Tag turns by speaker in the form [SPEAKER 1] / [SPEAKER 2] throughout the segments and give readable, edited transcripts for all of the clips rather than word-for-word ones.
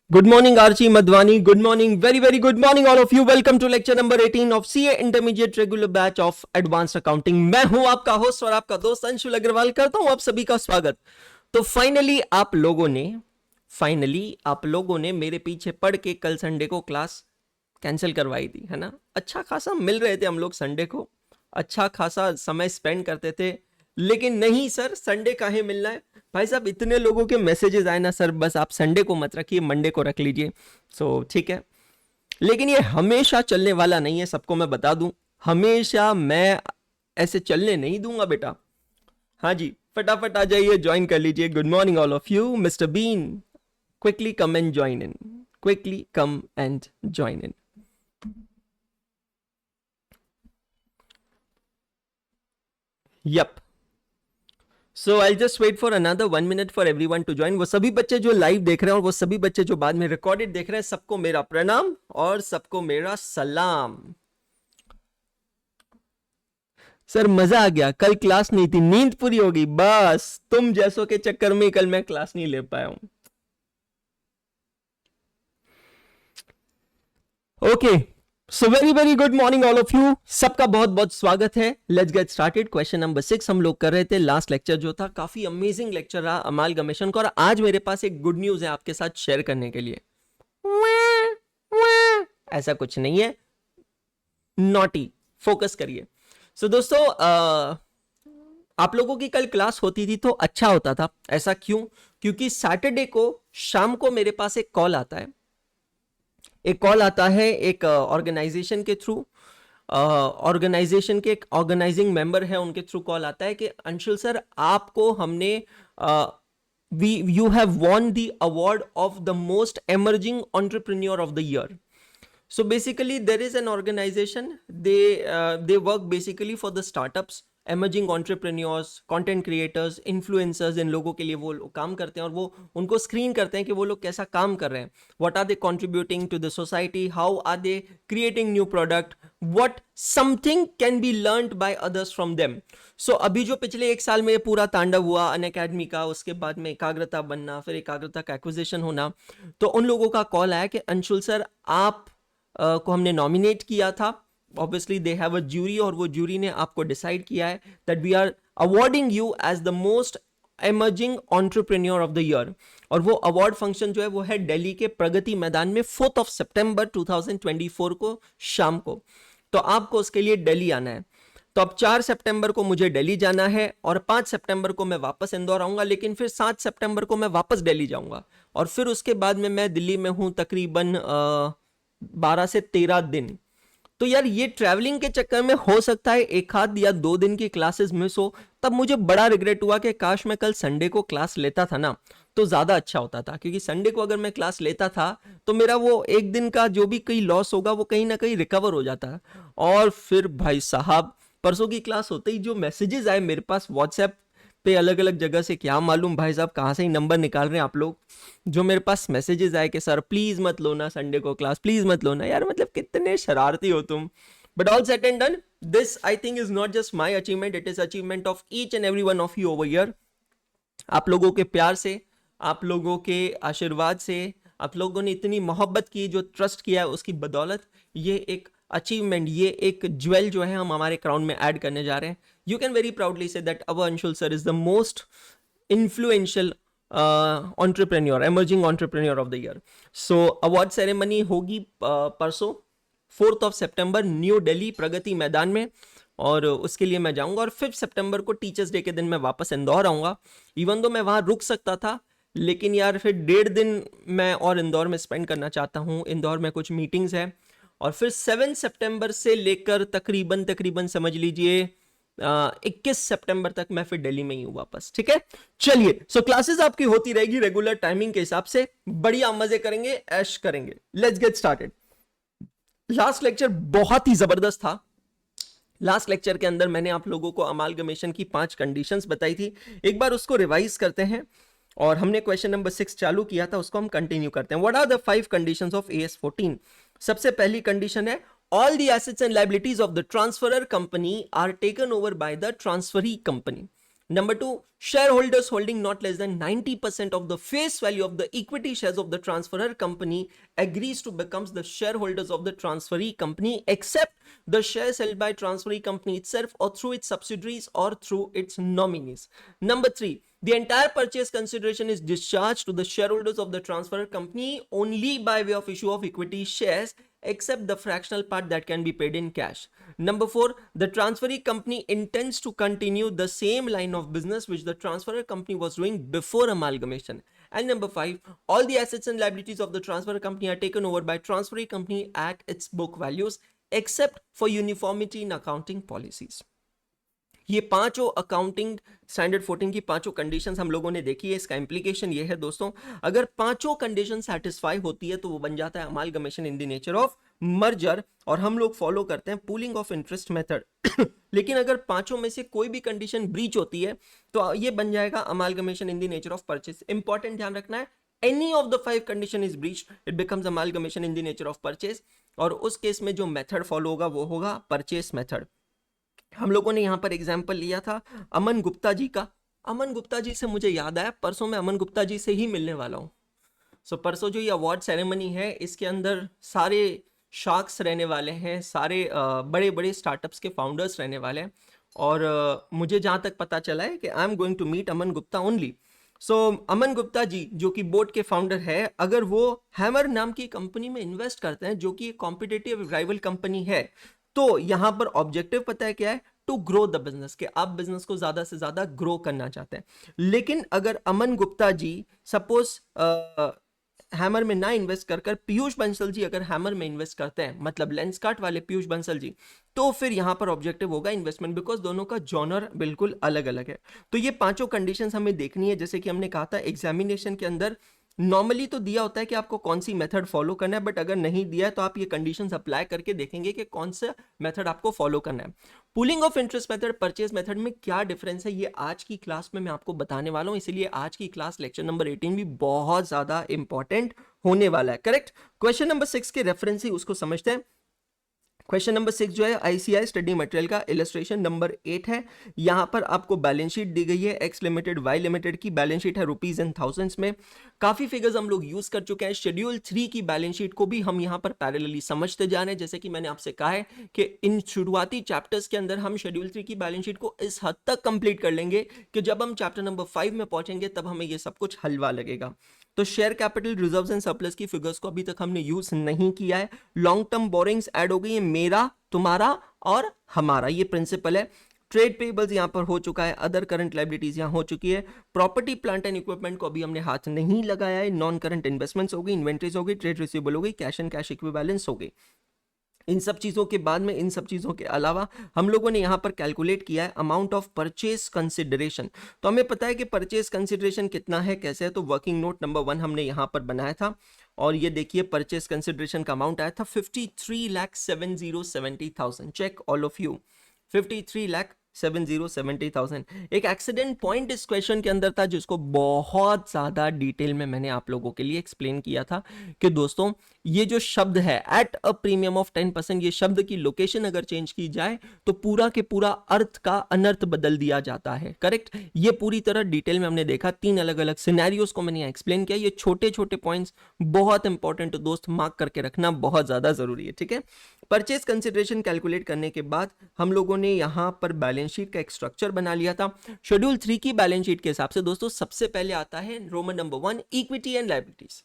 [SPEAKER 1] Good morning, Archie Madhwani. Good morning, very, very good morning, all of you. Welcome to lecture number 18 of CA Intermediate Regular Batch of Advanced Accounting. मैं हूं आपका host और आपका दोस्त अंशुल अग्रवाल। करता हूं आप सभी का स्वागत। तो फाइनली आप लोगों ने मेरे पीछे पड़ के कल संडे को क्लास कैंसिल करवाई थी, है ना। अच्छा खासा मिल रहे थे हम लोग संडे को, अच्छा खासा समय स्पेंड करते थे, लेकिन नहीं सर, संडे काहे मिलना है भाई साहब। इतने लोगों के मैसेजेस आए ना सर, बस आप संडे को मत रखिए, मंडे को रख लीजिए। सो ठीक है, लेकिन ये हमेशा चलने वाला नहीं है, सबको मैं बता दूं। हमेशा मैं ऐसे चलने नहीं दूंगा बेटा। हाँ जी, फटाफट आ जाइए, ज्वाइन कर लीजिए। Good morning all of you. Mister Bean, quickly come and join in, quickly come and join in. Yup, so I just wait for another 1 minute for everyone to join. वो सभी बच्चे जो लाइव देख रहे हैं और वो सभी बच्चे जो बाद में रिकॉर्डेड देख रहे हैं, सबको मेरा प्रणाम और सबको मेरा सलाम। सर मजा आ गया, कल क्लास नहीं थी, नींद पूरी हो गई, बस तुम जैसों के चक्कर में कल मैं क्लास नहीं ले पाया हूं। Okay, so very very good morning all of you. सबका बहुत बहुत स्वागत है। Let's get started. Question number 6 हम लोग कर रहे थे। लास्ट लेक्चर जो था काफी अमेजिंग लेक्चर रहा अमालगमेशन का, और आज मेरे पास एक गुड न्यूज है आपके साथ शेयर करने के लिए। ऐसा कुछ नहीं है, नॉटी, फोकस करिए। सो दोस्तों, आप लोगों की कल क्लास होती थी तो अच्छा होता था। ऐसा क्यों? क्योंकि सैटरडे को शाम को मेरे पास एक कॉल आता है, एक ऑर्गेनाइजेशन के थ्रू, ऑर्गेनाइजेशन के एक ऑर्गेनाइजिंग मेंबर है, उनके थ्रू कॉल आता है कि अंशुल सर, आपको हमने you have won the award of the most emerging entrepreneur of the year. So basically there is an organization, they work basically for the startups, emerging entrepreneurs, content creators, influencers। इन लोगों के लिए वो काम करते हैं और वो उनको स्क्रीन करते हैं कि वो लोग कैसा काम कर रहे हैं, what are they contributing to the society, how are they creating new product, what something can be learned by others from them। so अभी जो पिछले एक साल में ये पूरा तांडव हुआ अनअकैडमी का, उसके बाद में एकाग्रता बनना, फिर एकाग्रता का एक्विजिशन होना, तो उन लोगों का कॉल आया कि अंशुल सर, आप को हमने नॉमिनेट किया था। Obviously they have a jury, और वो ज्यूरी ने आपको डिसाइड किया है that we are awarding you as the most emerging entrepreneur of the year. और वो अवार्ड फंक्शन जो है वो है दिल्ली के प्रगति मैदान में 4 सितंबर 2024 को शाम को। तो आपको उसके लिए दिल्ली आना है। तो अब 4 सितंबर को मुझे दिल्ली जाना है और 5 सितंबर को मैं वापस इंदौर आऊंगा, लेकिन फिर 7 सितंबर को मैं वापस दिल्ली जाऊंगा, और फिर उसके बाद में मैं दिल्ली में हूं तकरीबन 12 से 13 दिन। तो यार ये ट्रैवलिंग के चक्कर में हो सकता है 1 या 2 दिन की क्लासेस मिस हो। तब मुझे बड़ा रिग्रेट हुआ कि काश मैं कल संडे को क्लास लेता था ना, तो ज्यादा अच्छा होता था। क्योंकि संडे को अगर मैं क्लास लेता था तो मेरा वो एक दिन का जो भी कहीं लॉस होगा वो कहीं ना कहीं रिकवर हो जाता। और फिर भाई साहब, परसों की क्लास होते ही जो मैसेजेस आए मेरे पास व्हाट्सएप पे अलग अलग जगह से, क्या मालूम भाई साहब कहाँ से ही नंबर निकाल रहे हैं आप लोग, जो मेरे पास मैसेजेस आए कि सर प्लीज मत लो ना संडे को क्लास, प्लीज मत लो ना। यार मतलब कितने शरारती हो तुम। But all set and done, this I think is not just my achievement, it is achievement of each and every one of you over here. आप लोगों के प्यार से, आप लोगों के आशीर्वाद से, आप लोगों ने इतनी मोहब्बत की, जो ट्रस्ट किया है, उसकी बदौलत ये एक अचीवमेंट, ये एक ज्वेल जो है हम हमारे क्राउन में ऐड करने जा रहे हैं। You can very proudly say that our Anshul sir is the most influential entrepreneur, emerging entrepreneur of the year. So award ceremony होगी परसों 4 सितंबर न्यू दिल्ली प्रगति मैदान में, और उसके लिए मैं जाऊंगा। और 5 सितंबर को टीचर्स डे के दिन मैं वापस इंदौर आऊंगा। इवन तो मैं वहां रुक सकता था, लेकिन यार फिर 1.5 दिन मैं और इंदौर में स्पेंड करना चाहता हूं। इंदौर में कुछ मीटिंग्स है, और फिर 7 सितंबर से लेकर तकरीबन समझ लीजिए 21 सितंबर तक मैं फिर दिल्ली में ही हूं वापस। ठीक है, चलिए। सो क्लासेस आपकी होती रहेगी रेगुलर टाइमिंग के हिसाब से, बढ़िया मजे करेंगे, ऐश करेंगे। Let's get started. Last lecture बहुत ही जबरदस्त था। लास्ट लेक्चर के अंदर मैंने आप लोगों को अमालगमेशन की 5 कंडीशंस बताई थी। एक बार उसको रिवाइज करते हैं, और हमने क्वेश्चन नंबर 6 चालू किया था, उसको हम कंटिन्यू करते हैं। What are the 5 conditions of AS 14? सबसे पहली कंडीशन है, all the assets and liabilities of the transferor company are taken over by the transferee company. Number 2, shareholders holding not less than 90% of the face value of the equity shares of the transferor company agrees to becomes the shareholders of the transferee company except the shares held by transferee company itself or through its subsidiaries or through its nominees. Number 3, the entire purchase consideration is discharged to the shareholders of the transferor company only by way of issue of equity shares except the fractional part that can be paid in cash. Number 4, the transferee company intends to continue the same line of business which the transferor company was doing before amalgamation. And number 5, all the assets and liabilities of the transferor company are taken over by transferee company at its book values except for uniformity in accounting policies. ये पांचों accounting standard 14 की पांचों conditions हम लोगों ने देखी है. इसका इंप्लीकेशन ये है दोस्तों, अगर पांचों कंडीशन सेटिस्फाई होती है तो वो बन जाता है amalgamation in the nature of merger, और हम लोग फॉलो करते हैं पूलिंग ऑफ इंटरेस्ट मेथड. लेकिन अगर पांचों में से कोई भी कंडीशन ब्रीच होती है तो ये बन जाएगा amalgamation in the nature of purchase. Important ध्यान रखना है, any of the 5 condition is breached it becomes amalgamation in the nature of purchase, और उस केस में जो मेथड फॉलो होगा वो होगा परचेस मेथड. हम लोगों ने यहां पर एग्जाम्पल लिया था अमन गुप्ता जी का. अमन गुप्ता जी से मुझे याद आया, परसों मैं अमन गुप्ता जी से ही मिलने वाला हूं. सो परसों जो ये अवार्ड सेरेमनी है इसके अंदर सारे शार्क्स रहने वाले हैं, सारे बड़े बड़े स्टार्टअप्स के फाउंडर्स रहने वाले हैं, और मुझे जहां तक पता चला है कि I am going to meet Aman Gupta only. So Aman Gupta ji जो कि बोर्ड के फाउंडर है, अगर वो हैमर नाम की कंपनी में इन्वेस्ट करते हैं जो कि एक कॉम्पिटिटिव राइवल कंपनी है, तो यहां पर ऑब्जेक्टिव पता है क्या है, टू ग्रो द बिजनेस, कि आप बिजनेस को ज्यादा से ज्यादा ग्रो करना चाहते हैं. लेकिन अगर अमन गुप्ता जी सपोज हैमर में ना इन्वेस्ट कर पीयूष बंसल जी अगर हैमर में इन्वेस्ट करते हैं, मतलब लेंसकार्ट वाले पीयूष बंसल जी, तो फिर यहां पर ऑब्जेक्टिव होगा इन्वेस्टमेंट, बिकॉज दोनों का जॉनर बिल्कुल अलग अलग है. तो ये पांचों कंडीशंस हमें देखनी है. जैसे कि हमने कहा था एग्जामिनेशन के अंदर नॉर्मली तो दिया होता है कि आपको कौन सी मेथड फॉलो करना है, बट अगर नहीं दिया है तो आप ये कंडीशंस अप्लाई करके देखेंगे कि कौन सा मेथड आपको फॉलो करना है. Pooling of interest method, purchase method में क्या डिफरेंस है ये आज की क्लास में मैं आपको बताने वाला हूं, इसलिए आज की क्लास लेक्चर नंबर 18 भी बहुत ज्यादा इंपॉर्टेंट होने वाला है. करेक्ट. क्वेश्चन नंबर 6 के रेफरेंस ही उसको समझते हैं. क्वेश्चन नंबर 6 जो है आईसीआई स्टडी मटेरियल का इलस्ट्रेशन नंबर 8 है. यहां पर आपको बैलेंस शीट दी गई है. एक्स लिमिटेड वाई लिमिटेड की बैलेंस शीट है रुपीज एंड थाउजेंड्स में. काफी फिगर्स हम लोग यूज कर चुके हैं. शेड्यूल 3 की बैलेंस शीट को भी हम यहां पर पैरेलली समझते जा रहे हैं. जैसे कि मैंने आपसे कहा है कि इन शुरुआती चैप्टर्स के अंदर हम शेड्यूल 3 की बैलेंस शीट को इस हद तक कंप्लीट कर लेंगे कि जब हम चैप्टर नंबर 5 में पहुंचेंगे तब हमें ये सब कुछ हलवा लगेगा. तो share capital, reserves and surplus की फिगर्स को अभी तक हमने यूज नहीं किया है. लॉन्ग टर्म बोरिंग्स ऐड हो गई है, मेरा, तुम्हारा और हमारा, ये प्रिंसिपल है. ट्रेड पेबल्स यहां पर हो चुका है. अदर करंट लायबिलिटीज यहां हो चुकी है. प्रॉपर्टी प्लांट एंड इक्विपमेंट को अभी हमने हाथ नहीं लगाया है. नॉन करंट इन्वेस्टमेंट्स हो गई, इन्वेंट्रीज हो गई, ट्रेड रिसीवेबल हो गई, कैश एंड कैश इक्विवेलेंस हो गई. इन सब चीजों के बाद में, इन सब चीजों के अलावा हम लोगों ने यहां पर कैलकुलेट किया है अमाउंट ऑफ परचेस कंसिडरेशन. तो हमें पता है कि परचेस कंसिडरेशन कितना है, कैसे है. तो वर्किंग नोट नंबर 1 हमने यहां पर बनाया था, और ये देखिए परचेस कंसिडरेशन का अमाउंट आया था 53,70,70,000. Check all of you, 53,70,70,000. एक एक्सीडेंट पॉइंट इस क्वेश्चन के अंदर था जिसको बहुत ज्यादा डिटेल में मैंने आप लोगों के लिए एक्सप्लेन किया था कि दोस्तों ये जो शब्द है एट अ प्रीमियम ऑफ 10%, ये शब्द की लोकेशन अगर चेंज की जाए तो पूरा के पूरा अर्थ का अनर्थ बदल दिया जाता है. करेक्ट. ये पूरी तरह डिटेल में हमने देखा. 3 अलग अलग सिनेरियोस को मैंने एक्सप्लेन किया. ये छोटे छोटे पॉइंट्स बहुत इंपॉर्टेंट दोस्त, मार्क करके रखना बहुत ज्यादा जरूरी है. ठीक है. परचेज कंसिडरेशन कैलकुलेट करने के बाद हम लोगों ने यहां पर बैलेंस शीट का एक स्ट्रक्चर बना लिया था. शेड्यूल 3 की बैलेंस शीट के हिसाब से दोस्तों सबसे पहले आता है Roman number 1 equity and liabilities,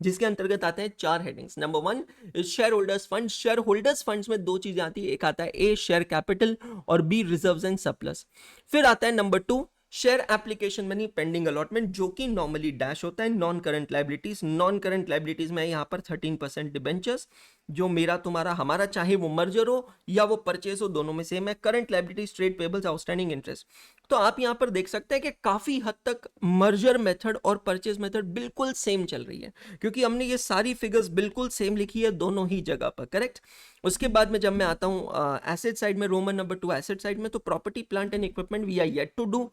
[SPEAKER 1] जिसके अंतर्गत आते हैं 4 headings. Number 1 share holders fund. Share holders funds में 2 चीजें आती है, एक आता है ए शेयर कैपिटल और बी रिजर्व्स एंड सरप्लस. फिर आता है number 2 share application money pending allotment, जो कि नॉर्मली डैश होता है. Non current liabilities. Non current liabilities में यहां पर 13% डिबेंचर्स, जो मेरा, तुम्हारा, हमारा, चाहे वो मर्जर हो या वो परचेस हो, दोनों में सेम है. Current liabilities, trade payables, outstanding interest. तो आप यहां पर देख सकते हैं कि काफी हद तक मर्जर मेथड और परचेज मेथड बिल्कुल सेम चल रही है, क्योंकि हमने ये सारी फिगर्स बिल्कुल सेम लिखी है दोनों ही जगह पर. करेक्ट. उसके बाद में जब मैं आता हूं एसेट साइड में, रोमन नंबर 2 एसेट साइड में, तो property plant and equipment we are yet to do.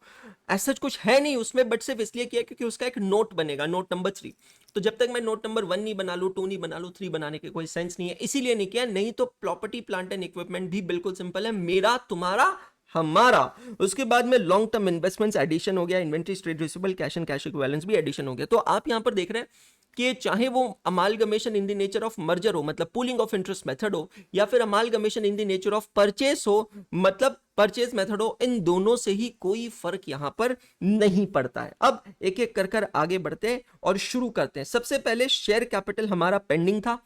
[SPEAKER 1] Asset कुछ है नहीं उसमें, बट सिर्फ इसलिए किया क्योंकि उसका एक नोट बनेगा, नोट नंबर 3. तो जब तक मैं नोट नंबर 1 नहीं बना लूं, 2 नहीं बना लूं, 3 बनाने के कोई सेंस नहीं है, इसीलिए नहीं किया. नहीं तो प्रॉपर्टी प्लांट एंड इक्विपमेंट भी बिल्कुल सिंपल है, मेरा, तुम्हारा, हमारा। उसके बाद में लॉन्ग टर्म इन्वेस्टमेंट्स एडिशन हो गया, inventory, trade receivable, cash and cash equivalents भी एडिशन हो गया। तो आप यहां पर देख रहे हैं कि चाहे वो amalgamation in the nature of merger हो, मतलब पूलिंग ऑफ इंटरेस्ट मेथड हो, या फिर amalgamation in the nature of purchase हो, मतलब परचेस मेथड हो, इन दोनों से ही कोई फर्क यहां पर नहीं पड़ता है। अब एक एक कर आगे बढ़ते हैं और शुरू करते हैं। सबसे पहले शेयर कैपिटल हमारा पेंडिंग था,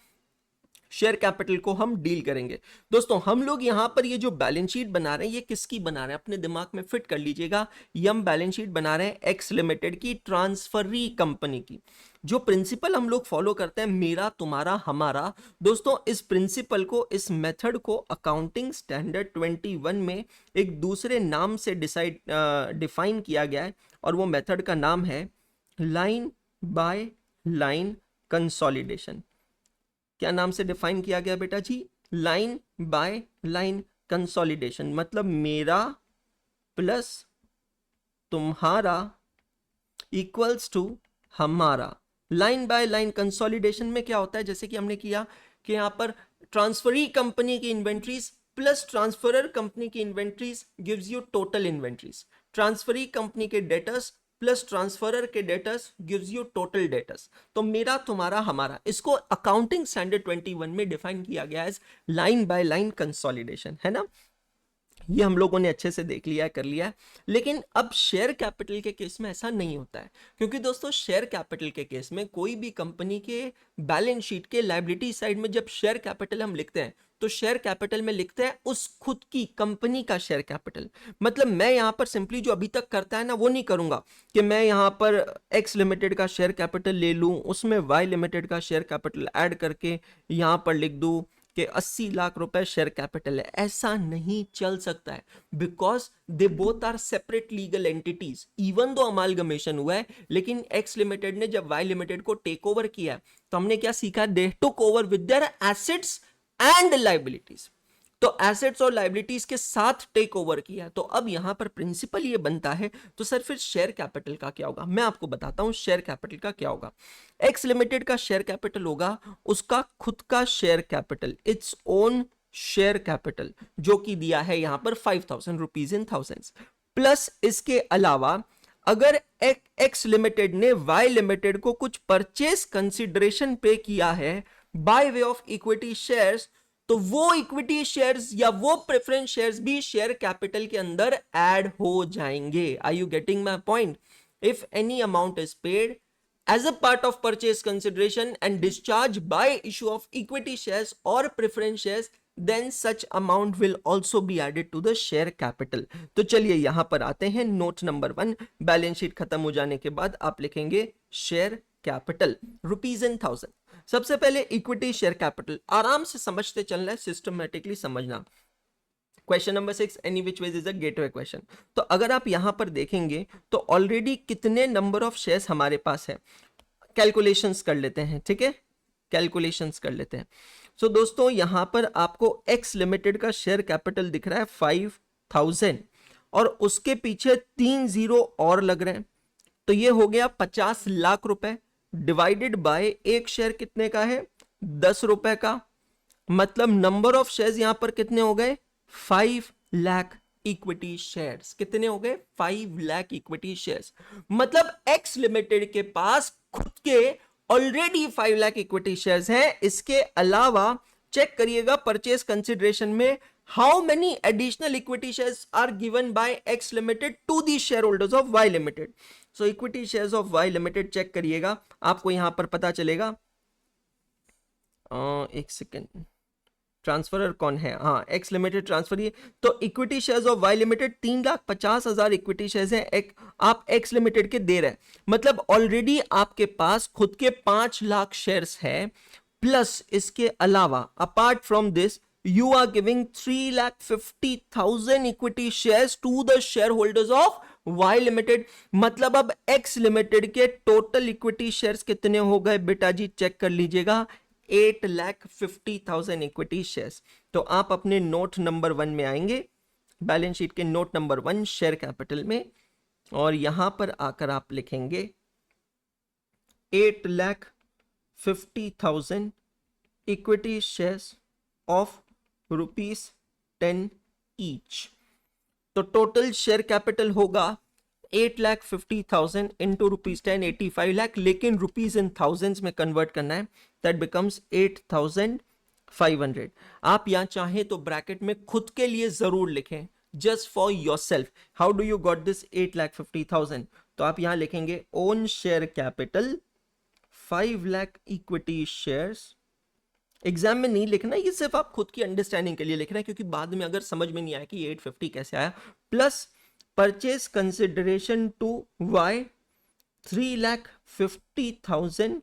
[SPEAKER 1] शेयर कैपिटल को हम डील करेंगे। दोस्तों हम लोग यहां पर ये जो बैलेंस शीट बना रहे हैं, ये किसकी बना रहे हैं अपने दिमाग में फिट कर लीजिएगा। ये हम बैलेंस शीट बना रहे हैं एक्स लिमिटेड की, ट्रांसफरी कंपनी की। जो प्रिंसिपल हम लोग फॉलो करते हैं, मेरा तुम्हारा हमारा, दोस्तों इस प्रिंसिपल को, इस मेथड को अकाउंटिंग स्टैंडर्ड 21 में एक दूसरे नाम से डिफाइन किया गया है, और वो मेथड का नाम है लाइन बाय लाइन कंसोलिडेशन। क्या नाम से डिफाइन किया गया बेटा जी? Line by line consolidation. मतलब मेरा प्लस तुम्हारा इक्वल्स टू हमारा। लाइन बाय लाइन कंसोलिडेशन में क्या होता है, जैसे कि हमने किया कि यहां पर ट्रांसफरी कंपनी की इन्वेंट्रीज प्लस ट्रांसफरर कंपनी की inventories gives you total inventories. Transferee company के डेटर्स प्लस ट्रांसफरर के debtors gives you total debtors. तो मेरा तुम्हारा हमारा, इसको अकाउंटिंग स्टैंडर्ड 21 में डिफाइन किया गया है लाइन बाय लाइन कंसोलिडेशन, है ना। ये हम लोगों ने अच्छे से देख लिया है, कर लिया है। लेकिन अब शेयर कैपिटल के केस में ऐसा नहीं होता है, क्योंकि दोस्तों शेयर कैपिटल के केस में कोई भी कंपनी के बैलेंस शीट के लायबिलिटी साइड में जब शेयर कैपिटल हम लिखते हैं, तो शेयर कैपिटल में लिखते हैं उस खुद की कंपनी का शेयर कैपिटल। मतलब मैं यहां पर सिंपली जो अभी तक करता है ना, वो नहीं करूंगा कि मैं यहां पर एक्स लिमिटेड का शेयर कैपिटल ले लूं, उसमें वाई लिमिटेड का शेयर कैपिटल ऐड करके यहां पर लिख दूं कि 80 लाख रुपए शेयर कैपिटल है। ऐसा नहीं चल सकता है, because they both are separate legal entities. Even though amalgamation हुआ है, लेकिन एक्स लिमिटेड ने जब वाई लिमिटेड को टेक ओवर किया, तो हमने क्या सीखा? They took over with their assets and liabilities. तो एसेट्स और लाइबिलिटीज के साथ टेक ओवर किया। तो अब यहां पर प्रिंसिपल ये बनता है, तो सर फिर शेयर कैपिटल का क्या होगा? मैं आपको बताता हूं शेयर कैपिटल का क्या होगा। एक्स लिमिटेड का शेयर कैपिटल होगा उसका खुद का share capital, it's own share capital, जो कि दिया है यहां पर 5,000 रुपीज इन थाउजेंड्स। प्लस इसके अलावा अगर एक्स लिमिटेड ने वाई लिमिटेड को कुछ परचेस कंसिडरेशन पे किया है by way of equity shares, तो वो इक्विटी शेयर्स या वो प्रेफरेंस शेयर्स भी शेयर कैपिटल के अंदर ऐड हो जाएंगे। Are you getting my point? If any amount is paid as a part of purchase consideration and discharged by issue of equity shares or preference shares, then such amount will also be added to the share capital। तो चलिए यहां पर आते हैं note number 1। Balance sheet खत्म हो जाने के बाद आप लिखेंगे share capital rupees in thousand. सबसे पहले इक्विटी शेयर कैपिटल आराम से समझते चलना है, सिस्टमेटिकली समझना। Question number 6 any which ways is a gateway question. तो अगर आप यहां पर देखेंगे तो ऑलरेडी कितने नंबर ऑफ शेयर्स हमारे पास है, कैलकुलेशंस कर लेते हैं, ठीक है, कैलकुलेशंस कर लेते हैं। सो दोस्तों यहां पर आपको एक्स लिमिटेड का शेयर कैपिटल दिख रहा है 5,000, और उसके पीछे 3 जीरो और लग रहे हैं, तो ये हो गया 50 लाख रुपए डिवाइडेड बाय एक शेयर कितने का है? 10 रुपए का। मतलब नंबर ऑफ शेयर्स यहां पर कितने हो गए? 5 लाख इक्विटी शेयर्स। कितने हो गए? 5 लाख इक्विटी शेयर्स। मतलब एक्स लिमिटेड के पास खुद के ऑलरेडी 5 लाख इक्विटी शेयर्स हैं। इसके अलावा चेक करिएगा परचेस कंसिडरेशन में how many additional equity shares are given by X limited to the shareholders of Y limited. So equity shares of Y limited check करिएगा, आपको यहां पर पता चलेगा। एक सेकेंड, ट्रांसफरर कौन है? हाँ, एक्स लिमिटेड ट्रांसफर ही। तो equity shares of Y limited 3,50,000 equity shares हैं, आप एक्स लिमिटेड के दे रहे हैं। मतलब ऑलरेडी आपके पास खुद के 5 लाख शेयर्स है, प्लस इसके अलावा apart from this you are giving 3,50,000 equity shares to the shareholders of Y limited. मतलब अब एक्स लिमिटेड के टोटल इक्विटी शेयर्स कितने हो गए बेटा जी? चेक कर लीजिएगा, 8,50,000 इक्विटी शेयर्स। तो आप अपने नोट नंबर 1 में आएंगे, बैलेंस शीट के नोट नंबर 1 शेयर कैपिटल में, और यहां पर आकर आप लिखेंगे 8,50,000 इक्विटी शेयर्स ऑफ ₹10 ईच। तो टोटल शेयर कैपिटल होगा 8,50,000 इंटू ₹10, 85 लाख, लेकिन रुपीज इन थाउजेंड्स में कन्वर्ट करना है, दैट बिकम्स 8,500। आप यहां चाहें तो ब्रैकेट में खुद के लिए जरूर लिखें, just for your self. How do you got this 8,50,000? तो आप यहां लिखेंगे own share capital 5 lakh equity shares. Exam में नहीं लिखना, ये सिर्फ आप खुद की अंडरस्टैंडिंग के लिए लिख रहे हैं, क्योंकि बाद में अगर समझ में नहीं आया कि 850 कैसे आया, plus purchase consideration to Y 3,50,000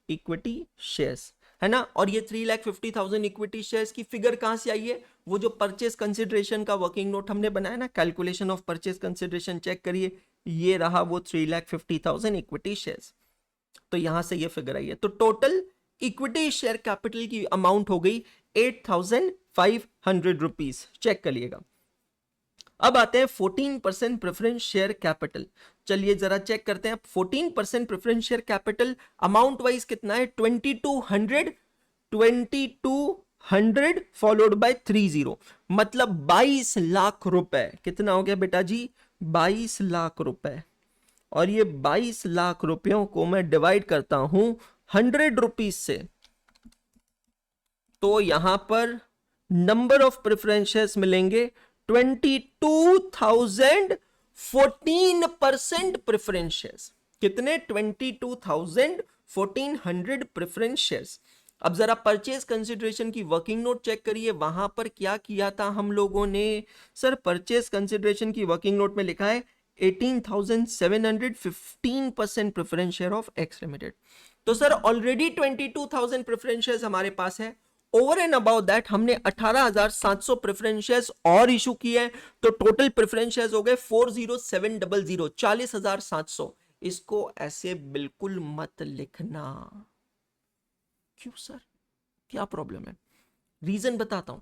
[SPEAKER 1] equity shares, है ना। और ये 3,50,000 इक्विटी शेयर्स की फिगर कहां से आई है? वो जो परचेज कंसिडरेशन का वर्किंग नोट हमने बनाया ना, calculation of purchase consideration, check करिए, ये रहा वो 3,50,000 इक्विटी शेयर्स। तो यहां से ये फिगर आई है। तो टोटल इक्विटी शेयर कैपिटल की अमाउंट हो गई 8,500 रुपीज, चेक करिएगा। अब आते हैं 14% प्रेफरेंस शेयर कैपिटल। चलिए जरा चेक करते हैं। 14% preference share capital amount wise कितना है? 2200 फॉलोड बाय 30, मतलब 22 लाख रुपए। कितना हो गया बेटा जी? 22 लाख रुपए। और ये 22 लाख रुपयों को मैं डिवाइड करता हूं 100 रुपीज से, तो यहां पर नंबर ऑफ प्रेफरेंस शेयर्स मिलेंगे 22,000, 14% प्रेफरेंस शेयर्स। कितने? 22,000, 1400 प्रेफरेंस शेयर्स। अब जरा परचेज कंसिडरेशन की वर्किंग नोट चेक करिए, वहां पर क्या किया था हम लोगों ने? सर परचेज कंसिडरेशन की वर्किंग नोट में लिखा है 18,700, 15% preference share of x limited. तो सर ऑलरेडी 22,000 प्रेफरेंस शेयर्स हमारे पास है। ओवर एंड अबाउट दैट हमने 18,700 प्रेफरेंस शेयर्स और इशू किए हैं, तो टोटल प्रेफरेंस शेयर्स हो गए 40,700, 40,700। इसको ऐसे बिल्कुल मत लिखना। क्यों सर, क्या प्रॉब्लम है? रीजन बताता हूं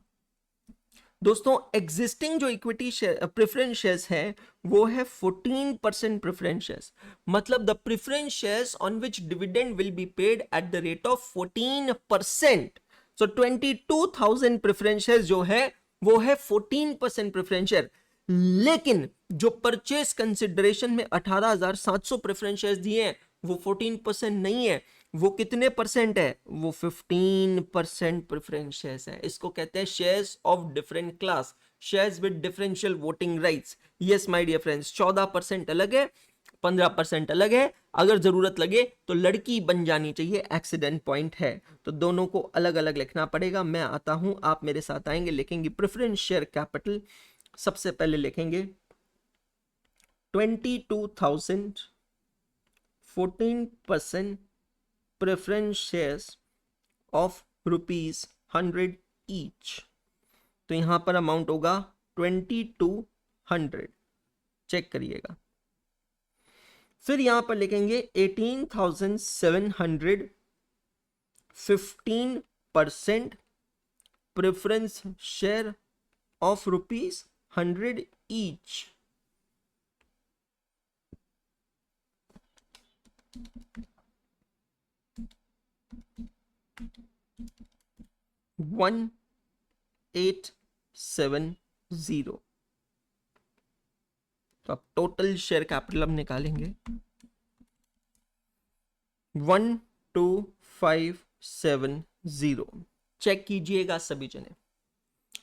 [SPEAKER 1] दोस्तों। एग्जिस्टिंग जो इक्विटी प्रेफरेंस शेयर्स है वो है 14% प्रेफरेंस शेयर्स, मतलब the preference shares on which dividend will be paid at the rate of 14%। So 22,000 preference shares जो है वो है 14% प्रेफरेंस शेयर। लेकिन जो परचेस कंसिडरेशन में 18,700 प्रेफरेंस शेयर्स दिए हैं वो 14% नहीं है। वो कितने परसेंट है? वो 15% प्रेफरेंस शेयर्स है। इसको कहते हैं shares of different class, shares with differential voting rights. Yes my dear friends, 14% अलग है, 15% अलग है। अगर जरूरत लगे तो लड़की बन जानी चाहिए, एक्सीडेंट पॉइंट है। तो दोनों को अलग अलग लिखना पड़ेगा। मैं आता हूं, आप मेरे साथ आएंगे, लिखेंगे प्रेफरेंस शेयर कैपिटल। सबसे पहले लिखेंगे 22,000, 14% प्रेफरेंस शेयर्स ऑफ ₹100 ईच। तो यहां पर अमाउंट होगा 2200, चेक करिएगा। फिर यहां पर लिखेंगे 18,700, 15% प्रेफरेंस शेयर ऑफ ₹100 ईच। $1,870। तो अब टोटल शेयर कैपिटल हम निकालेंगे 12,570। चेक कीजिएगा सभी जने,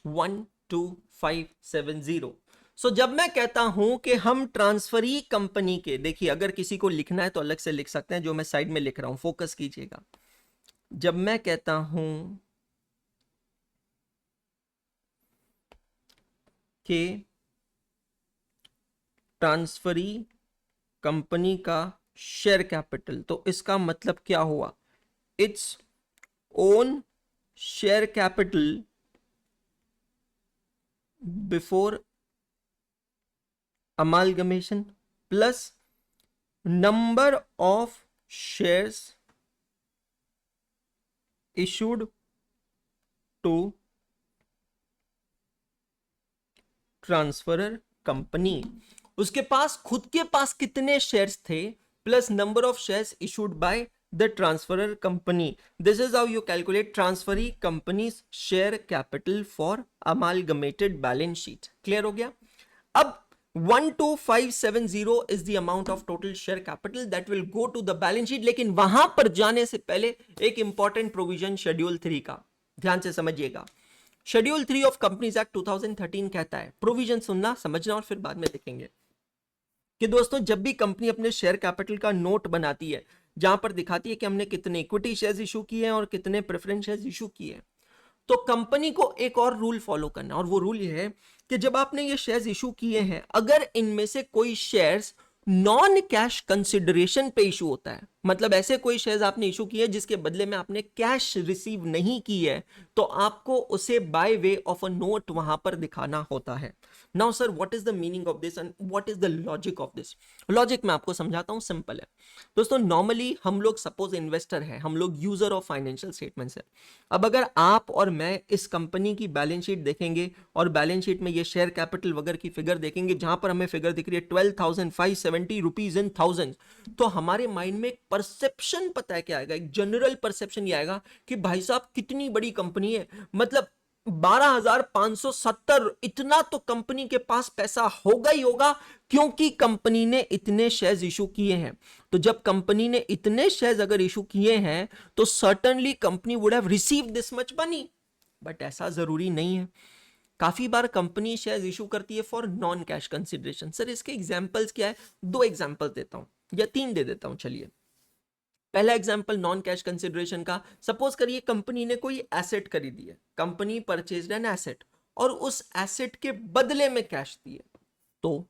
[SPEAKER 1] 12,570। सो जब मैं कहता हूं कि हम ट्रांसफरी कंपनी के, देखिए अगर किसी को लिखना है तो अलग से लिख सकते हैं, जो मैं साइड में लिख रहा हूं फोकस कीजिएगा। जब मैं कहता हूं कि ट्रांसफरी कंपनी का शेयर कैपिटल, तो इसका मतलब क्या हुआ? Its own share capital before amalgamation plus number of shares issued to transferor company. उसके पास खुद के पास कितने शेयर्स थे plus number of shares issued by the transferor company. This is how you calculate transferee company's share capital for amalgamated balance sheet. Clear हो गया? अब 12570 is the amount of total share capital that will go to the balance sheet। लेकिन वहां पर जाने से पहले एक इंपॉर्टेंट प्रोविजन शेड्यूल 3 का ध्यान से समझिएगा। शेड्यूल 3 ऑफ कंपनीज एक्ट 2013 कहता है, प्रोविजन सुनना समझना और फिर बाद में देखेंगे कि दोस्तों जब भी कंपनी अपने शेयर कैपिटल का नोट बनाती है जहां पर दिखाती है कि हमने कितने इक्विटी शेयर्स इशू किए हैं और कितने प्रेफरेंस शेयर्स इशू किए हैं, तो कंपनी को एक और रूल फॉलो करना, और वो रूल ये है कि जब आपने ये शेयर्स इशू किए हैं, अगर इनमें से कोई शेयर्स नॉन कैश कंसिडरेशन पे इशू होता है, मतलब ऐसे कोई शेयर्स आपने इशू किए जिसके बदले में आपने कैश रिसीव नहीं की है, तो आपको उसे bye way of a note वहां पर दिखाना होता है। Now sir what is the meaning of this and what is the logic of this? Logic मैं आपको समझाता हूं, सिंपल है दोस्तों। नॉर्मली हम लोग सपोज इन्वेस्टर हैं, हम लोग यूजर ऑफ फाइनेंशियल स्टेटमेंट्स है। अब अगर आप और मैं इस कंपनी की बैलेंस शीट देखेंगे और बैलेंस शीट में ये शेयर कैपिटल वगैरह की फिगर देखेंगे जहां पर हमें फिगर दिख रही है 12,570 रुपीज इन थाउजेंड, तो हमारे माइंड में एक परसेप्शन पता है क्या आएगा, एक जनरल परसेप्शन ये आएगा कि भाई साहब कितनी बड़ी कंपनी है, मतलब 12,570, इतना तो कंपनी के पास पैसा होगा ही होगा क्योंकि कंपनी ने इतने शेयर्स इशू किए हैं। तो जब कंपनी ने इतने शेयर्स अगर इशू किए हैं तो certainly company would have received this much money. But ऐसा जरूरी नहीं है। काफी बार कंपनी शेयर्स इशू करती है for non cash consideration. Sir इसके एग्जांपल्स क्या है? दो एग्जांपल देता हूं या तीन दे देता हूं, चलिए। पहला एग्जांपल नॉन कैश कंसिडरेशन का, सपोज करिए कंपनी ने कोई एसेट खरीदी है, कंपनी परचेज्ड एन एसेट और उस एसेट के बदले में कैश दिए। तो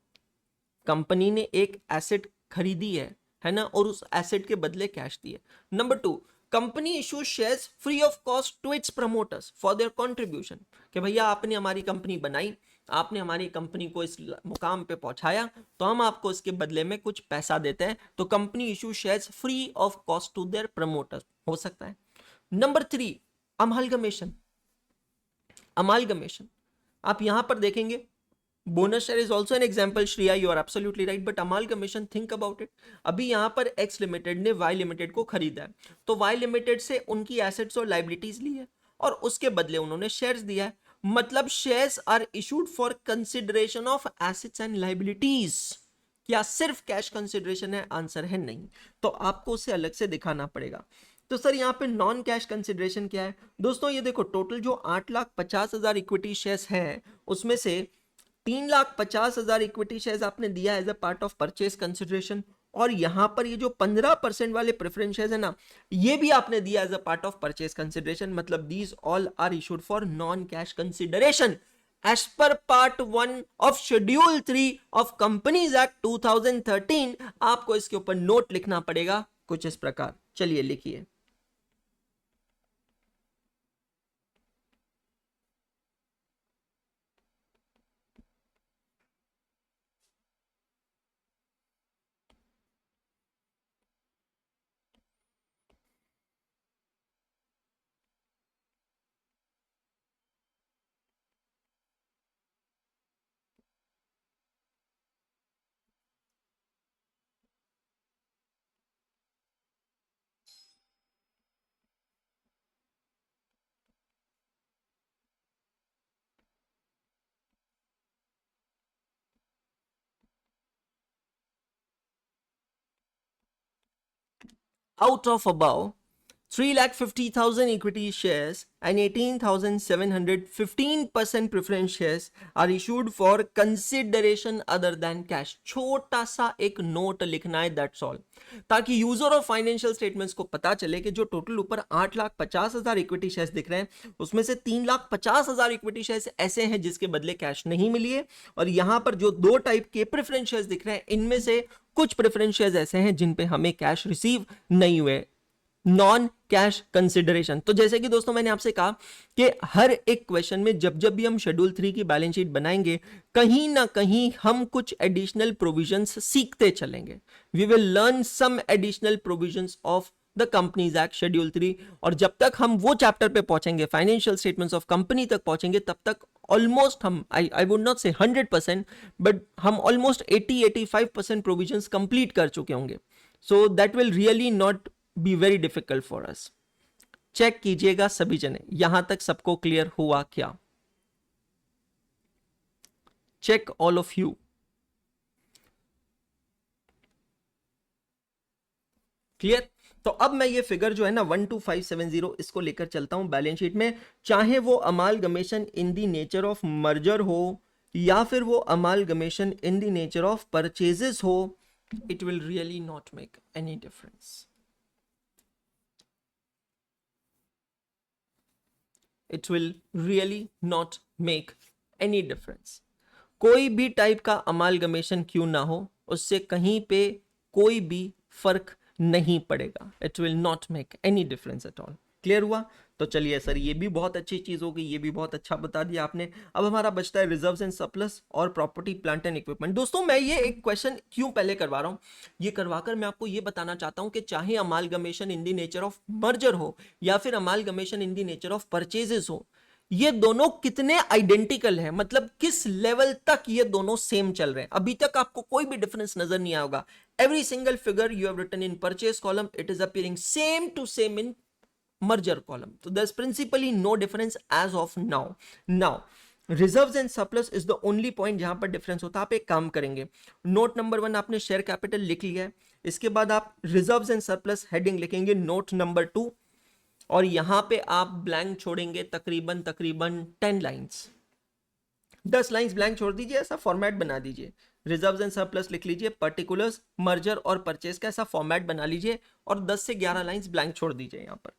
[SPEAKER 1] कंपनी ने एक एसेट खरीदी है ना, और उस एसेट के बदले कैश दिए। Number two, company issue shares free of cost to its promoters for their contribution, कि भैया आपने हमारी कंपनी बनाई, आपने हमारी कंपनी को इस मुकाम पे पहुंचाया, तो हम आपको इसके बदले में कुछ पैसा देते हैं। तो company issue shares free of cost to their promoters, हो सकता है। Number three, amalgamation. अमालगमेशन आप यहां पर देखेंगे, bonus share is also an example, Shriya you are absolutely right, but amalgamation think about it. अभी यहां पर एक्स लिमिटेड ने वाई लिमिटेड को खरीदा है, तो वाई लिमिटेड से उनकी एसेट्स और लाइबिलिटीज ली है और उसके बदले उन्होंने शेयर्स दिया है, मतलब shares are issued for consideration of assets and liabilities. क्या सिर्फ कैश कंसिडरेशन है? आंसर है नहीं, तो आपको उसे अलग से दिखाना पड़ेगा। तो सर यहाँ पे नॉन कैश कंसिडरेशन क्या है? दोस्तों ये देखो, टोटल जो 8,50,000 इक्विटी शेयर्स हैं उसमें से 3,50,000 इक्विटी शेयर्स आपने दिया as a part of purchase consideration, और यहां पर ये जो 15% वाले प्रेफरेंस शेयर्स है ना, ये भी आपने दिया as a part of purchase consideration. मतलब these all are issued for non cash consideration as per part 1 of schedule 3 of Companies Act 2013। आपको इसके ऊपर नोट लिखना पड़ेगा कुछ इस प्रकार, चलिए लिखिए। Out of above, 3,50,000 equity shares and 18,715% preference shares are issued for consideration other than cash। छोटा सा एक नोट लिखना है, दैट्स ऑल, ताकि यूजर ऑफ फाइनेंशियल स्टेटमेंट्स को पता चले कि जो टोटल ऊपर 8,50,000 इक्विटी शेयर्स दिख रहे हैं उसमें से 3,50,000 इक्विटी शेयर्स ऐसे हैं जिसके बदले कैश नहीं मिली है, और यहां पर जो दो टाइप के प्रेफरेंस शेयर्स दिख रहे हैं इनमें से कुछ प्रेफरेंस शेयर्स ऐसे हैं जिन पे हमें कैश रिसीव नहीं हुए, नॉन कैश कंसिडरेशन। तो जैसे कि दोस्तों मैंने आपसे कहा कि हर एक क्वेश्चन में जब जब भी हम शेड्यूल 3 की बैलेंस शीट बनाएंगे, कहीं ना कहीं हम कुछ एडिशनल प्रोविजंस सीखते चलेंगे। We will learn some additional provisions of the companies act schedule 3, और जब तक हम वो चैप्टर पे पहुंचेंगे, फाइनेंशियल स्टेटमेंट्स ऑफ कंपनी तक पहुंचेंगे, तब तक ऑलमोस्ट हम, आई वुड नॉट से 100%, बट हम ऑलमोस्ट 80-85% प्रोविजंस कंप्लीट कर चुके होंगे। So that will really not be very difficult for us. Check कीजिएगा सभी जने, यहां तक सबको क्लियर हुआ क्या? Check all of you. Clear? तो अब मैं ये फिगर जो है ना 12570 इसको लेकर चलता हूं बैलेंस शीट में, चाहे वो amalgamation in the nature of merger हो या फिर वो amalgamation in the nature of purchases हो, it will really not make any difference. It will really not make any difference. कोई भी टाइप का अमालगमेशन क्यों ना हो, उससे कहीं पे कोई भी फर्क नहीं पड़ेगा। It will not make any difference at all. Clear हुआ? तो चलिए सर, ये भी बहुत अच्छी चीज होगी, ये भी बहुत अच्छा बता दिया आपने। अब हमारा बचता है रिजर्व्स एंड सरप्लस और प्रॉपर्टी प्लांट एंड इक्विपमेंट। दोस्तों मैं ये एक क्वेश्चन क्यों पहले करवा रहा हूं, ये करवाकर मैं आपको ये बताना चाहता हूं कि चाहे amalgamation in the nature of merger हो या फिर amalgamation in the nature of purchases हो, ये दोनों कितने आइडेंटिकल हैं, मतलब किस लेवल तक ये दोनों सेम चल रहे हैं। अभी तक आपको कोई भी डिफरेंस नजर नहीं आया होगा। Every single figure you have written in purchase column, it is appearing same to same in merger column. So there's principally no difference as of now. Now reserves and surplus is the only point जहां पर difference होता है। आप एक काम करेंगे, note number 1 आपने share capital लिख लिया है, इसके बाद आप रिजर्व्स एंड सरप्लस हेडिंग लिखेंगे नोट नंबर 2, और यहां पे आप ब्लैंक छोड़ेंगे तकरीबन 10 लाइंस, 10 लाइंस ब्लैंक छोड़ दीजिए, ऐसा फॉर्मेट बना दीजिए। रिजर्व्स एंड सरप्लस लिख लीजिए, पर्टिकुलर्स, मर्जर और परचेज का ऐसा फॉर्मेट बना लीजिए, और 10 से 11 लाइंस ब्लैंक छोड़ दीजिए यहां पर,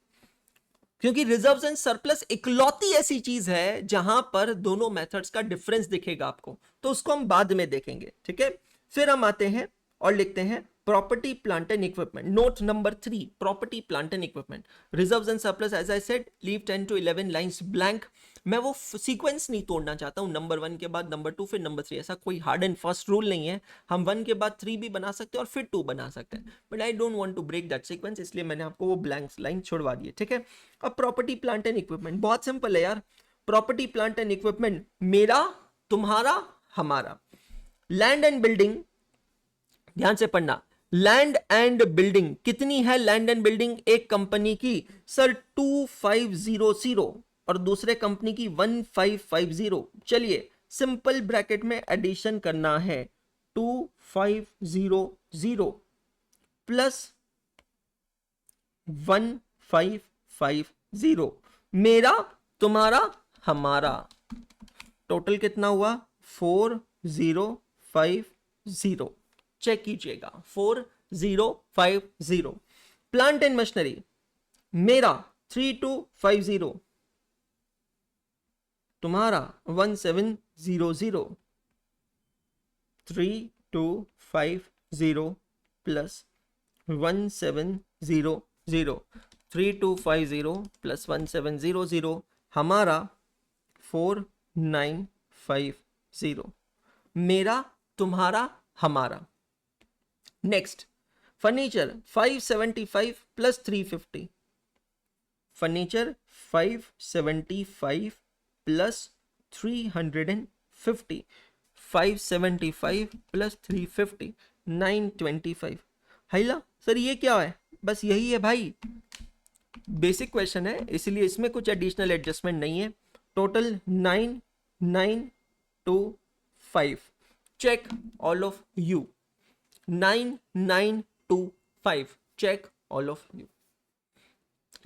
[SPEAKER 1] क्योंकि रिजर्व्स एंड सरप्लस इकलौती ऐसी चीज है जहां पर दोनों मेथड्स का डिफरेंस दिखेगा आपको, तो उसको हम बाद में देखेंगे। ठीक है, फिर हम आते हैं और लिखते हैं property plant and equipment. Note number 3, property plant and equipment, reserves and surplus as I said leave 10 to 11 lines blank. मैं वो सीक्वेंस नहीं तोड़ना चाहता हूं, नंबर 1 के बाद नंबर 2 फिर नंबर 3, ऐसा कोई हार्ड एंड फास्ट रूल नहीं है। हम 1 के बाद 3 भी बना सकते हैं और फिर 2 बना सकते हैं, but I don't want to break that sequence, इसलिए मैंने आपको वो ब्लैंक लाइन छुड़वा दी है। ठीक है, अब प्रॉपर्टी प्लांट एंड इक्विपमेंट बहुत सिंपल है यार। प्रॉपर्टी प्लांट एंड इक्विपमेंट मेरा, तुम्हारा, हमारा। लैंड एंड बिल्डिंग, ध्यान से पढ़ना, लैंड एंड बिल्डिंग कितनी है? लैंड एंड बिल्डिंग एक कंपनी की सर 2500 और दूसरे कंपनी की 1550। चलिए सिंपल ब्रैकेट में एडिशन करना है, 2500 प्लस 1550, मेरा, तुम्हारा, हमारा, टोटल कितना हुआ? 4050। चेक कीजिएगा, 4050। प्लांट एंड मशीनरी मेरा 3250, तुम्हारा 1700। 3250 प्लस 1700, 3250 प्लस 1700, हमारा 4950। मेरा, तुम्हारा, हमारा। Next, furniture 575 plus 350, furniture 575 plus 350, 575 plus 350, 925। हाइला sir ये क्या है? बस यही है भाई, बेसिक क्वेश्चन है, इसलिए इसमें कुछ एडिशनल एडजस्टमेंट नहीं है। Total 9925। Check all of you, 9925। Check all of you,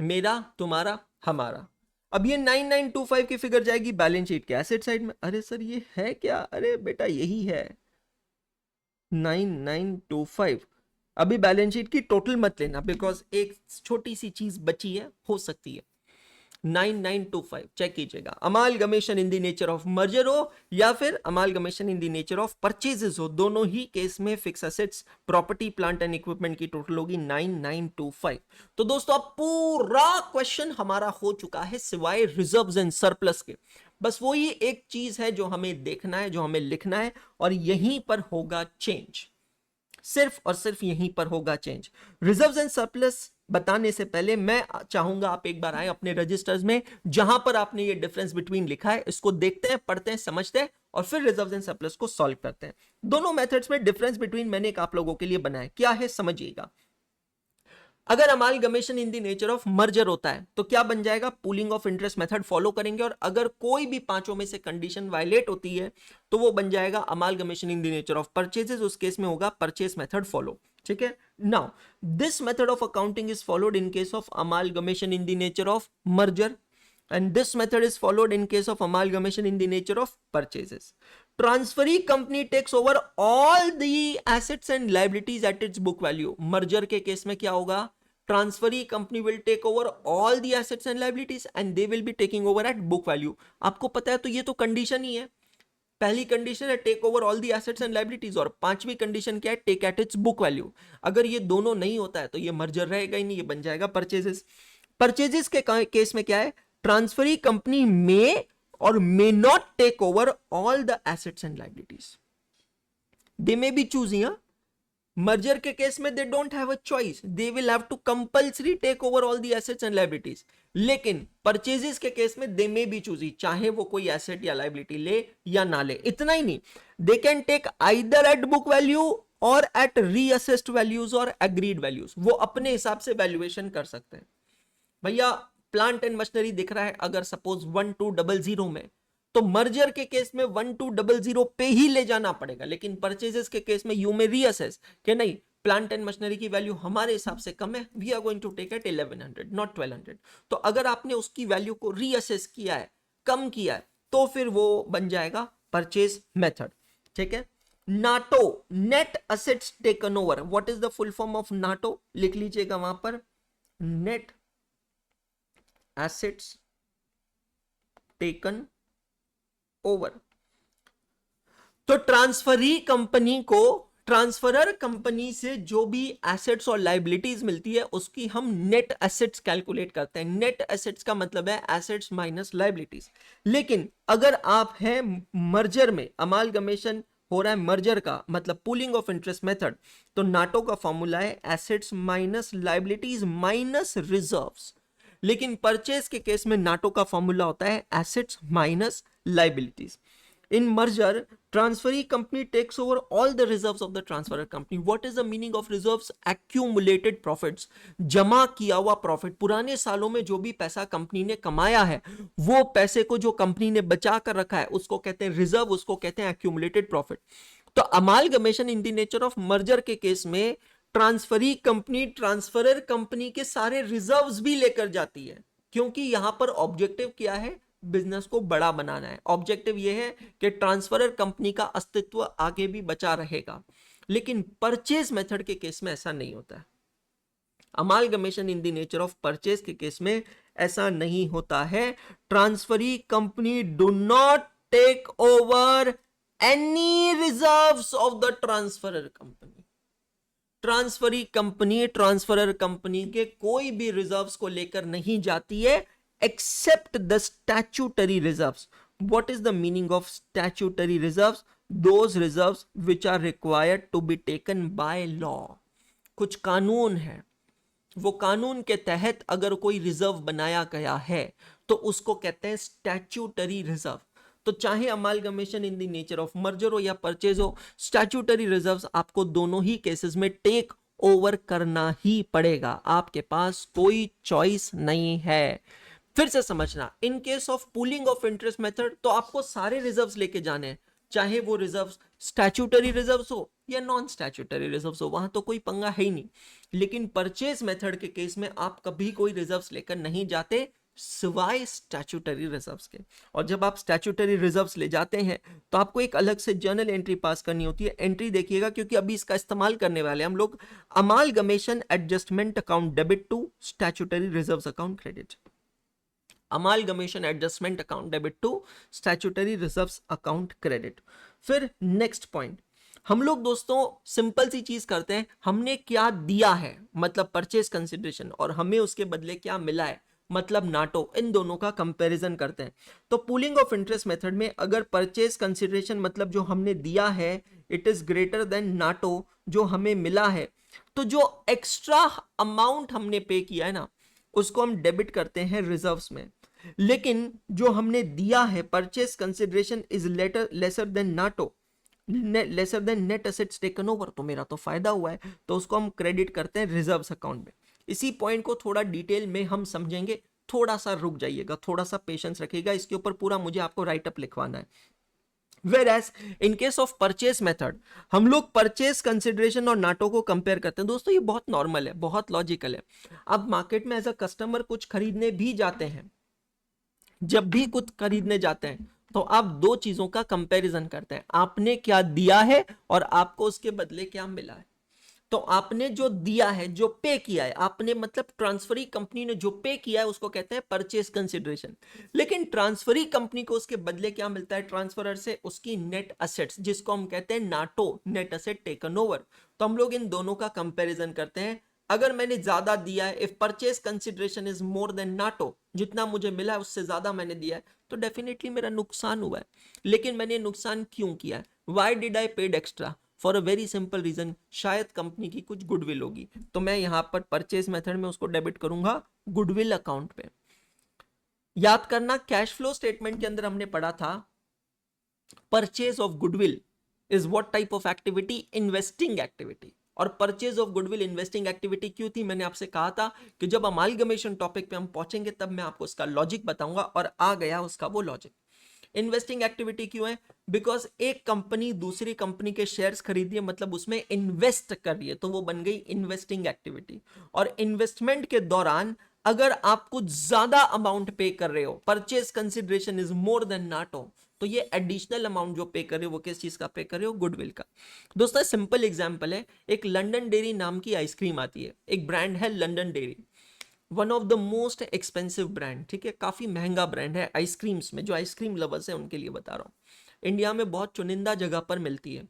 [SPEAKER 1] मेरा, तुम्हारा, हमारा। अब ये 9925 की फिगर जाएगी बैलेंस शीट के एसेट साइड में। अरे सर ये है क्या? अरे बेटा यही है 9925। अभी बैलेंस शीट की टोटल मत लेना, बिकॉज एक छोटी सी चीज बची है, हो सकती है। 9925 चेक कीजिएगा। Amalgamation in the nature of merger हो या फिर amalgamation in the nature of purchases हो, दोनों ही केस में fix assets, property, plant and equipment की टोटल होगी 9925। तो दोस्तों अब पूरा क्वेश्चन हमारा हो चुका है सिवाय रिजर्व्स एंड सरप्लस के। बस वो ही एक चीज है जो हमें देखना है, जो हमें लिखना है, और यहीं पर होगा चेंज, सिर्फ और सिर्फ यहीं पर होगा चेंज। रिजर्व्स एंड सरप्लस बताने से पहले मैं चाहूंगा आप एक बार आए अपने रजिस्टर्स में, जहां पर आपने ये डिफरेंस बिटवीन लिखा है, इसको देखते हैं, पढ़ते हैं, समझते हैं, और फिर रिजर्व्स एंड सरप्लस को सॉल्व करते हैं। दोनों मेथड्स में डिफरेंस बिटवीन मैंने एक आप लोगों के लिए बनाया, क्या है समझिएगा। अगर amalgamation in the nature of merger होता है तो क्या बन जाएगा, pooling of interest method follow करेंगे, और अगर कोई भी पांचों में से कंडीशन वायलेट होती है तो वो बन जाएगा amalgamation in the nature of purchases, उस केस में होगा परचेज मेथड फॉलो। ठीक है, now this method of accounting is followed in case of amalgamation in the nature of merger, and this method is followed in case of amalgamation in the nature of purchases. Transferee company takes over all the assets and liabilities at its book value. Merger के case में क्या होगा, transferee company will take over all the assets and liabilities and they will be taking over at book value. आपको पता है तो ये तो कंडीशन ही है, पहली कंडीशन है take over all the assets and liabilities, और पांचवी कंडीशन क्या है, take at its book value. अगर ये दोनों नहीं होता है तो ये मर्जर रहेगा ही नहीं, ये बन जाएगा परचेजेस। परचेजेस के केस में क्या है, ट्रांसफरी कंपनी में और may not take over all the assets and liabilities, they may be choosing. Merger के केस में they don't have a choice, they will have to compulsory take over all the assets and liabilities. लेकिन purchases के case में they may B choosy, चाहे वो कोई asset या liability ले या ना ले। इतना ही नहीं, they can take either at book value और एट रीअसेस्ड वैल्यूज और एग्रीड वैल्यूज, वो अपने हिसाब से वैल्यूएशन कर सकते हैं। भैया प्लांट एंड मशीनरी दिख रहा है अगर सपोज 1200 में, तो मर्जर के केस में 1200 पे ही ले जाना पड़ेगा, लेकिन परचेजेस के केस में यू में रीअसेस कि नहीं, प्लांट एंड मशीनरी की वैल्यू हमारे हिसाब से कम है, we are going to take at 1100 not 1200। तो अगर आपने उसकी वैल्यू को रीअसेस किया है, कम किया है, तो फिर वो बन जाएगा परचेज मेथड। ठीक है, NATO, net assets taken over, what is the full form of NATO, लिख लीजिएगा वहां पर, नेट एसेट्स टेकन ओवर। तो ट्रांसफरी कंपनी को, ट्रांसफरर कंपनी से जो भी एसेट्स और लायबिलिटीज मिलती है उसकी हम नेट एसेट्स कैलकुलेट करते हैं। नेट एसेट्स का मतलब है एसेट्स माइनस लायबिलिटीज। लेकिन अगर आप हैं मर्जर में, अमालगमेशन हो रहा है मर्जर का, मतलब पूलिंग ऑफ इंटरेस्ट मेथड, तो नाटो का फॉर्मूला है assets minus liabilities minus reserves. लेकिन परचेज के केस में नाटो का फॉर्मूला होता है assets minus liabilities. In merger transferee company takes over all the reserves of the transferor company. What is the meaning of reserves, accumulated profits, जमा किया हुआ profit, पुराने सालों में जो भी पैसा कंपनी ने कमाया है वो पैसे को जो कंपनी ने बचा कर रखा है उसको कहते हैं रिजर्व, उसको कहते हैं एक्यूमुलेटेड प्रॉफिट। तो amalgamation in the nature of merger के केस में ट्रांसफरी कंपनी ट्रांसफरर कंपनी के सारे रिजर्व्स भी लेकर जाती है, क्योंकि यहां पर ऑब्जेक्टिव क्या है, बिजनेस को बड़ा बनाना है। ऑब्जेक्टिव यह है कि ट्रांसफरर कंपनी का अस्तित्व आगे भी बचा रहेगा। लेकिन परचेज मेथड के केस में ऐसा नहीं होता है। Amalgamation in the nature of purchase के केस में ऐसा नहीं होता है। Transferee company do not take over any reserves of the transferor company. Transferee company transferor company के कोई भी रिजर्व्स को लेकर नहीं जाती है except the statutory reserves. What is the meaning of statutory reserves, those reserves which are required to be taken by law. कुछ कानून है, वो कानून के तहत अगर कोई रिजर्व बनाया गया है तो उसको कहते हैं स्टैट्यूटरी रिजर्व। तो चाहे amalgamation in the nature of merger हो या परचेज हो, स्टैट्यूटरी रिजर्व्स आपको दोनों ही केसेस में टेक ओवर करना ही पड़ेगा, आपके पास कोई चॉइस नहीं है। फिर से समझना, इन case of pooling of interest method तो आपको सारे रिजर्व्स लेके जाने हैं, चाहे वो रिजर्व्स स्टैट्यूटरी रिजर्व्स हो या नॉन स्टैट्यूटरी रिजर्व्स हो, वहां तो कोई पंगा है ही नहीं। लेकिन परचेज मेथड के केस में आप कभी कोई रिजर्व्स लेकर नहीं जाते सिवाय स्टैट्यूटरी रिजर्व्स के। और जब आप स्टैट्यूटरी रिजर्व्स ले जाते हैं तो आपको एक अलग से जर्नल एंट्री पास करनी होती है। एंट्री देखिएगा क्योंकि अभी इसका इस्तेमाल करने वाले हम लोग, amalgamation adjustment account debit to statutory reserves account credit, amalgamation adjustment account debit to statutory reserves account credit. फिर नेक्स्ट पॉइंट, हम लोग दोस्तों सिंपल सी चीज करते हैं, हमने क्या दिया है मतलब परचेज कंसिडरेशन, और हमें उसके बदले क्या मिला है मतलब नाटो, इन दोनों का कंपैरिजन करते हैं। तो पूलिंग ऑफ इंटरेस्ट मेथड में अगर परचेज कंसिडरेशन मतलब जो हमने दिया है it is greater than NATO जो हमें मिला है, तो जो एक्स्ट्रा अमाउंट हमने पे किया है ना उसको हम डेबिट करते हैं रिजर्व्स में। लेकिन जो हमने दिया है purchase consideration is lesser than NATO, lesser than net assets taken over, तो मेरा तो फायदा हुआ है, तो उसको हम क्रेडिट करते हैं रिजर्व्स अकाउंट में। इसी पॉइंट को थोड़ा डिटेल में हम समझेंगे, थोड़ा सा रुक जाइएगा, थोड़ा सा पेशेंस रखिएगा, इसके ऊपर पूरा मुझे आपको राइट अप लिखवाना है। Whereas in case of purchase method, हम लोग परचेस कंसिडरेशन और नाटो को कंपेयर करते हैं। दोस्तों ये बहुत नॉर्मल है, बहुत लॉजिकल है। अब मार्केट में एज अ कस्टमर कुछ खरीदने भी जाते हैं, जब भी कुछ खरीदने जाते हैं तो आप दो चीजों का कंपैरिजन करते हैं, आपने क्या दिया है और आपको उसके बदले क्या मिला है। तो आपने जो दिया है, जो पे किया है, आपने मतलब ट्रांसफरी कंपनी ने जो पे किया है उसको कहते हैं परचेस कंसिडरेशन। लेकिन ट्रांसफरी कंपनी को उसके बदले क्या मिलता है ट्रांसफरर से, उसकी नेट असेट्स, जिसको हम कहते हैं NATO, net asset taken over. तो हम लोग इन दोनों का कंपैरिजन करते हैं। अगर मैंने ज्यादा दिया है, if purchase consideration is more than NATO, जितना मुझे मिला है उससे ज्यादा मैंने दिया है, तो डेफिनेटली मेरा नुकसान हुआ है। लेकिन मैंने नुकसान क्यों किया है, why did I paid extra, for a very simple reason, शायद कंपनी की कुछ गुडविल होगी, तो मैं यहां पर परचेज मेथड में उसको डेबिट करूंगा गुडविल अकाउंट पे। याद करना, कैश फ्लो स्टेटमेंट के अंदर हमने पढ़ा था purchase of goodwill is what type of activity, investing activity. और purchase of goodwill investing activity क्यों थी, मैंने आपसे कहा था कि जब अमालगमेशन टॉपिक पे हम पहुंचेंगे तब मैं आपको उसका लॉजिक बताऊंगा, और आ गया उसका वो लॉजिक। इन्वेस्टिंग एक्टिविटी क्यों है, बिकॉज एक कंपनी दूसरी कंपनी के शेयर्स खरीद रही है, मतलब उसमें इन्वेस्ट कर रही है, तो वो बन गई इन्वेस्टिंग एक्टिविटी। और इन्वेस्टमेंट के दौरान अगर आप कुछ ज्यादा अमाउंट पे कर रहे हो, purchase consideration is more than NATO, तो ये एडिशनल अमाउंट जो पे कर रहे हो वो किस चीज का पे कर रहे हो, गुडविल का। दोस्तों सिंपल एग्जांपल है, एक लंदन डेयरी नाम की आइसक्रीम आती है, एक ब्रांड है London dairy, one of the most expensive brand, ठीक है, काफी महंगा ब्रांड है आइसक्रीम्स में, जो आइसक्रीम लवर्स है उनके लिए बता रहा हूं, इंडिया में बहुत चुनिंदा जगह पर मिलती है।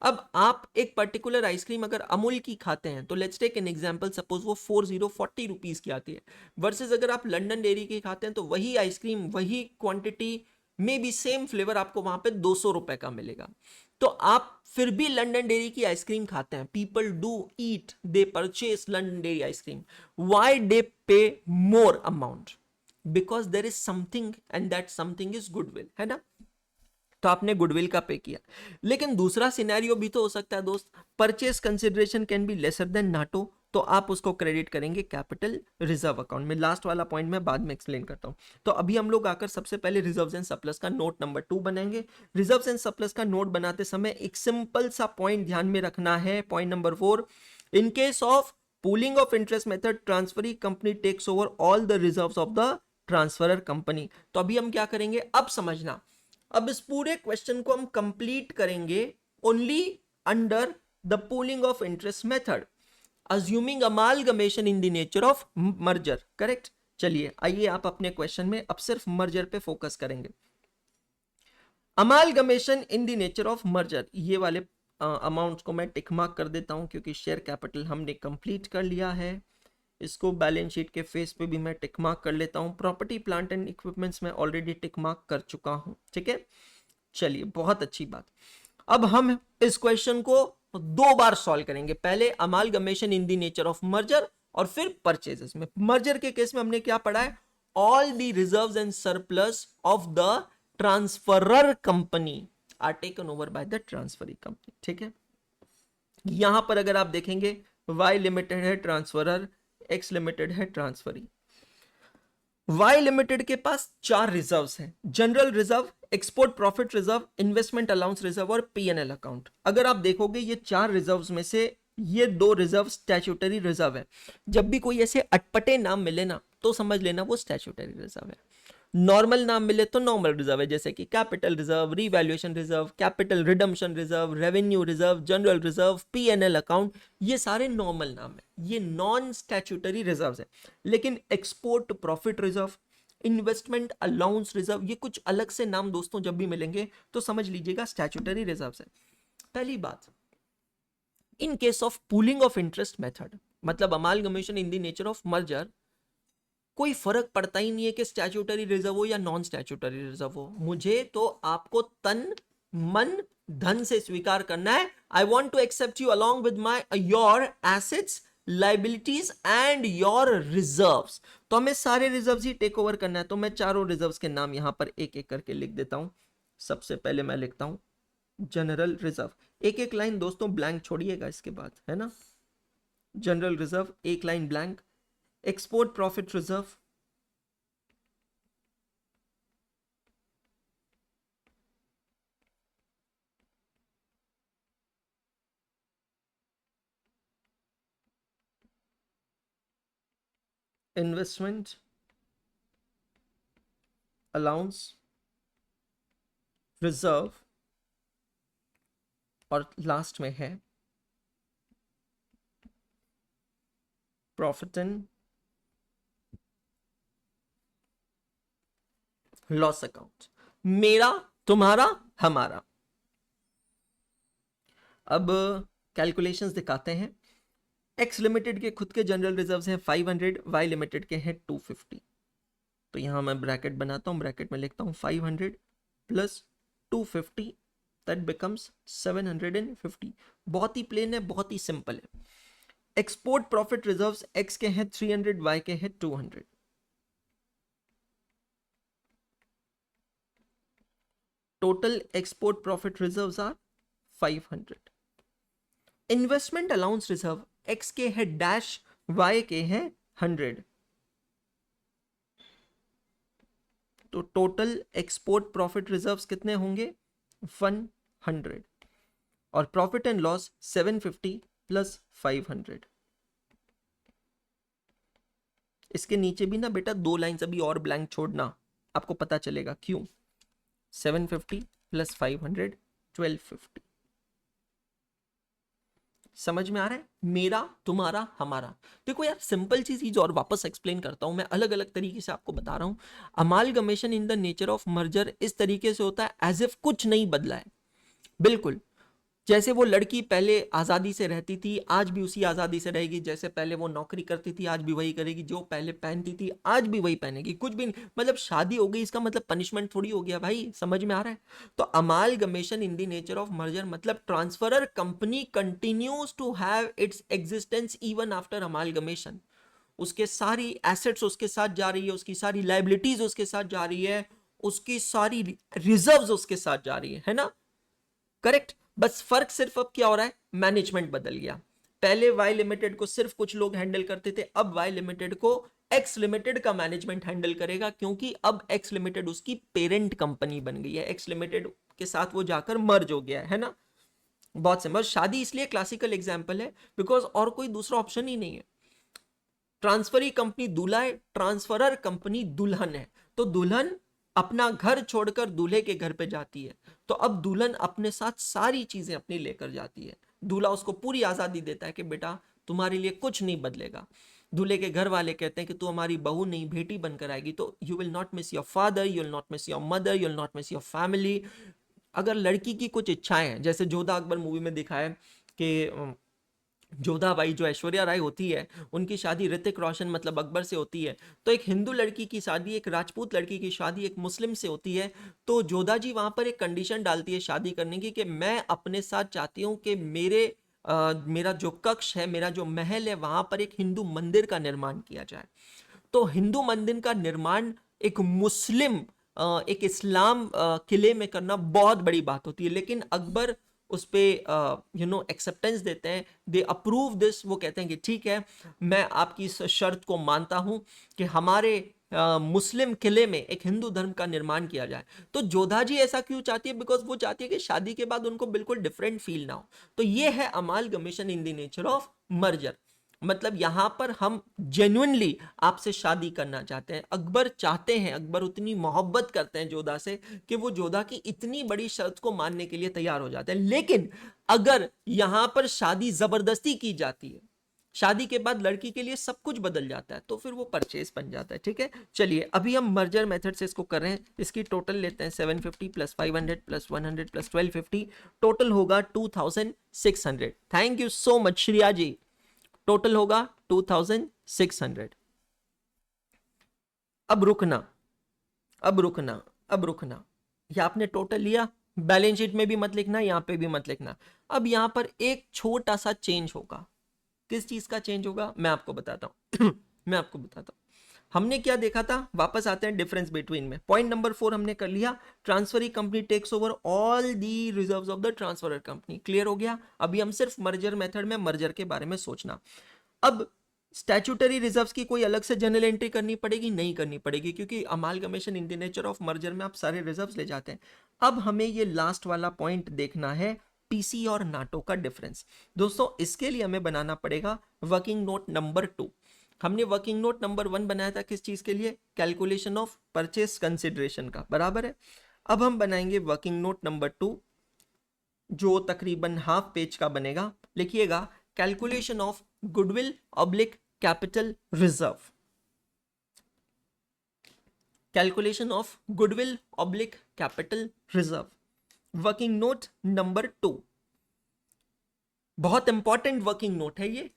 [SPEAKER 1] अब आप एक पर्टिकुलर आइसक्रीम अगर अमूल की खाते हैं, तो let's take an example, suppose वो 40 रुपीज की आती है, वर्सेस अगर आप लंदन डेयरी की खाते हैं तो वही आइसक्रीम, वही quantity, may be same flavour, आपको वहां पे 200 रुपए का मिलेगा। तो आप फिर भी लंदन डेयरी की आइसक्रीम खाते हैं, people do eat, they purchase London Dairy ice cream, why they pay more amount, because there is something and that something is goodwill, है ना। तो आपने गुडविल का पे किया। लेकिन दूसरा सिनेरियो भी तो हो सकता है दोस्त, purchase consideration can be lesser than NATO, तो आप उसको क्रेडिट करेंगे कैपिटल रिजर्व अकाउंट में। लास्ट वाला पॉइंट मैं बाद में एक्सप्लेन करता हूं। तो अभी हम लोग आकर सबसे पहले रिजर्व्स एंड सरप्लस का नोट नंबर 2 बनाएंगे। रिजर्व्स एंड सरप्लस का नोट बनाते समय एक सिंपल सा पॉइंट ध्यान में रखना है, point number 4, in case of pooling of interest method, transferee company takes over all the reserves of the transferor company. तो अभी हम क्या करेंगे, अब समझना, अब इस पूरे क्वेश्चन को हम कंप्लीट करेंगे only under the pooling of interest method, assuming amalgamation in the nature of merger, correct. चलिए आइए आप अपने क्वेश्चन में अब सिर्फ मर्जर पे फोकस करेंगे। Amalgamation in the nature of merger, ये वाले अमाउंट्स को मैं टिक मार्क कर देता हूं क्योंकि शेयर कैपिटल हमने कंप्लीट कर लिया है। इसको बैलेंस शीट के फेस पे भी मैं टिक मार्क कर लेता हूं। प्रॉपर्टी प्लांट एंड इक्विपमेंट्स में ऑलरेडी टिक मार्क कर चुका हूं, ठीक है। चलिए बहुत अच्छी बात। अब हम इस क्वेश्चन को दो बार सॉल्व करेंगे, पहले amalgamation in the nature of merger और फिर परचेजेस में। मर्जर के केस में हमने क्या पढ़ा है, all the reserves and surplus of the transferor company are taken over by the transferee company, ठीक है। यहां पर अगर आप देखेंगे वाई लिमिटेड है ट्रांसफरर, एक्स लिमिटेड है ट्रांसफरी। वाई लिमिटेड के पास 4 रिजर्व्स हैं, general reserve, export profit reserve, investment allowance reserve और पीएनएल अकाउंट। अगर आप देखोगे ये 4 रिजर्व्स में से ये 2 रिजर्व स्टैट्यूटरी रिजर्व है। जब भी कोई ऐसे अटपटे नाम मिले ना तो समझ लेना वो स्टैट्यूटरी रिजर्व है। नॉर्मल नाम मिले तो नॉर्मल रिजर्व है, जैसे कि capital reserve, revaluation reserve, capital redemption reserve, revenue reserve, general reserve, PNL account, ये सारे नॉर्मल नाम है, ये नॉन स्टैट्यूटरी रिजर्व्स है। लेकिन export profit reserve, investment allowance reserve, ये कुछ अलग से नाम दोस्तों जब भी मिलेंगे तो समझ लीजिएगा स्टैट्यूटरी रिजर्व्स है। पहली बात, in case of pooling of interest method, मतलब amalgamation in the nature of merger, कोई फर्क पड़ता ही नहीं है कि स्टैट्यूटरी रिजर्व हो या नॉन स्टैट्यूटरी रिजर्व हो, मुझे तो आपको तन मन धन से स्वीकार करना है। I want to accept you along with my your assets, liabilities and your reserves. तो हमें सारे रिजर्व्स ही टेक ओवर करना है। तो मैं चारों रिजर्व्स के नाम यहां पर एक एक करके लिख देता हूं। सबसे पहले मैं लिखता हूं जनरल रिजर्व, एक एक लाइन दोस्तों ब्लैंक छोड़िएगा इसके बाद, है ना। जनरल रिजर्व एक line blank, export profit reserve, investment allowance reserve, और लास्ट में है प्रॉफिट एंड लॉस अकाउंट। मेरा, तुम्हारा, हमारा। अब कैलकुलेशंस दिखाते हैं। एक्स लिमिटेड के खुद के जनरल रिजर्व्स हैं 500, वाई लिमिटेड के हैं 250। तो यहां मैं ब्रैकेट बनाता हूं, ब्रैकेट में लिखता हूं 500 प्लस 250, दैट बिकम्स 750। बहुत ही प्लेन है, बहुत ही सिंपल है। एक्सपोर्ट प्रॉफिट रिजर्व्स एक्स के हैं 300, वाई के हैं 200। Total export profit reserves are 500। Investment allowance reserve X के है डैश, वाई के हैं 100। तो टोटल एक्सपोर्ट प्रॉफिट रिजर्व्स कितने होंगे? 100। और प्रॉफिट एंड लॉस 750 प्लस 500। इसके नीचे भी ना बेटा 2 लाइंस अभी और ब्लैंक छोड़ना, आपको पता चलेगा क्यों। 750 प्लस 500 1250। समझ में आ रहा है? मेरा, तुम्हारा, हमारा। देखो यार, सिंपल चीज और वापस एक्सप्लेन करता हूं मैं, अलग अलग तरीके से आपको बता रहा हूं। Amalgamation in the nature of merger इस तरीके से होता है एज इफ कुछ नहीं बदला है, बिल्कुल। जैसे वो लड़की पहले आज़ादी से रहती थी, आज भी उसी आज़ादी से रहेगी। जैसे पहले वो नौकरी करती थी, आज भी वही करेगी। जो पहले पहनती थी, आज भी वही पहनेगी। कुछ भी नहीं, मतलब शादी हो गई इसका मतलब पनिशमेंट थोड़ी हो गया भाई। समझ में आ रहा है? तो amalgamation in the nature of merger मतलब transferor company continues to have its existence even after amalgamation. उसके सारी एसेट्स उसके साथ जा रही है, उसकी सारी लाइबिलिटीज उसके साथ जा रही है, उसकी सारी रिजर्व्स उसके साथ जा रही है ना? करेक्ट। बस फर्क सिर्फ अब क्या हो रहा है, मैनेजमेंट बदल गया। पहले वाई लिमिटेड को सिर्फ कुछ लोग हैंडल करते थे, अब वाई लिमिटेड को एक्स लिमिटेड का मैनेजमेंट हैंडल करेगा, क्योंकि अब एक्स लिमिटेड उसकी पेरेंट कंपनी बन गई है। एक्स लिमिटेड के साथ वो जाकर मर्ज हो गया है ना? बहुत सिंपल। शादी इसलिए क्लासिकल एग्जाम्पल है बिकॉज और कोई दूसरा ऑप्शन ही नहीं है। ट्रांसफरी कंपनी दूल्हा है, ट्रांसफरर कंपनी दुल्हन है। तो दुल्हन अपना घर छोड़कर दूल्हे के घर पे जाती है, तो अब दुल्हन अपने साथ सारी चीजें अपनी लेकर जाती है। दूल्हा उसको पूरी आजादी देता है कि बेटा तुम्हारे लिए कुछ नहीं बदलेगा। दूल्हे के घर वाले कहते हैं कि तू हमारी बहू नहीं बेटी बनकर आएगी, तो you will not miss your father, you will not miss your mother, you will not miss your family. अगर लड़की की कुछ इच्छाएं हैं, जैसे जोधा अकबर मूवी में दिखाया है कि जोधा बाई जो ऐश्वर्या राय होती है, उनकी शादी ऋतिक रोशन मतलब अकबर से होती है। तो एक हिंदू लड़की की शादी, एक राजपूत लड़की की शादी एक मुस्लिम से होती है। तो जोधा जी वहां पर एक कंडीशन डालती है शादी करने की कि मैं अपने साथ चाहती हूँ कि मेरा जो कक्ष है, मेरा जो महल है, वहां पर एक हिंदू मंदिर का निर्माण किया जाए। तो हिंदू मंदिर का निर्माण एक मुस्लिम एक इस्लाम किले में करना बहुत बड़ी बात होती है, लेकिन अकबर उस पे एक्सेप्टेंस देते हैं। They approve this. वो कहते हैं कि ठीक है, मैं आपकी इस शर्त को मानता हूं कि हमारे मुस्लिम किले में एक हिंदू धर्म का निर्माण किया जाए। तो जोधा जी ऐसा क्यों चाहती है? बिकॉज वो चाहती है कि शादी के बाद उनको बिल्कुल डिफरेंट फील ना हो। तो ये है amalgamation in the nature of merger. मतलब यहां पर हम जेन्युइनली आपसे शादी करना चाहते हैं। अकबर चाहते हैं, अकबर उतनी मोहब्बत करते हैं जोधा से कि वो जोधा की इतनी बड़ी शर्त को मानने के लिए तैयार हो जाते हैं। लेकिन अगर यहां पर शादी जबरदस्ती की जाती है, शादी के बाद लड़की के लिए सब कुछ बदल जाता है, तो फिर वो परचेज बन जाता है। ठीक है, चलिए अभी हम मर्जर मेथड से इसको कर रहे हैं। इसकी टोटल लेते हैं 750 प्लस 500 प्लस 100 प्लस 1250, टोटल होगा 2600। Thank you so much Shriya ji. Total होगा 2600। अब रुकना, अब रुकना, अब रुकना। ये आपने टोटल लिया, बैलेंस शीट में भी मत लिखना, यहां पे भी मत लिखना। अब यहां पर एक छोटा सा चेंज होगा। किस चीज का चेंज होगा मैं आपको बताता हूं मैं आपको बताता हूं। हमने क्या देखा था, वापस आते हैं डिफरेंस बिटवीन में। पॉइंट नंबर 4 हमने कर लिया, transferee company takes over all the reserves of the transferor company. Clear हो गया? अभी हम सिर्फ मर्जर मेथड में मर्जर के बारे में सोचना। अब स्टैट्यूटरी रिजर्व्स की कोई अलग से जर्नल एंट्री करनी पड़ेगी? नहीं करनी पड़ेगी, क्योंकि amalgamation in the nature of merger में आप सारे रिजर्व्स ले जाते हैं। अब हमें ये लास्ट वाला पॉइंट देखना है, पीसी और नाटो का डिफरेंस। दोस्तों इसके लिए हमें बनाना पड़ेगा वर्किंग नोट नंबर 2। हमने वर्किंग नोट नंबर 1 बनाया था किस चीज के लिए? कैलकुलेशन ऑफ परचेस कंसिडरेशन का, बराबर है। अब हम बनाएंगे वर्किंग नोट नंबर 2, जो तकरीबन हाफ पेज का बनेगा। लिखिएगा, calculation of goodwill oblique capital reserve. Calculation of goodwill oblique capital reserve, working note number 2। बहुत इंपॉर्टेंट वर्किंग नोट है ये।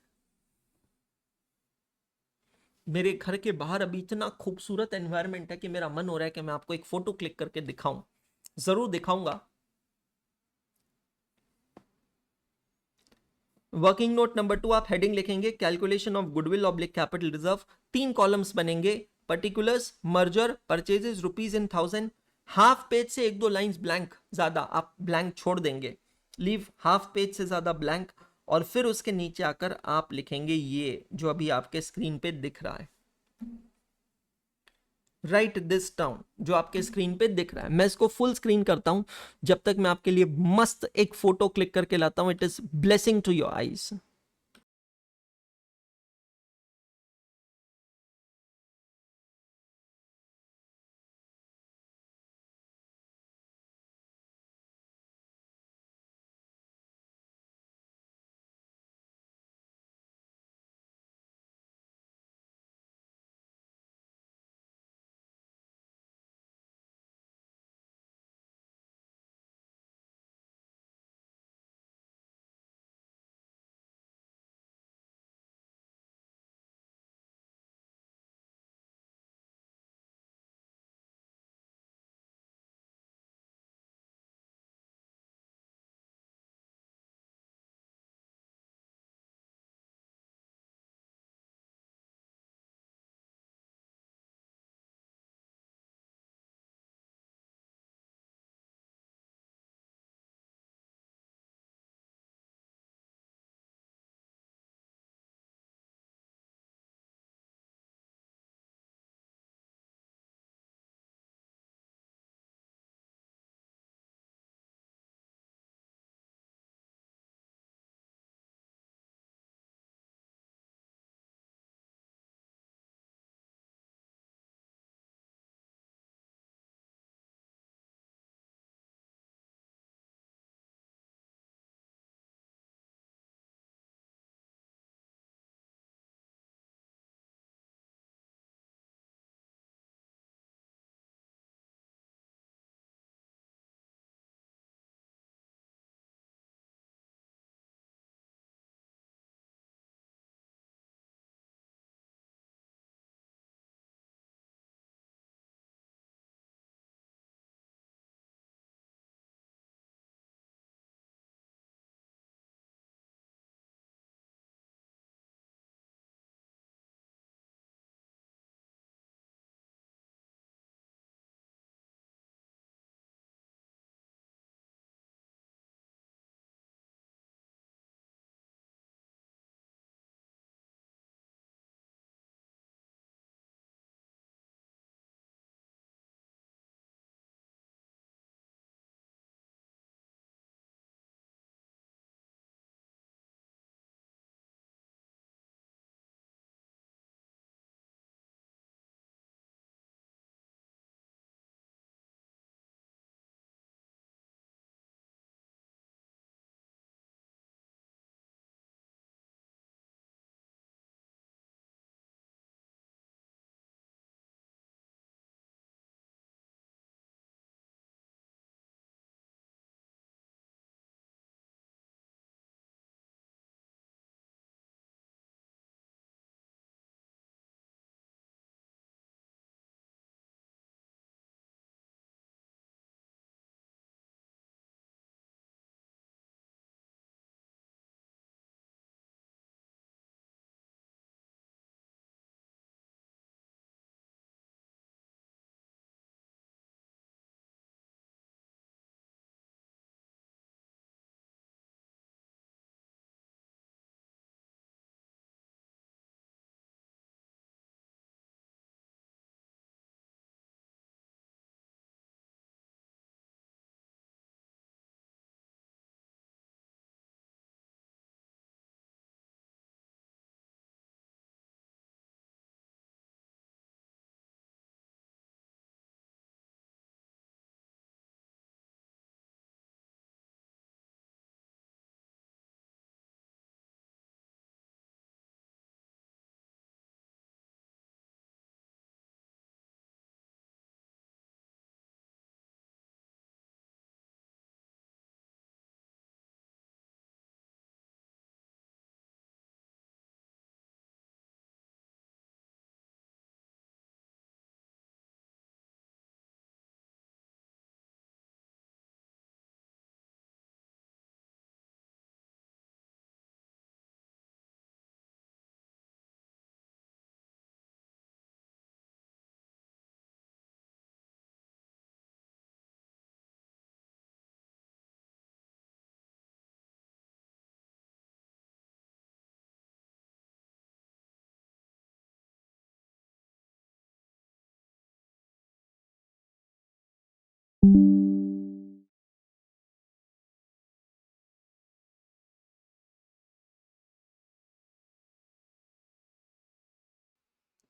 [SPEAKER 1] मेरे घर के बाहर अभी इतना खूबसूरत एनवायरनमेंट है कि मेरा मन हो रहा है कि मैं आपको एक फोटो क्लिक करके दिखाऊं। जरूर दिखाऊंगा। वर्किंग नोट नंबर 2 आप हेडिंग लिखेंगे calculation of goodwill oblique capital reserve. 3 columns बनेंगे, particulars, merger, purchases rupees in 1000। Half page से 1-2 लाइंस ब्लैंक, ज्यादा आप ब्लैंक छोड़ देंगे, लीव हाफ पेज से ज्यादा ब्लैंक। और फिर उसके नीचे आकर आप लिखेंगे ये जो अभी आपके स्क्रीन पे दिख रहा है, राइट दिस डाउन, जो आपके स्क्रीन पे दिख रहा है। मैं इसको फुल स्क्रीन करता हूं जब तक मैं आपके लिए मस्त एक फोटो क्लिक करके लाता हूं। It is blessing to your eyes.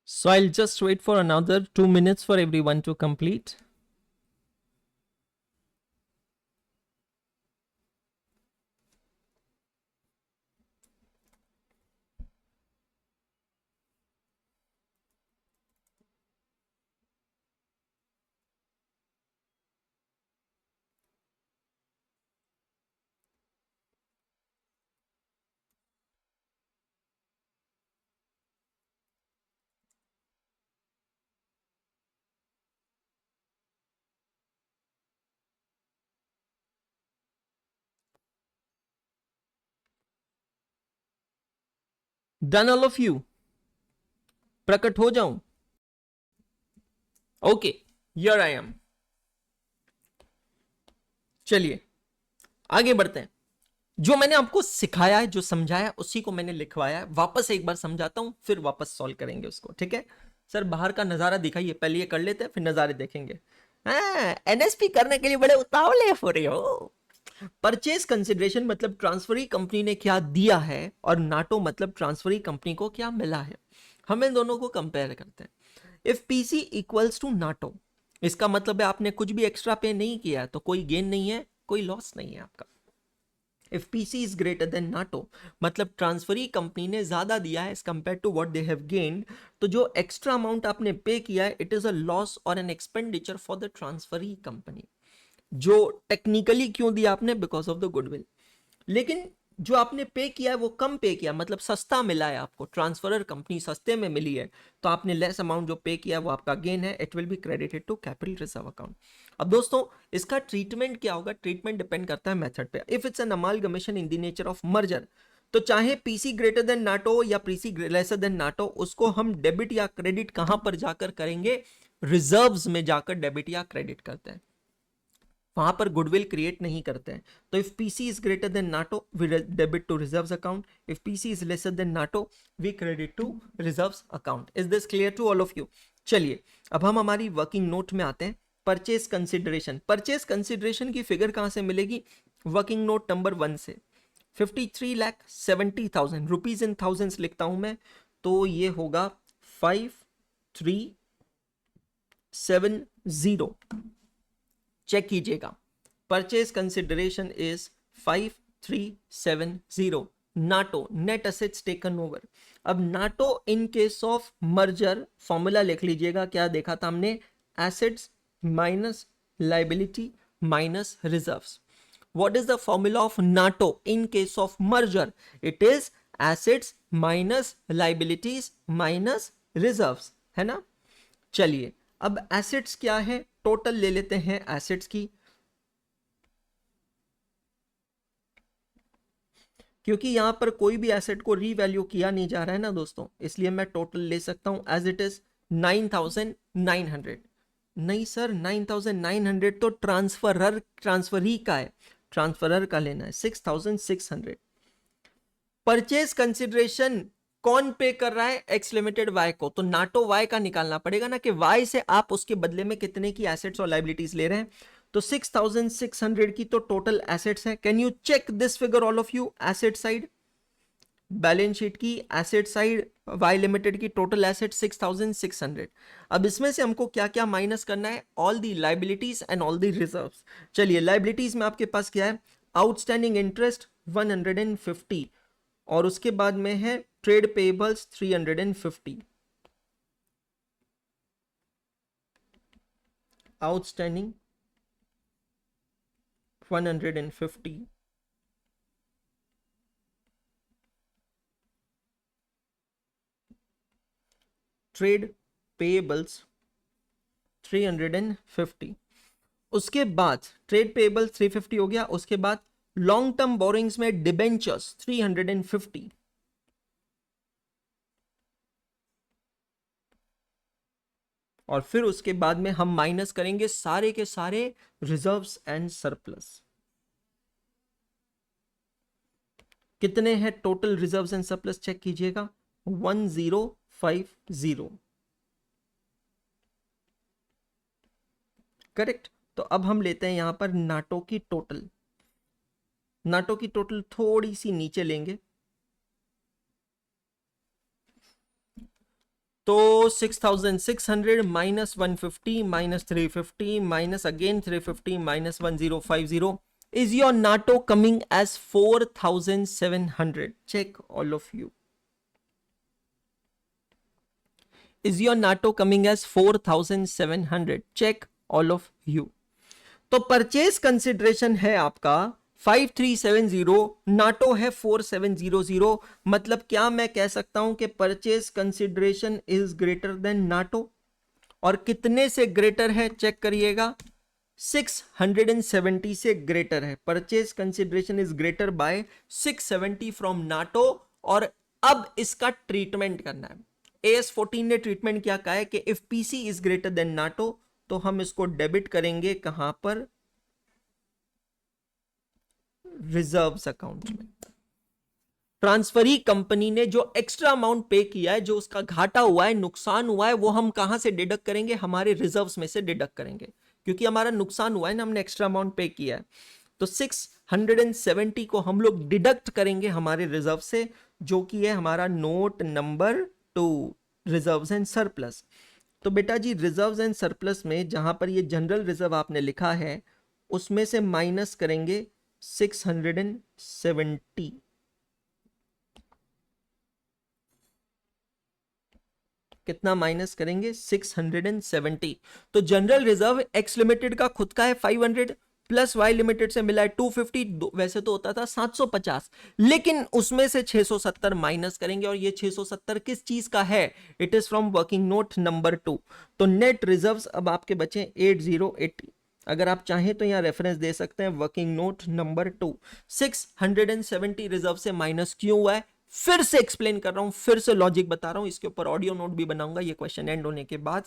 [SPEAKER 1] So I'll just wait for another 2 minutes for everyone to complete. Done all of you? प्रकट हो जाऊं? Okay, here I am. चलिए आगे बढ़ते हैं. जो मैंने आपको सिखाया है, जो समझाया, उसी को मैंने लिखवाया है. वापस एक बार समझाता हूं, फिर वापस सॉल्व करेंगे उसको. ठीक है सर, बाहर का नजारा दिखाइए. पहले ये कर लेते हैं, फिर नजारे देखेंगे. एनएसपी करने के लिए बड़े उतावले हो रहे हो. परचेज कंसिडरेशन मतलब ट्रांसफरी कंपनी ने क्या दिया है, और नाटो मतलब ट्रांसफरी कंपनी को क्या मिला है. हम इन दोनों को कंपेयर करते हैं. If PC equals to NATO, इसका मतलब है आपने कुछ भी एक्स्ट्रा पे नहीं किया है, तो कोई गेन नहीं है, कोई लॉस नहीं है आपका. If PC is greater than NATO, मतलब ट्रांसफरी कंपनी ने ज्यादा दिया है as compare to what they have gained, तो जो एक्स्ट्रा अमाउंट आपने पे किया है, इट इज अ लॉस और an expenditure for the transferee company. जो टेक्निकली क्यों दिया आपने, बिकॉज ऑफ द गुडविल. लेकिन जो आपने पे किया है वो कम पे किया, मतलब सस्ता मिला है आपको, ट्रांसफरर कंपनी सस्ते में मिली है, तो आपने लेस अमाउंट जो पे किया वो आपका गेन है. It will be credited to capital reserve account. अब दोस्तों इसका ट्रीटमेंट क्या होगा, ट्रीटमेंट डिपेंड करता है मेथड पे. If it's an amalgamation in the nature of merger, तो चाहे पीसी ग्रेटर देन नाटो या पीसी लेसर देन नाटो, उसको हम डेबिट या क्रेडिट कहां पर जाकर करेंगे, रिजर्व्स में जाकर डेबिट या क्रेडिट करते हैं. वहां पर गुडविल क्रिएट नहीं करते हैं. तो if PC is greater than NATO, we debit to reserves account. If PC is lesser than NATO, we credit to reserves account. Is this clear to all of you? चलिए अब हम हमारी working note में आते हैं. Purchase consideration. Purchase consideration की figure कहां से मिलेगी, वर्किंग नोट नंबर 1 से. 53,70,000 रुपीज इन थाउजेंड्स लिखता हूं मैं, तो ये होगा 5370. चेक कीजिएगा, purchase consideration is 5370. NATO net assets taken over. अब NATO in case of merger formula लिख लीजिएगा. क्या देखा था हमने, assets minus liability minus reserves. What is the formula of NATO in case of merger, it is assets minus liabilities minus reserves, है ना. चलिए अब एसेट्स क्या है, टोटल ले लेते हैं एसेट्स की. क्योंकि यहां पर कोई भी एसेट को रीवैल्यू किया नहीं जा रहा है ना दोस्तों, इसलिए मैं टोटल ले सकता हूं एज इट इज 9,900. नहीं सर, 9,900 तो ट्रांसफरी का है, ट्रांसफरर का लेना है 6,600. परचेज कंसिडरेशन कौन पे कर रहा है, एक्स लिमिटेड वाई को, तो नाटो वाई का निकालना पड़ेगा ना, कि वाई से आप उसके बदले में कितने की एसेट्स और लाइबिलिटीज ले रहे हैं. तो 6,600 की तो टोटल एसेट्स है. Can you check this figure all of you. Asset side, balance sheet की एसेट साइड, वाई लिमिटेड की टोटल एसेट 6,600. अब इसमें से हमको क्या क्या माइनस करना है, all the liabilities and all the reserves. चलिए लाइबिलिटीज में आपके पास क्या है, आउटस्टैंडिंग इंटरेस्ट 150, और उसके बाद में है trade payables 350. Outstanding 150, trade payables 350. उसके बाद ट्रेड पेबल 350 हो गया. उसके बाद लॉन्ग टर्म बोरिंग्स में डिबेंचर्स 350. और फिर उसके बाद में हम माइनस करेंगे सारे के सारे रिजर्व्स एंड सरप्लस. कितने हैं total reserves and surplus, check कीजिएगा, 1050. करेक्ट. तो अब हम लेते हैं यहां पर नाटो की टोटल. नाटो की टोटल थोड़ी सी नीचे लेंगे. तो 6600 minus 150 minus 350 minus again 350 minus 1050 is your NATO coming as 4700? Check all of you. Is your NATO coming as 4700? Check all of you. तो परचेज कंसिडरेशन है आपका 5370, नाटो है 4700, मतलब क्या मैं कह सकता हूं कि purchase consideration is greater than NATO? और कितने से ग्रेटर है चेक करिएगा, 670 से ग्रेटर है। Purchase consideration is greater by 670 from NATO. और अब इसका ट्रीटमेंट करना है। AS14 ने ट्रीटमेंट क्या कहा है कि if PC is greater than NATO तो हम इसको डेबिट करेंगे कहां पर? रिजर्व्स अकाउंट में। ट्रांसफरी कंपनी ने जो एक्स्ट्रा अमाउंट पे किया है, जो उसका घाटा हुआ है, नुकसान हुआ है, वो हम कहां से डिडक्ट करेंगे? हमारे रिजर्व्स में से डिडक्ट करेंगे, क्योंकि हमारा नुकसान हुआ है ना, हमने एक्स्ट्रा अमाउंट पे किया है। तो 670 को हम लोग डिडक्ट करेंगे हमारे रिजर्व से, जो कि है हमारा note number 2, reserves and surplus. तो बेटा जी रिजर्व्स एंड सरप्लस में जहां पर ये जनरल रिजर्व आपने लिखा है, उसमें से माइनस करेंगे 670। कितना माइनस करेंगे? 670। तो जनरल रिजर्व एक्स लिमिटेड का खुद का है 500 प्लस वाई लिमिटेड से मिला है 250, वैसे तो होता था 750, लेकिन उसमें से 670 माइनस करेंगे। और ये 670 किस चीज का है? It is from working note number 2। तो नेट रिजर्व्स अब आपके बचे 8080। अगर आप चाहें तो यहां रेफरेंस दे सकते हैं वर्किंग नोट नंबर 2। 670 रिजर्व से माइनस क्यों हुआ है? फिर से एक्सप्लेन कर रहा हूं, फिर से लॉजिक बता रहा हूं, इसके ऊपर ऑडियो नोट भी बनाऊंगा ये क्वेश्चन एंड होने के बाद।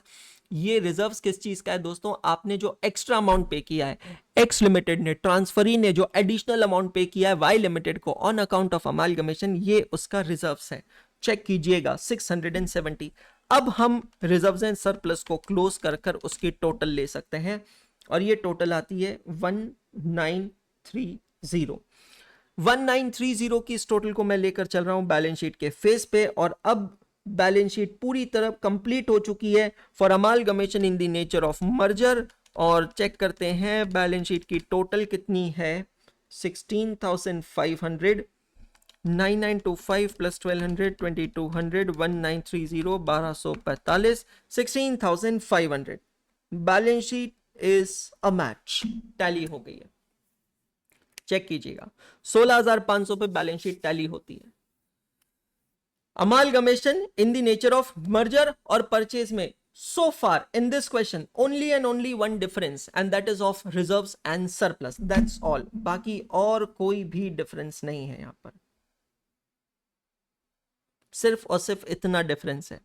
[SPEAKER 1] ये रिजर्व्स किस चीज का है दोस्तों? आपने जो एक्स्ट्रा अमाउंट पे किया है, एक्स लिमिटेड ने, ट्रांसफरी ने जो एडिशनल अमाउंट पे किया है वाई लिमिटेड को ऑन अकाउंट ऑफ अमालगमेशन, ये उसका रिजर्व्स है। चेक कीजिएगा 670। अब हम रिजर्व्स एंड सरप्लस को क्लोज कर कर उसकी टोटल ले सकते हैं, और ये टोटल आती है 1930। 1930 की इस टोटल को मैं लेकर चल रहा हूं बैलेंस शीट के फेस पे। और अब बैलेंस शीट पूरी तरह कंप्लीट हो चुकी है for amalgamation in the nature of merger. और चेक करते हैं बैलेंस शीट की टोटल कितनी है। 16,500, 9925 plus 1200, 2200, 1930, 1245, 16,500। Balance sheet is a match, tally हो गई है। चेक कीजिएगा 16,500 पे बैलेंस शीट टैली होती है। Amalgamation in the nature of merger और परचेज में so far in this question only and only one difference, and that is of reserves and surplus, that's all। बाकी और कोई भी डिफरेंस नहीं है यहां पर, सिर्फ और सिर्फ इतना डिफरेंस है।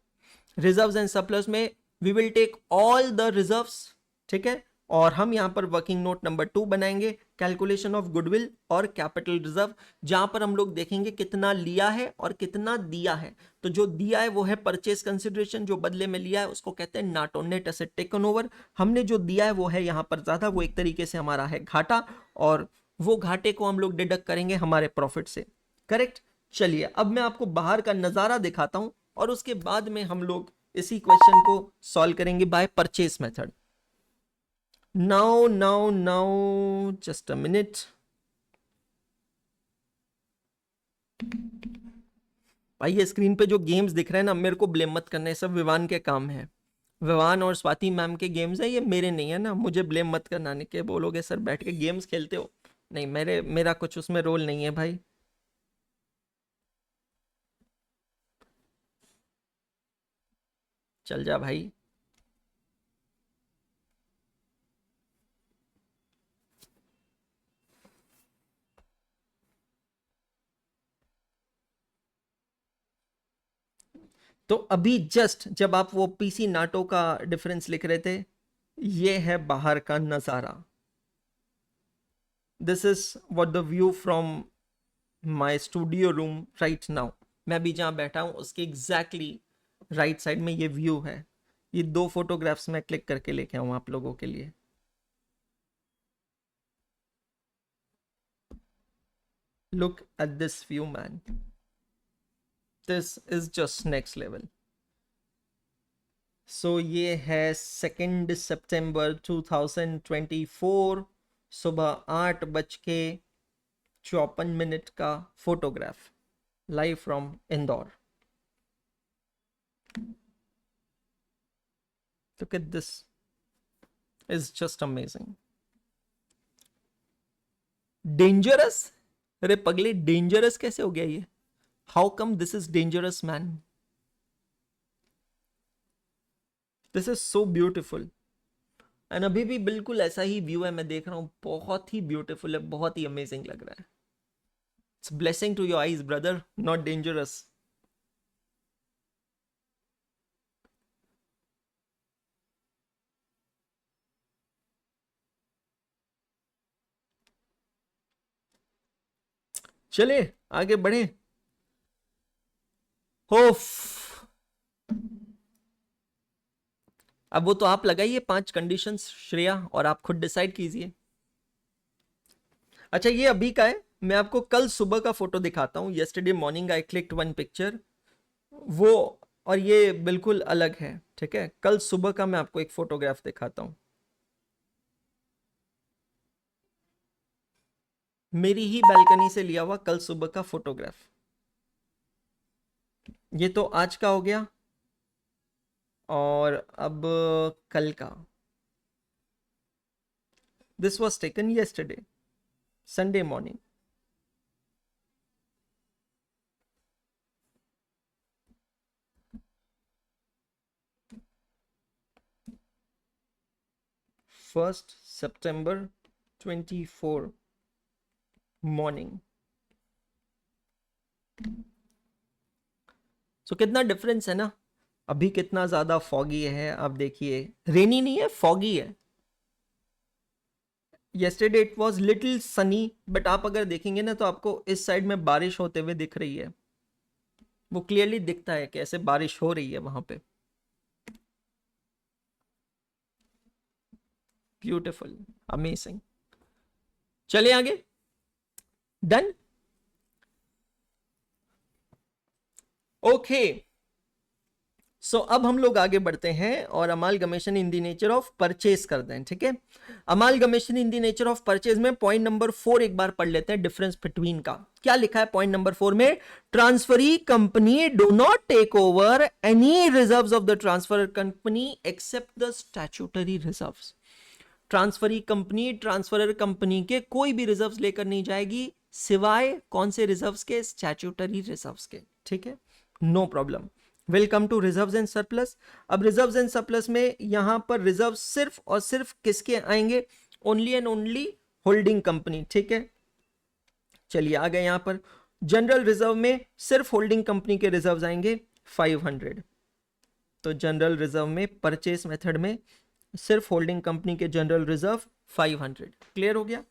[SPEAKER 1] रिजर्व्स एंड सरप्लस में we will take all the reserves, ठीक है, और हम यहां पर वर्किंग नोट नंबर 2 बनाएंगे, कैलकुलेशन ऑफ गुडविल और कैपिटल रिजर्व, जहां पर हम लोग देखेंगे कितना लिया है और कितना दिया है। तो जो दिया है वो है परचेज कंसिडरेशन, जो बदले में लिया है उसको कहते हैं NATO, net asset taken over. हमने जो दिया है वो है यहां पर ज्यादा, वो एक तरीके से हमारा है घाटा, और वो घाटे को हम लोग डिडक्ट करेंगे हमारे प्रॉफिट से। करेक्ट। चलिए अब मैं आपको बाहर का नजारा दिखाता हूं, और उसके बाद में हम लोग इसी क्वेश्चन को सॉल्व करेंगे by purchase method. Now just a minute. भाई ये स्क्रीन पे जो गेम्स दिख रहे हैं ना, मेरे को ब्लेम मत करना, ये सब विवान के काम है। विवान और स्वाति मैम के गेम्स है, ये मेरे नहीं है ना, मुझे ब्लेम मत करना। नहीं के बोलोगे सर बैठ के गेम्स खेलते हो, नहीं मेरा कुछ उसमें रोल नहीं है भाई। चल जा भाई। तो अभी जस्ट जब आप वो पीसी नाटो का डिफरेंस लिख रहे थे, ये है बाहर का नजारा। This is what the view from my studio room right now. मैं भी जहां बैठा हूं उसके एग्जैक्टली राइट साइड में ये व्यू है। ये 2 फोटोग्राफ्स मैं क्लिक करके लेके आऊं आप लोगों के लिए। Look at this view man, this is just next level. So ये है 2 सितंबर 2024 सुबह 8:54 का photograph live from Indore. Look at this. It's just amazing. Dangerous. अरे पगले, डेंजरस कैसे हो गया ये? How come this is dangerous man? This is so beautiful. And अभी भी बिल्कुल ऐसा ही व्यू है, मैं देख रहा हूं, बहुत ही ब्यूटिफुल है, बहुत ही अमेजिंग लग रहा है. It's blessing to your eyes brother, not dangerous. चले आगे बढ़े. होफ. अब वो तो आप लगाइए 5 कंडीशंस श्रेया, और आप खुद डिसाइड कीजिए. अच्छा ये अभी का है, मैं आपको कल सुबह का फोटो दिखाता हूं. Yesterday morning I clicked one picture, वो और ये बिल्कुल अलग है. ठीक है, कल सुबह का मैं आपको एक फोटोग्राफ दिखाता हूं, मेरी ही बालकनी से लिया हुआ कल सुबह का फोटोग्राफ. ये तो आज का हो गया, और अब कल का. This was taken yesterday Sunday morning. First सितंबर 24 मॉर्निंग. सो कितना डिफरेंस है ना. अभी कितना ज्यादा फॉगी है, आप देखिए. रेनी नहीं है, फॉगी है. Yesterday it was little Sunny, but आप अगर देखेंगे ना तो आपको इस साइड में बारिश होते हुए दिख रही है. वो क्लियरली दिखता है कि ऐसे बारिश हो रही है वहां पे. Beautiful, amazing. चले आगे. डन. ओके. सो अब हम लोग आगे बढ़ते हैं और amalgamation in the nature of purchase करते हैं. ठीक है, amalgamation in the nature of purchase में पॉइंट नंबर 4 एक बार पढ़ लेते हैं. डिफरेंस बिटवीन का क्या लिखा है पॉइंट नंबर 4 में? Transferee company do not take over any reserves of the transfer company except the statutory reserves. Transferee company transferor company के कोई भी रिजर्व्स लेकर नहीं जाएगी, सिवाय कौन से रिजर्व्स के? स्टैट्यूटरी रिजर्व्स के. ठीक है, no problem. Welcome to reserves and surplus. अब रिजर्व्स एंड सरप्लस में यहां पर रिजर्व सिर्फ और सिर्फ किसके आएंगे? Only and only holding company. ठीक है, चलिए आ गए यहां पर. जनरल रिजर्व में सिर्फ होल्डिंग कंपनी के रिजर्व्स आएंगे 500. तो जनरल रिजर्व में परचेस मेथड में सिर्फ होल्डिंग कंपनी के जनरल रिजर्व 500. क्लियर हो गया.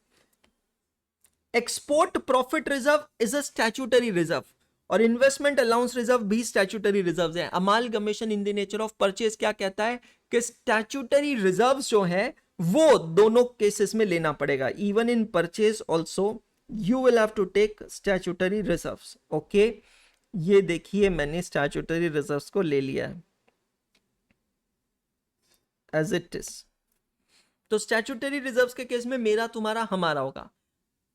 [SPEAKER 1] Export profit reserve is a statutory reserve, और इन्वेस्टमेंट अलाउंस रिजर्व भी स्टैट्यूटरी रिजर्व्स है. Amalgamation in the nature of purchase क्या कहता है कि स्टैट्यूटरी रिजर्व्स जो है वो दोनों केसेस में लेना पड़ेगा. Even in purchase also you will have to take statutory reserves. Okay, ये देखिए मैंने स्टैट्यूटरी रिजर्व्स को ले लिया है एज इट इज. तो स्टैट्यूटरी रिजर्व्स के केस में मेरा तुम्हारा हमारा होगा,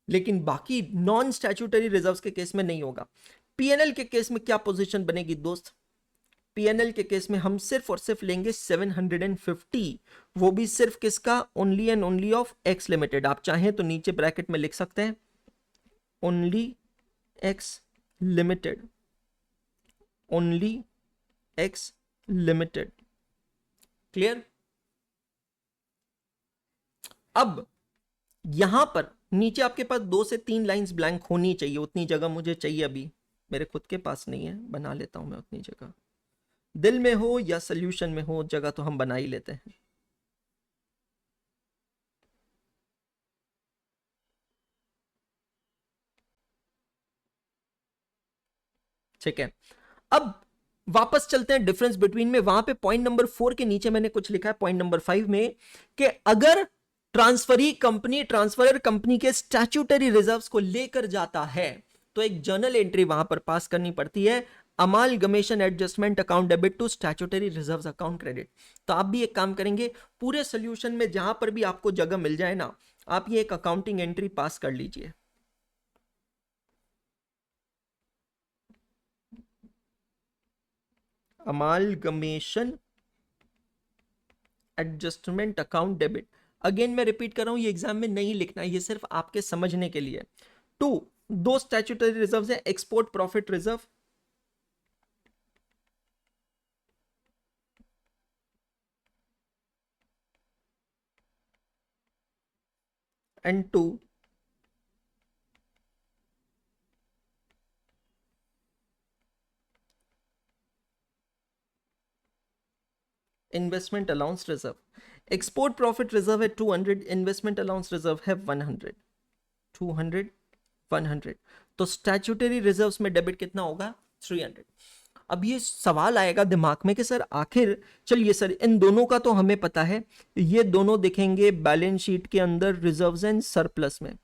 [SPEAKER 1] लेकिन बाकी नॉन स्टैट्यूटरी रिजर्व्स के केस में नहीं होगा. पीएनएल के केस में क्या पोजीशन बनेगी दोस्त? पीएनएल के केस में हम सिर्फ और सिर्फ लेंगे 750, वो भी सिर्फ किसका? Only and only of x limited. आप चाहें तो नीचे ब्रैकेट में लिख सकते हैं only x limited, only x limited. Clear. अब यहां पर नीचे आपके पास 2 से 3 लाइंस ब्लैंक होनी चाहिए, उतनी जगह मुझे चाहिए. अभी मेरे खुद के पास नहीं है, बना लेता हूं मैं उतनी जगह. दिल में हो या सॉल्यूशन में हो, जगह तो हम बना ही लेते हैं. ठीक है, अब वापस चलते हैं डिफरेंस बिटवीन में. वहां पे पॉइंट नंबर 4 के नीचे मैंने कुछ लिखा है पॉइंट नंबर 5 में कि अगर ट्रांसफरी कंपनी ट्रांसफरर कंपनी के स्टैट्यूटरी रिजर्व्स को लेकर जाता है तो एक जर्नल एंट्री वहां पर पास करनी पड़ती है. Amalgamation adjustment account debit to statutory reserves account credit. तो आप भी एक काम करेंगे, पूरे सोल्यूशन में जहां पर भी आपको जगह मिल जाए ना, आप ये एक अकाउंटिंग एंट्री पास कर लीजिए। Amalgamation adjustment account debit. Again मैं रिपीट कर रहा हूं, ये एग्जाम में नहीं लिखना, ये सिर्फ आपके समझने के लिए। टू, दो स्टैट्यूटरी रिजर्व्स है, export profit reserve and two investment allowance reserve. Export profit reserve है 200, इन्वेस्टमेंट अलाउंस रिजर्व है 100, 200 100। तो स्टैट्यूटरी रिजर्व्स में डेबिट कितना होगा? 300। अब ये सवाल आएगा दिमाग में कि सर आखिर, चलिए सर इन दोनों का तो हमें पता है, ये दोनों दिखेंगे बैलेंस शीट के अंदर रिजर्व्स एंड सरप्लस में,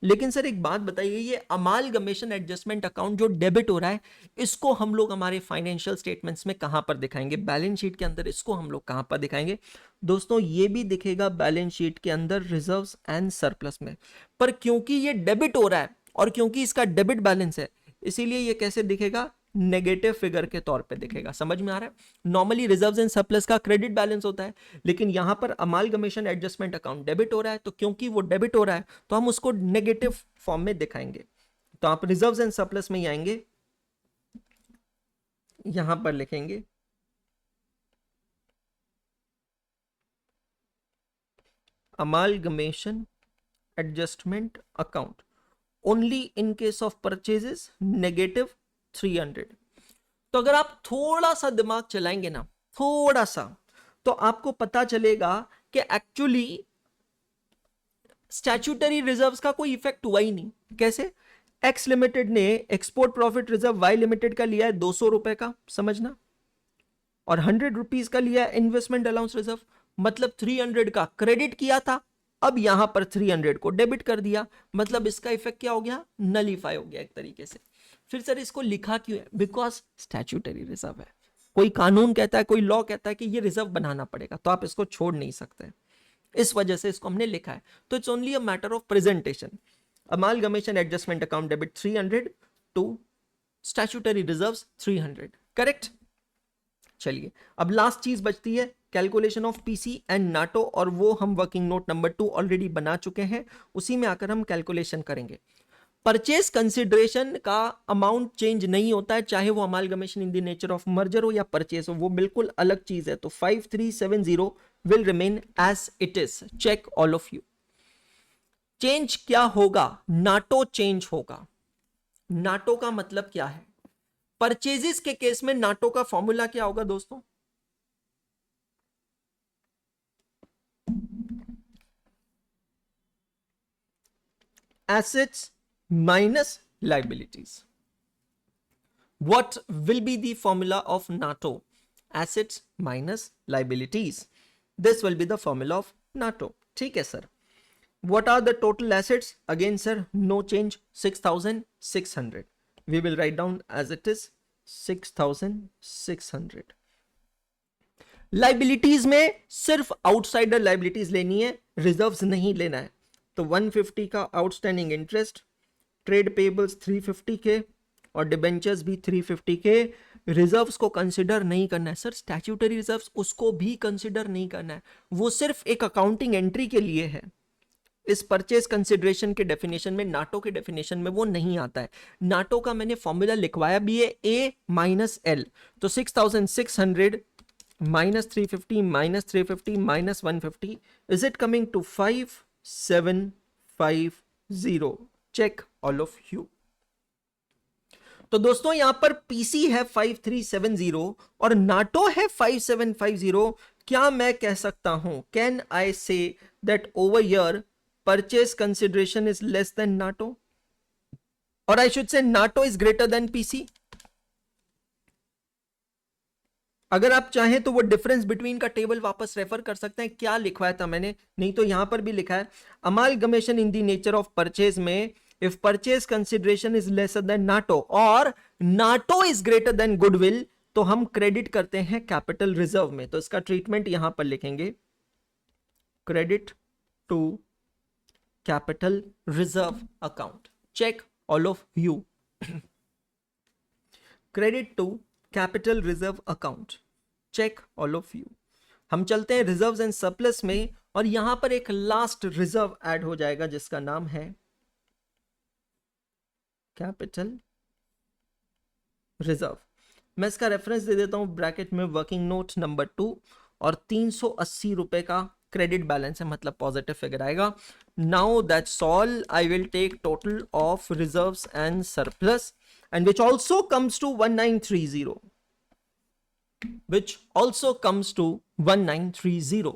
[SPEAKER 1] लेकिन सर एक बात बताइए, ये अमालगमेशन एडजस्टमेंट अकाउंट जो डेबिट हो रहा है, इसको हम लोग हमारे फाइनेंशियल स्टेटमेंट्स में कहां पर दिखाएंगे? बैलेंस शीट के अंदर इसको हम लोग कहां पर दिखाएंगे? दोस्तों ये भी दिखेगा बैलेंस शीट के अंदर रिजर्व्स एंड सरप्लस में, पर क्योंकि ये डेबिट हो रहा है और क्योंकि इसका डेबिट बैलेंस है, इसीलिए ये कैसे दिखेगा? नेगेटिव फिगर के तौर पे दिखेगा। समझ में आ रहा है? नॉर्मली रिजर्व्स एंड सरप्लस का क्रेडिट बैलेंस होता है, लेकिन यहां पर अमालगमेशन एडजस्टमेंट अकाउंट डेबिट हो रहा है, तो क्योंकि वो डेबिट हो रहा है तो हम उसको नेगेटिव फॉर्म में दिखाएंगे। तो आप रिजर्व्स एंड सरप्लस में ही आएंगे, यहां पर लिखेंगे amalgamation adjustment account only in case of purchases negative 300। तो अगर आप थोड़ा सा दिमाग चलाएंगे ना, थोड़ा सा, तो आपको पता चलेगा कि एक्चुअली स्टैट्यूटरी रिजर्व्स का कोई इफेक्ट हुआ ही नहीं। कैसे? एक्स लिमिटेड ने export profit reserve Y limited का लिया है 200 रुपए का, समझना, और 100 रुपीज का लिया है इन्वेस्टमेंट अलाउंस रिजर्व, मतलब 300 का क्रेडिट किया था, अब यहां पर 300 को डेबिट कर दिया, मतलब इसका इफेक्ट क्या हो गया? नलीफाई हो गया एक तरीके से। फिर सर इसको लिखा क्यों है? बिकॉज स्टैट्यूटरी रिजर्व है, कोई कानून कहता है, कोई लॉ कहता है कि ये रिजर्व बनाना पड़ेगा, तो आप इसको छोड़ नहीं सकते, इस वजह से इसको हमने लिखा है। तो it's only a matter of presentation. Amalgamation adjustment account debit 300 to statutory reserves 300, correct. चलिए अब लास्ट चीज बचती है calculation of PC and NATO, और वो हम वर्किंग नोट नंबर 2 ऑलरेडी बना चुके हैं, उसी में आकर हम कैलकुलेशन करेंगे। परचेस कंसिडरेशन का अमाउंट चेंज नहीं होता है, चाहे वो amalgamation in the nature of merger हो या परचेस हो, वो बिल्कुल अलग चीज है। तो 5370 will remain as it is. Check all of you. Change क्या होगा? नाटो चेंज होगा। नाटो का मतलब क्या है? परचेजेस के केस में नाटो का फॉर्मूला क्या होगा दोस्तों? Assets minus liabilities. What will be the formula of NATO? Assets minus liabilities. This will be the formula of NATO. ठीक है sir. What are the total assets? Again sir, no change, 6,600. We will write down as it is 6,600. Liabilities में सिर्फ outsider liabilities लेनी है, reserves नहीं लेना है। तो 150 का आउटस्टैंडिंग इंटरेस्ट, ट्रेड पेबल्स 350 के और डिबेंचर्स भी 350 के। रिजर्व्स को कंसिडर नहीं करना है सर, स्टैट्यूटरी रिजर्व्स उसको भी कंसिडर नहीं करना है, वो सिर्फ एक अकाउंटिंग एंट्री के लिए है। इस परचेज कंसिडरेशन के डेफिनेशन में, नाटो के डेफिनेशन में वो नहीं आता है। नाटो का मैंने फॉर्मूला लिखवाया भी है, ए माइनस एल। तो 6,600 minus 350 minus 350 minus 150 is it coming to 5750। Check all of you. तो दोस्तों यहां पर पीसी है 5370 और नाटो है 5750। क्या मैं कह सकता हूं, can I say that over here purchase consideration is less than NATO, और I should say NATO is greater than PC? अगर आप चाहें तो वो डिफरेंस बिटवीन का टेबल वापस रेफर कर सकते हैं, क्या लिखवाया था मैंने, नहीं तो यहां पर भी लिखा है amalgamation in the nature of purchase में, if purchase consideration is lesser than NATO और NATO is greater than goodwill, तो हम क्रेडिट करते हैं कैपिटल रिजर्व में। तो इसका ट्रीटमेंट यहां पर लिखेंगे, credit to capital reserve account. Check all of you, credit to capital reserve account, check all of you. हम चलते हैं रिजर्व्स एंड सरप्लस में, और यहां पर एक लास्ट रिजर्व ऐड हो जाएगा जिसका नाम है कैपिटल रिजर्व। मैं इसका रेफरेंस दे देता हूं ब्रैकेट में, वर्किंग नोट नंबर 2, और 380 रुपए का क्रेडिट बैलेंस है, मतलब पॉजिटिव फिगर आएगा। Now that's all, I will take total of reserves and surplus, and which also comes to 1930, which also comes to 1930।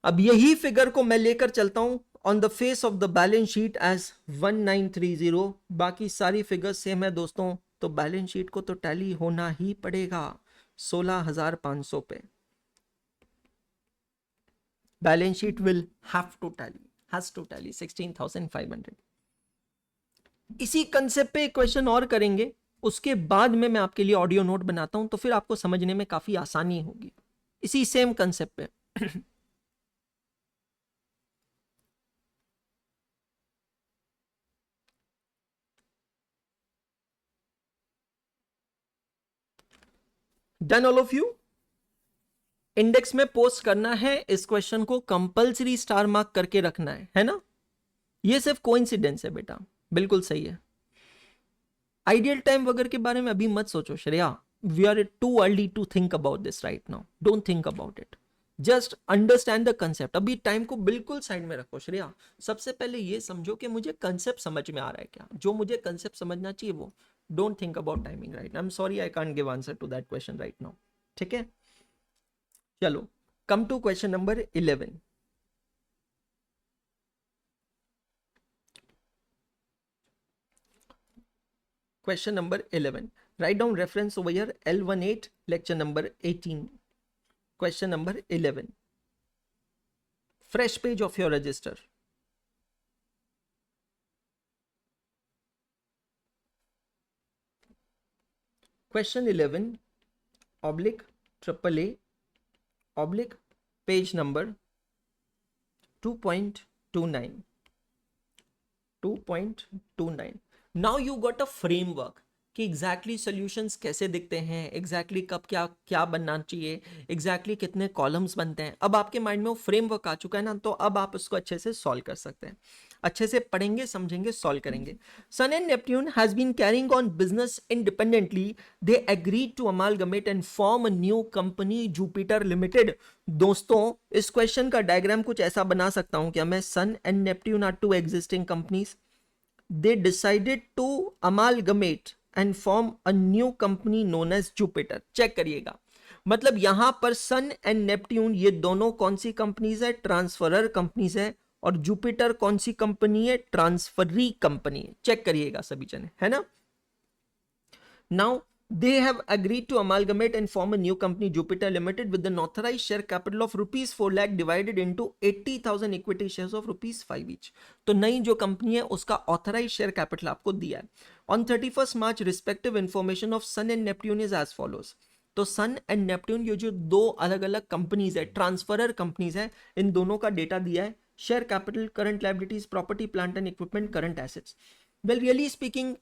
[SPEAKER 1] अब यही फिगर को मैं लेकर चलता हूं on the face of the balance sheet as 1930। बाकी सारी फिगर सेम है दोस्तों, तो बैलेंस शीट को तो टैली होना ही पड़ेगा 16,500 पे। Balance sheet will have to tally, has to tally 16,500। इसी कंसेप्ट पे क्वेश्चन और करेंगे, उसके बाद में मैं आपके लिए ऑडियो नोट बनाता हूं, तो फिर आपको समझने में काफी आसानी होगी, इसी सेम कंसेप्ट पे। Done all of you? Index में पोस्ट करना है, इस क्वेश्चन को कंपलसरी स्टार मार्क करके रखना है ना? ये सिर्फ कोइंसिडेंस है बेटा, बिल्कुल सही है। आइडियल टाइम वगैरह के बारे में अभी मत सोचो Shreya, we are too early to think about this right now, don't think about it, just understand the concept. अभी टाइम को बिल्कुल साइड में रखो श्रेया, सबसे पहले ये समझो कि मुझे कंसेप्ट समझ में आ रहा है क्या, जो मुझे कंसेप्ट समझना चाहिए वो। Don't think about timing right. I am sorry, I can't give answer to that question right now, ठीक है? चलो, come to question number 11। Question number 11. Write down reference over here, L18, lecture number 18. Question number 11. Fresh page of your register. Question 11, oblique, AAA, oblique, page number 2.29. 2.29. Now you got a framework कि exactly solutions कैसे दिखते हैं, exactly कब क्या क्या बनना चाहिए, exactly कितने कॉलम्स बनते हैं। अब आपके माइंड में वो फ्रेमवर्क आ चुका है ना, तो अब आप उसको अच्छे से सॉल्व कर सकते हैं। अच्छे से पढ़ेंगे, समझेंगे, सॉल्व करेंगे। Sun and Neptune has been carrying on business independently, they agreed to amalgamate and form a new company Jupiter limited. दोस्तों, इस क्वेश्चन का डायग्राम कुछ ऐसा बना सकता हूं क्या मैं? Sun and Neptune are two existing companies, they decided to amalgamate and form a new company known as Jupiter। Check करिएगा, मतलब यहां पर सन एंड नेपट्यून ये दोनों कौन सी कंपनीज है? ट्रांसफरर कंपनीज है। और जुपिटर कौन सी कंपनी है? ट्रांसफरी कंपनी है। चेक करिएगा सभी जने, है ना? Now they have agreed to amalgamate and form a new company Jupiter Limited with an authorized share capital of rupees 4 lakh divided into 80,000 equity shares of rupees 5 each। तो नई जो company है उसका ऑथराइज शेयर कैपिटल आपको दिया है। On 31 March respective information of Sun and Neptune is as follows. तो Sun and Neptune ये जो दो अलग अलग कंपनीज है, ट्रांसफरर कंपनीज है, इन दोनों का डेटा दिया है। Share capital, current liabilities, property plant and equipment, current assets. Well really speaking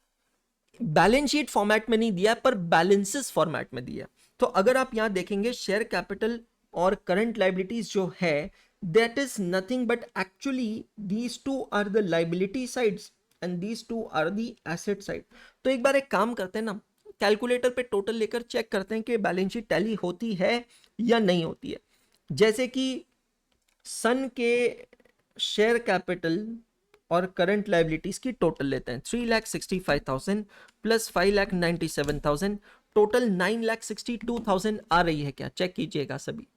[SPEAKER 1] balance sheet format में नहीं दिया पर बैलेंसेस फॉर्मेट में दिया। तो अगर आप यहां देखेंगे शेयर कैपिटल और करंट लायबिलिटीज जो है, that is nothing but actually these two are the liability sides and these two are the asset side. तो एक बार एक काम करते हैं ना, कैलकुलेटर पे टोटल लेकर चेक करते हैं कि बैलेंस शीट टैली होती है या नहीं होती है। जैसे कि सन के शेयर कैपिटल और करंट लायबिलिटीज की टोटल लेते हैं, 3,65,000 प्लस 5,97,000, टोटल 9,62,000 आ रही है क्या? चेक कीजिएगा सभी।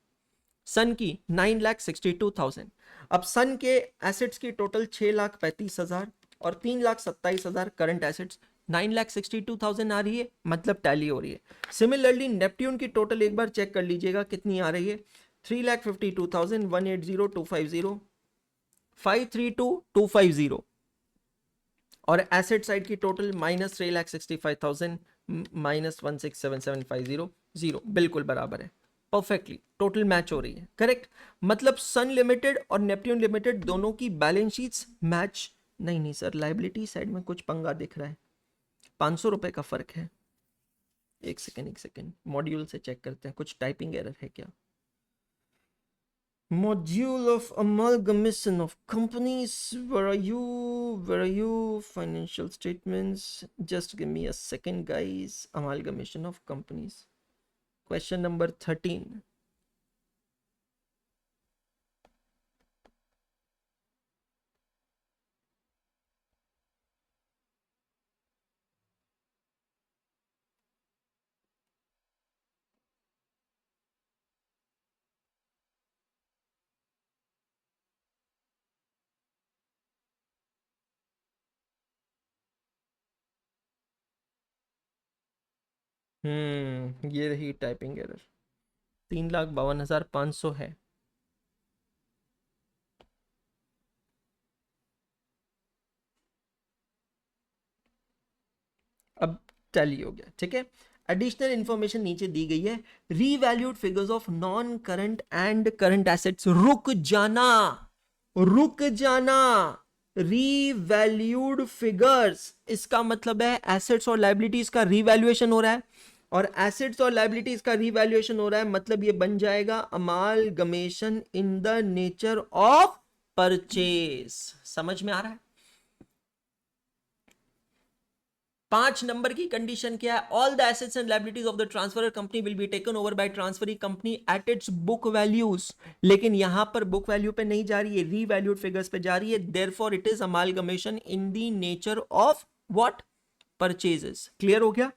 [SPEAKER 1] सन की 9,62,000। अब सन के एसेट्स की टोटल 6,35,000 और 3,27,000 करंट एसेट्स, 9,62,000 आ रही है, मतलब टैली हो रही है। सिमिलरली नेपट्यून की टोटल एक बार चेक कर लीजिएगा कितनी आ रही है, 3,52,000, 180,250, 532,250 और एसेट साइड की टोटल -3,65,000 -167,750 बिल्कुल बराबर है, परफेक्टली टोटल मैच हो रही है, करेक्ट। मतलब सन लिमिटेड और नेपट्यून लिमिटेड दोनों की बैलेंस शीट्स मैच नहीं। नहीं सर, लाइबिलिटी साइड में कुछ पंगा दिख रहा है, 500 रुपए का फर्क है। एक सेकेंड मॉड्यूल से चेक करते हैं, कुछ टाइपिंग एरर है क्या। Module of amalgamation of companies. Where are you? Financial statements. Just give me a second, guys. Amalgamation of companies. Question number 13. ये रही टाइपिंग एरर, 3,52,500 है। अब टैली हो गया, ठीक है। एडिशनल इंफॉर्मेशन नीचे दी गई है, revalued figures of non current and current assets. रुक जाना, रुक जाना, रीवैल्यूड फिगर्स, इसका मतलब है एसेट्स और लाइबिलिटीज का रीवैल्यूएशन हो रहा है, और एसेट्स और लाइबिलिटीज का रीवैल्यूएशन हो रहा है, मतलब ये बन जाएगा amalgamation in the nature of purchase. समझ में आ रहा है। 5 नंबर की कंडीशन क्या है, all the assets and liabilities of the transferor company will be taken over bye transferee company at its book values. लेकिन यहां पर बुक वैल्यू पे नहीं जा रही है, रीवैल्यूड फिगर्स पे जा रही है, therefore it is amalgamation in the nature of what, purchases. Clear हो गया,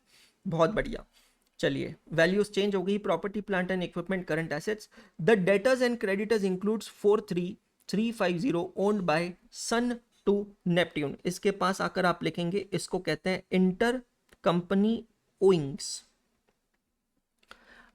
[SPEAKER 1] बहुत बढ़िया। चलिए, वैल्यूज चेंज हो गई, property plant and equipment current assets. The debtors and creditors includes 43,350 owned by Sun to Neptune. इसके पास आकर आप लिखेंगे, इसको कहते हैं इंटर कंपनी ओइंग्स।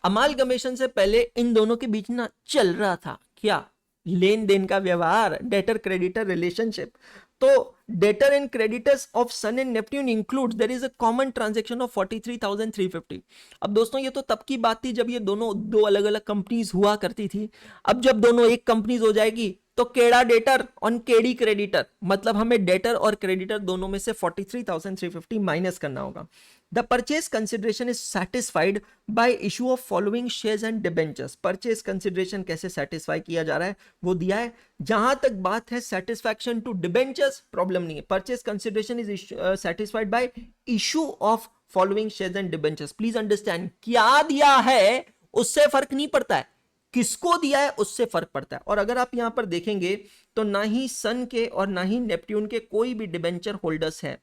[SPEAKER 1] अमालगमेशन से पहले इन दोनों के बीच ना चल रहा था क्या, लेन देन का व्यवहार, डेटर क्रेडिटर रिलेशनशिप। तो debtor and creditors of Sun and Neptune include there is a common transaction of 43,350। अब दोस्तों ये तो तब की बात थी जब ये दोनों दो अलग अलग कंपनीज हुआ करती थी। अब जब दोनों एक कंपनीज हो जाएगी तो केड़ा डेटर और केड़ी क्रेडिटर, मतलब हमें डेटर और क्रेडिटर दोनों में से 43,350 माइनस करना होगा। The purchase consideration is satisfied by issue of following shares and debentures. Purchase consideration कैसे सेटिस्फाई किया जा रहा है वो दिया है। जहां तक बात है सेटिस्फैक्शन टू डिबेंचर्स, प्रॉब्लम नहीं है। Purchase consideration is satisfied by issue of following shares and debentures. Please understand, क्या दिया है उससे फर्क नहीं पड़ता है, किसको दिया है उससे फर्क पड़ता है। और अगर आप यहां पर देखेंगे तो ना ही सन के और ना ही नेपट्यून के कोई भी डिबेंचर होल्डर्स है।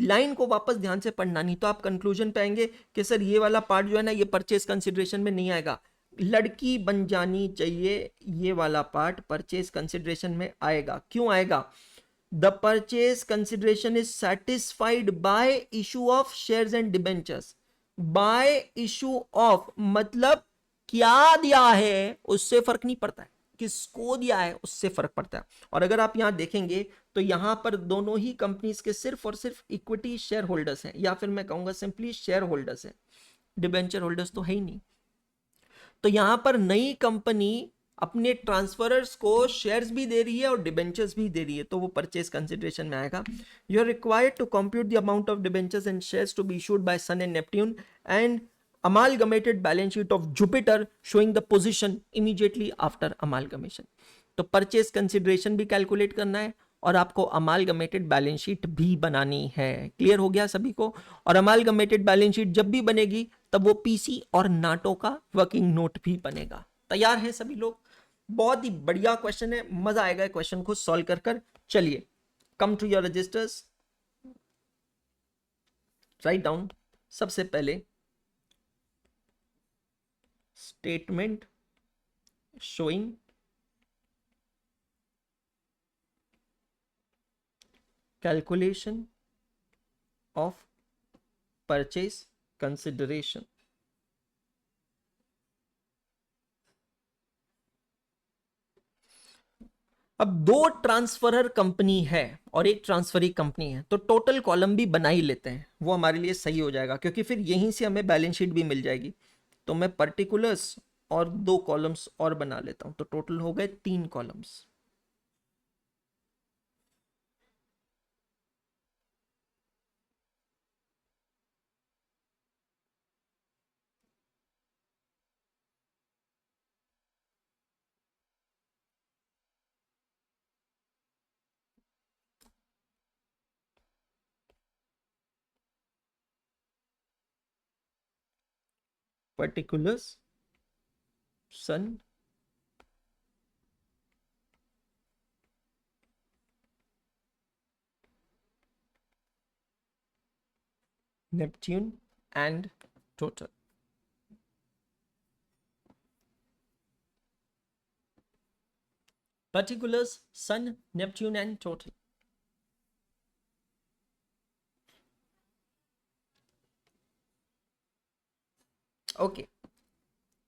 [SPEAKER 1] लाइन को वापस ध्यान से पढ़ना, नहीं तो आप कंक्लूजन पे आएंगे कि सर ये वाला पार्ट जो है ना ये परचेज कंसिडरेशन में नहीं आएगा। लड़की बन जानी चाहिए, ये वाला पार्ट परचेज कंसिडरेशन में आएगा। क्यों आएगा? The purchase consideration is satisfied by issue of shares and debentures. Bye issue of मतलब क्या दिया है उससे फर्क नहीं पड़ता है, किसको दिया है उससे फर्क पड़ता है। और अगर आप यहां देखेंगे तो यहां पर दोनों ही कंपनीज के सिर्फ और सिर्फ इक्विटी शेयर होल्डर्स हैं, या फिर मैं कहूंगा सिंपली शेयर होल्डर्स हैं, डिबेंचर होल्डर्स तो है ही नहीं। तो यहां पर नई कंपनी अपने ट्रांसफरर्स को शेयर्स भी दे रही है और डिबेंचर्स भी दे रही है, तो वो परचेज कंसिडरेशन में आएगा। You are required to compute the amount of debentures and shares to be issued by Sun and Neptune and amalgamated balance sheet of Jupiter showing the position immediately after amalgamation। तो purchase consideration भी calculate करना है और आपको अमालगमेटेड balance sheet भी बनानी है। Clear हो गया सभी को? और अमालगमेटेड बैलेंस शीट जब भी बनेगी तब वो पीसी और नाटो का वर्किंग नोट भी बनेगा। तैयार हैं सभी लोग? बहुत ही बढ़िया क्वेश्चन है, मजा आएगा क्वेश्चन को सॉल्व कर कर। चलिए, come to your registers, write down. सबसे पहले statement showing calculation of purchase consideration। अब दो ट्रांसफरर कंपनी है और एक ट्रांसफरी कंपनी है, तो टोटल कॉलम भी बना ही लेते हैं, वो हमारे लिए सही हो जाएगा, क्योंकि फिर यहीं से हमें बैलेंस शीट भी मिल जाएगी। तो मैं पर्टिकुलर्स और दो कॉलम्स और बना लेता हूं, तो टोटल हो गए 3 columns. Particulars, Sun, Neptune and total. Particulars, Sun, Neptune and total. Okay,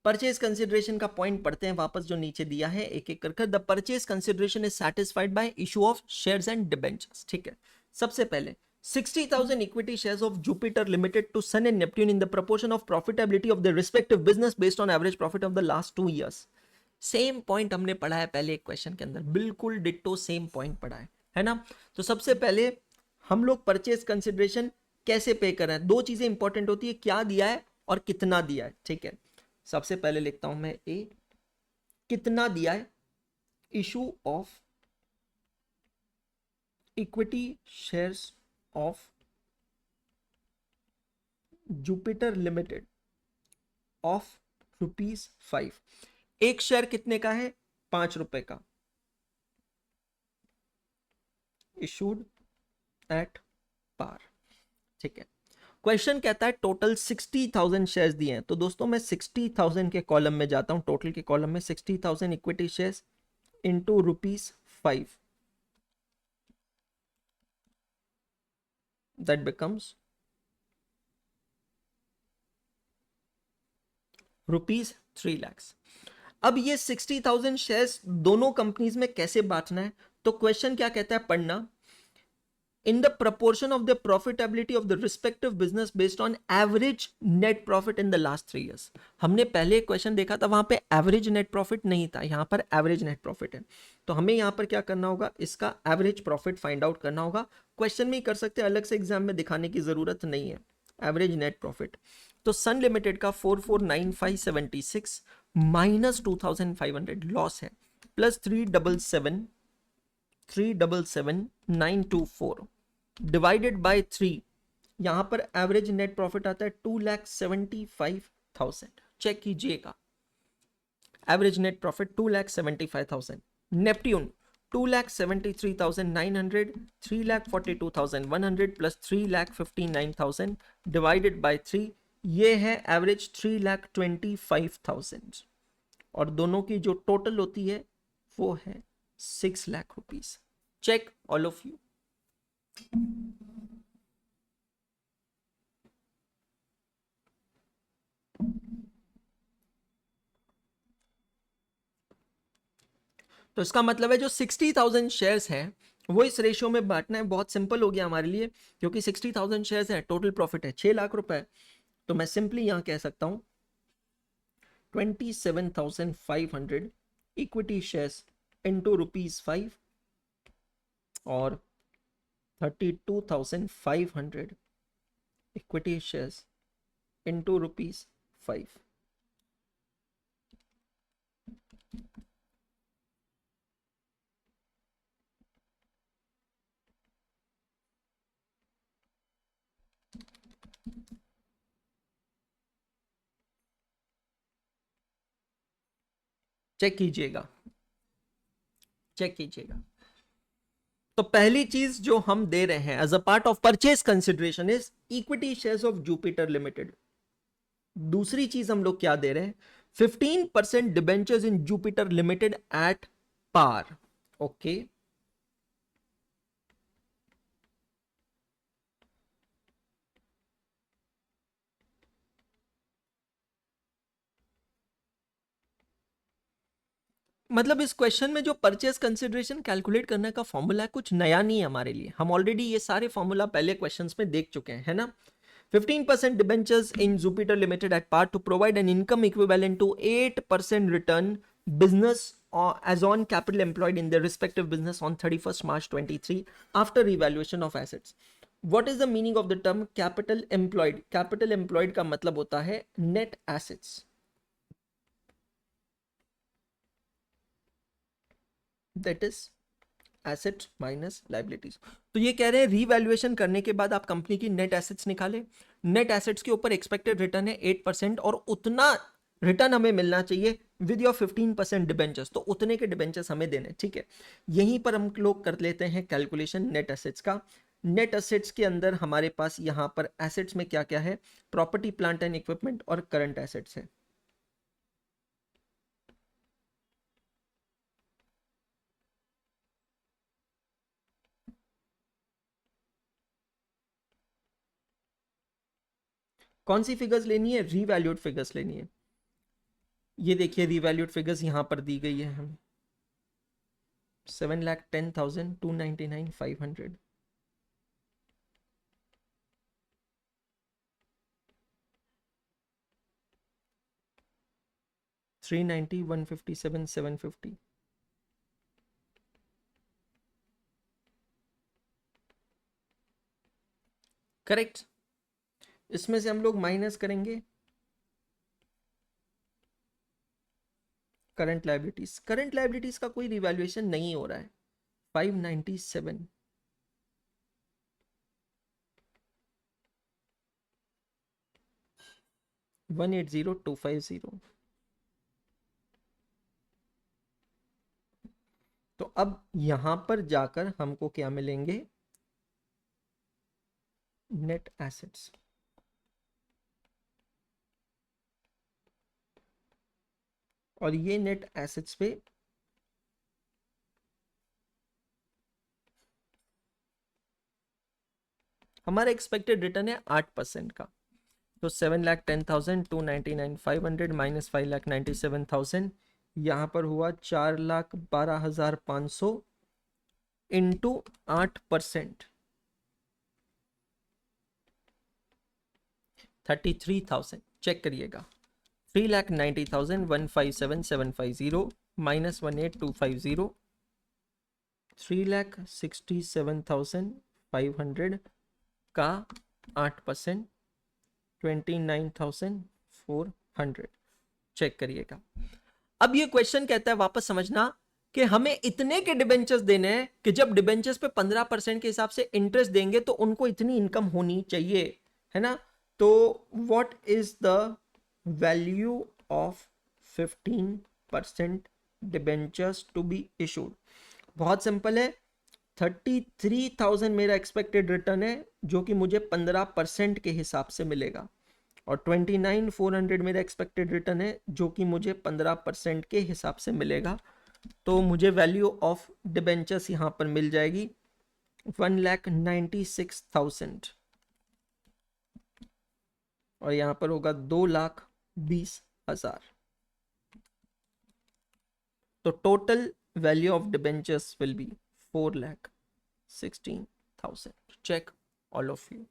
[SPEAKER 1] purchase consideration का पॉइंट पढ़ते हैं वापस, जो नीचे दिया है एक एक करके। The purchase consideration is satisfied by issue of shares and debentures. ठीक है, सबसे पहले 60,000 equity shares of Jupiter Limited to Sun and Neptune in the proportion of profitability of their respective business based on average profit of the last 2 years। Same point हमने पढ़ा है पहले एक question के अंदर, बिल्कुल डिट्टो सेम पॉइंट पढ़ा है ना। तो सबसे पहले हम लोग परचेज कंसिडरेशन कैसे पे कर रहे हैं, दो चीजें इंपॉर्टेंट होती है, क्या दिया है और कितना दिया है। ठीक है, सबसे पहले लिखता हूं मैं ए, कितना दिया है, issue of equity shares of Jupiter limited of ₹5। एक शेयर कितने का है, ₹5 का, इशूड एट पार। ठीक है, क्वेश्चन कहता है टोटल 60,000 शेयर्स दिए हैं, तो दोस्तों मैं 60,000 के कॉलम में जाता हूं, टोटल के कॉलम में 60,000 equity shares into ₹5, that becomes ₹3 lakh. अब ये 60,000 शेयर्स दोनों कंपनीज में कैसे बांटना है, तो क्वेश्चन क्या कहता है पढ़ना, in the proportion of the profitability of the respective business based on average net profit in the last 3 years। हमने पहले क्वेश्चन देखा था, वहां पे एवरेज नेट प्रॉफिट नहीं था, यहां पर एवरेज नेट प्रॉफिट है। तो हमें यहां पर क्या करना होगा, इसका एवरेज प्रॉफिट फाइंड आउट करना होगा। क्वेश्चन में ही कर सकते हैं, अलग से एग्जाम में दिखाने की जरूरत नहीं है। एवरेज नेट प्रॉफिट, तो सन लिमिटेड का 449576 माइनस 2500 लॉस है, प्लस 377,924 डिवाइडेड बाय 3, यहां पर एवरेज नेट प्रॉफिट आता है 2,75,000। चेक कीजिएगा, average net profit 2,75,000। Neptune 2,73,900, 3,42,100 plus 3,59,000 divided by 3, ये है एवरेज 3,25,000, और दोनों की जो टोटल होती है वो है 6 lakh rupees. Check all of you. तो इसका मतलब है जो 60,000 शेयर्स हैं वो इस रेशियो में बांटना है। बहुत सिंपल हो गया हमारे लिए, क्योंकि 60,000 शेयर्स हैं, टोटल प्रॉफिट है 6 लाख रुपए। तो मैं सिंपली यहां कह सकता हूं 27,500 इक्विटी शेयर्स इंटू ₹5 और 32,500 इक्विटी शेयर्स इंटू ₹5। चेक कीजिएगा, चेक कीजिएगा। तो पहली चीज जो हम दे रहे हैं as a part of purchase consideration is equity shares of Jupiter limited. दूसरी चीज हम लोग क्या दे रहे हैं, 15% debentures in Jupiter limited at par. Okay, मतलब इस क्वेश्चन में जो परचेज कंसिडरेशन कैलकुलेट करने का फॉर्मूला है कुछ नया नहीं है हमारे लिए, हम ऑलरेडी ये सारे फॉर्मूला पहले क्वेश्चंस में देख चुके हैं, है ना। 15% debentures in Jupiter Limited at par to provide an income equivalent to 8% return business as on capital employed in their respective business on 31st March 23 after revaluation of assets. What is the meaning of the term capital employed? Capital employed का मतलब होता है net assets. That is assets minus liabilities. तो ये कह रहे हैं revaluation करने के बाद आप कंपनी की नेट एसेट्स निकाले, नेट एसेट्स के ऊपर एक्सपेक्टेड रिटर्न है 8% और उतना रिटर्न हमें मिलना चाहिए विद योर 15% डिबेंचर्स, तो उतने के डिबेंचर्स हमें देने, ठीक है। यहीं पर हम लोग कर लेते हैं कैलकुलेशन नेट एसेट्स का। नेट एसेट्स के अंदर हमारे पास यहाँ पर एसेट्स में क्या क्या है, प्रॉपर्टी प्लांट एंड इक्विपमेंट और करंट एसेट्स है। कौन सी फिगर्स लेनी है, रीवैल्यूड फिगर्स लेनी है। ये देखिए रीवैल्यूड फिगर्स यहां पर दी गई है हमें 7,10,299,500, 390, 157, 750। करेक्ट। इसमें से हम लोग माइनस करेंगे करंट लायबिलिटीज। करंट लायबिलिटीज का कोई रिवैल्यूएशन नहीं हो रहा है। 597, 180,250। तो अब यहां पर जाकर हमको क्या मिलेंगे, नेट एसेट्स। और ये नेट एसेट्स पे हमारा एक्सपेक्टेड रिटर्न है 8% का। तो 7,10,299,500 माइनस 5,97,000, यहां पर हुआ 4,12,500 इंटू 8%, 33,000। चेक करिएगा, 3,90,157,750 माइनस 18,250, 3,67,500 का 8%, 29,400। चेक करिएगा। अब ये क्वेश्चन कहता है, वापस समझना, कि हमें इतने के डिबेंचर्स देने हैं कि जब डिबेंचर्स पे 15% के हिसाब से इंटरेस्ट देंगे तो उनको इतनी इनकम होनी चाहिए, है ना। तो what is the value of 15% debentures to be issued. बहुत सिंपल है, 33,000 मेरा एक्सपेक्टेड रिटर्न है जो कि मुझे 15% के हिसाब से मिलेगा, और 29,400 मेरा एक्सपेक्टेड रिटर्न है जो कि मुझे 15% के हिसाब से मिलेगा। तो मुझे वैल्यू ऑफ डिबेंचर्स यहां पर मिल जाएगी 1,96,000, और यहां पर होगा 2,20,000। तो total value of debentures will be 4,16,000। Check all of you.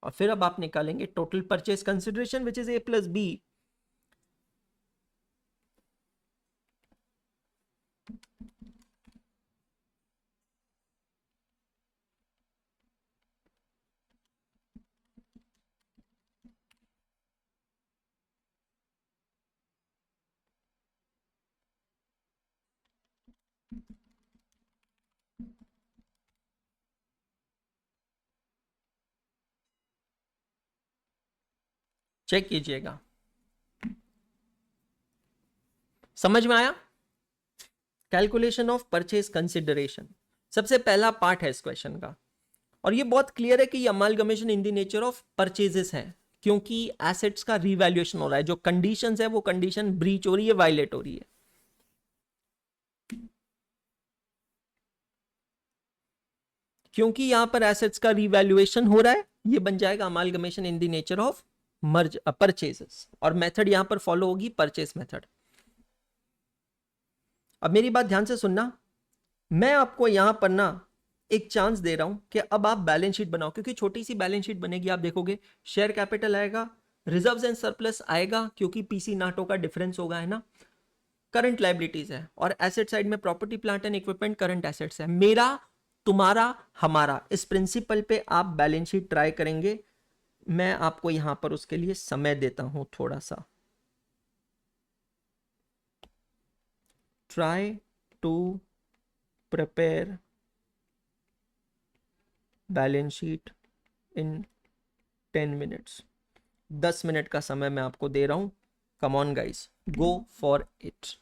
[SPEAKER 1] और फिर अब आप निकालेंगे total purchase consideration which is A plus B. Check कीजिएगा, समझ में आया। कैलकुलेशन ऑफ परचेज कंसिडरेशन सबसे पहला पार्ट है इस क्वेश्चन का, और ये बहुत क्लियर है कि ये amalgamation in the nature of purchases है, क्योंकि एसेट्स का रीवैल्यूएशन हो रहा है। जो कंडीशंस है वो कंडीशन ब्रीच हो रही है, वायलेट हो रही है। क्योंकि यहां पर एसेट्स का रीवैल्यूएशन हो रहा है ये बन जाएगा amalgamation in the nature of merge purchases, और मेथड यहां पर फॉलो होगी परचेस मेथड। अब मेरी बात ध्यान से सुनना, मैं आपको यहां पर ना एक चांस दे रहा हूं कि अब आप बैलेंस शीट बनाओ, क्योंकि छोटी सी बैलेंस शीट बनेगी, आप देखोगे शेयर कैपिटल आएगा, रिजर्व्स एंड सरप्लस आएगा क्योंकि पीसी नाटो का डिफरेंस होगा, है ना, करंट लाइबिलिटीज है, और एसेट साइड में property plant and equipment current assets है। मेरा, तुम्हारा, हमारा, इस प्रिंसिपल पे आप बैलेंस शीट ट्राई करेंगे। मैं आपको यहां पर उसके लिए समय देता हूं थोड़ा सा। Try to prepare balance sheet in 10 minutes. 10 minute का समय मैं आपको दे रहा हूं। Come on guys, go for it.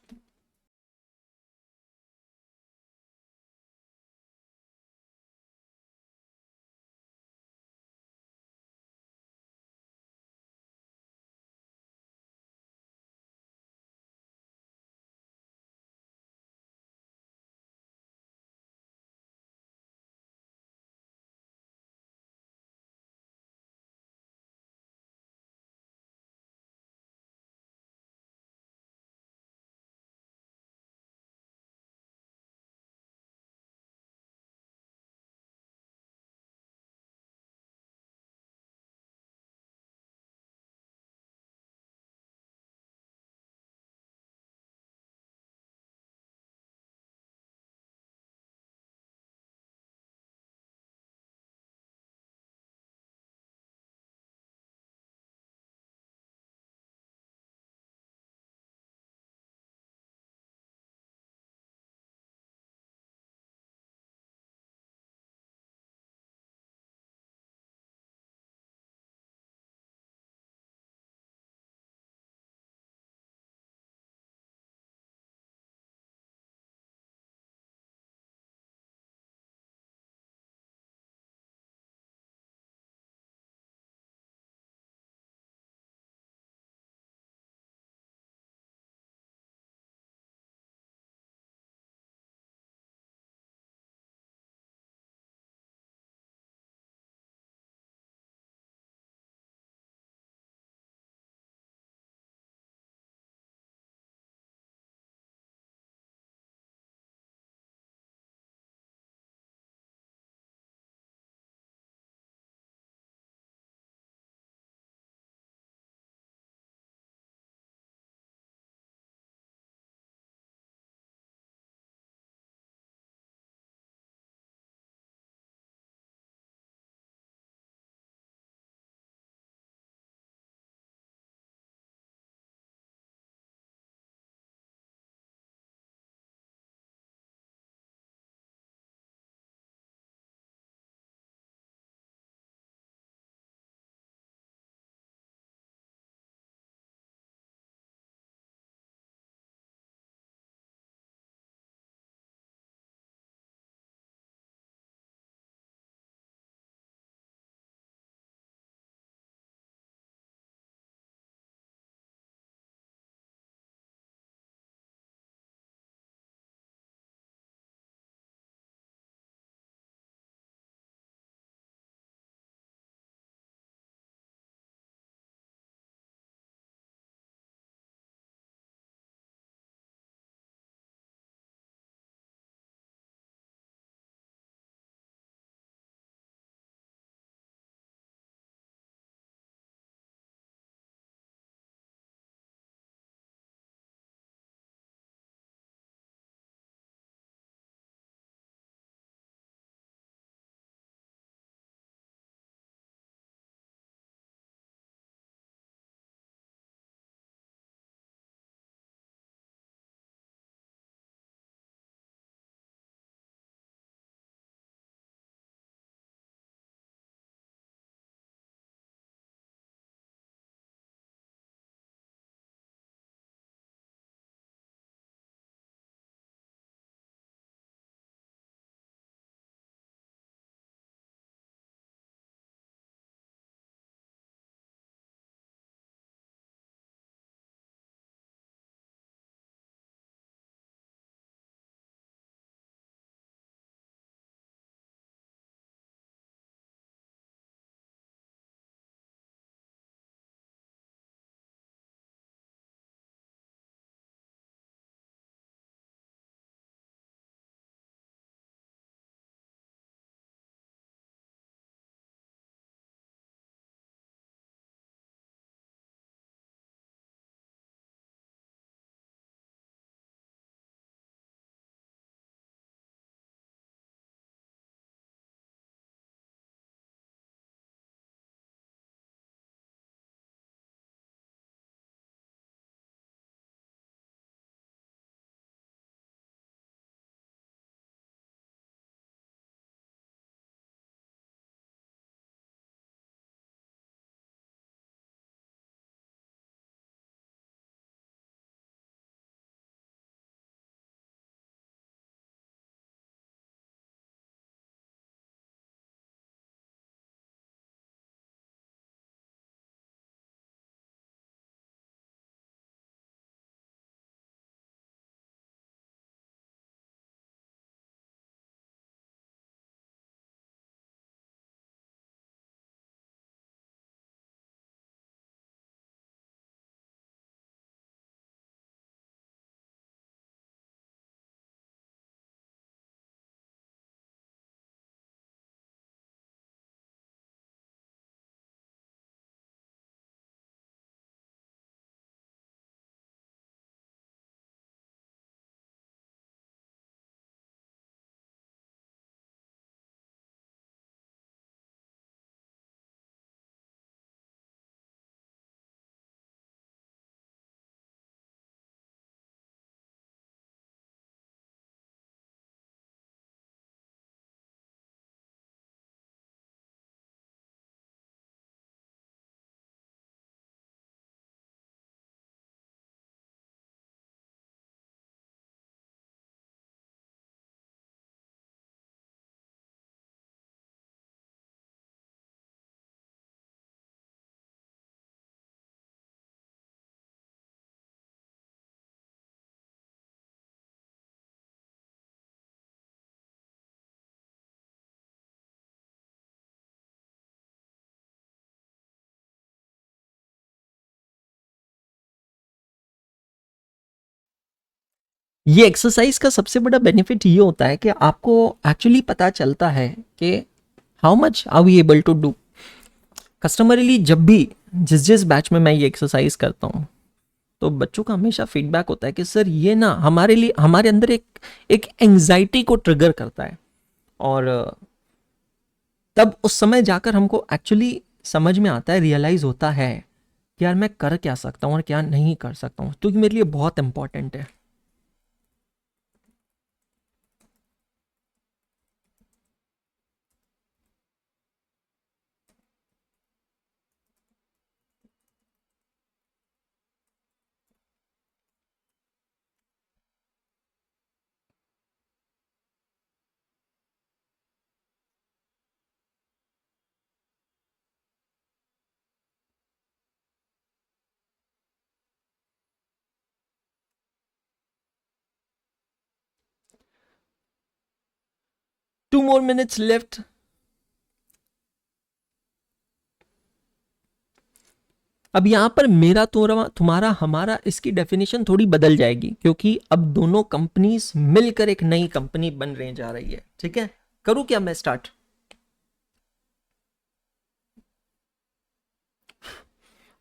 [SPEAKER 1] ये एक्सरसाइज का सबसे बड़ा बेनिफिट ये होता है कि आपको एक्चुअली पता चलता है कि how much are we able to do. Customarily जब भी जिस जिस बैच में मैं ये एक्सरसाइज करता हूँ तो बच्चों का हमेशा फीडबैक होता है कि सर ये ना हमारे लिए, हमारे अंदर एक एंजाइटी को ट्रिगर करता है। और तब उस समय जाकर हमको एक्चुअली समझ में आता है, रियलाइज होता है कि यार मैं कर क्या सकता हूँ और क्या नहीं कर सकता हूँ, क्योंकि मेरे लिए बहुत इंपॉर्टेंट है। 2 more minutes left। अब यहां पर मेरा तुम्हारा हमारा इसकी डेफिनेशन थोड़ी बदल जाएगी, क्योंकि अब दोनों कंपनीज मिलकर एक नई कंपनी बन रही जा रही है। ठीक है, करूं क्या मैं स्टार्ट?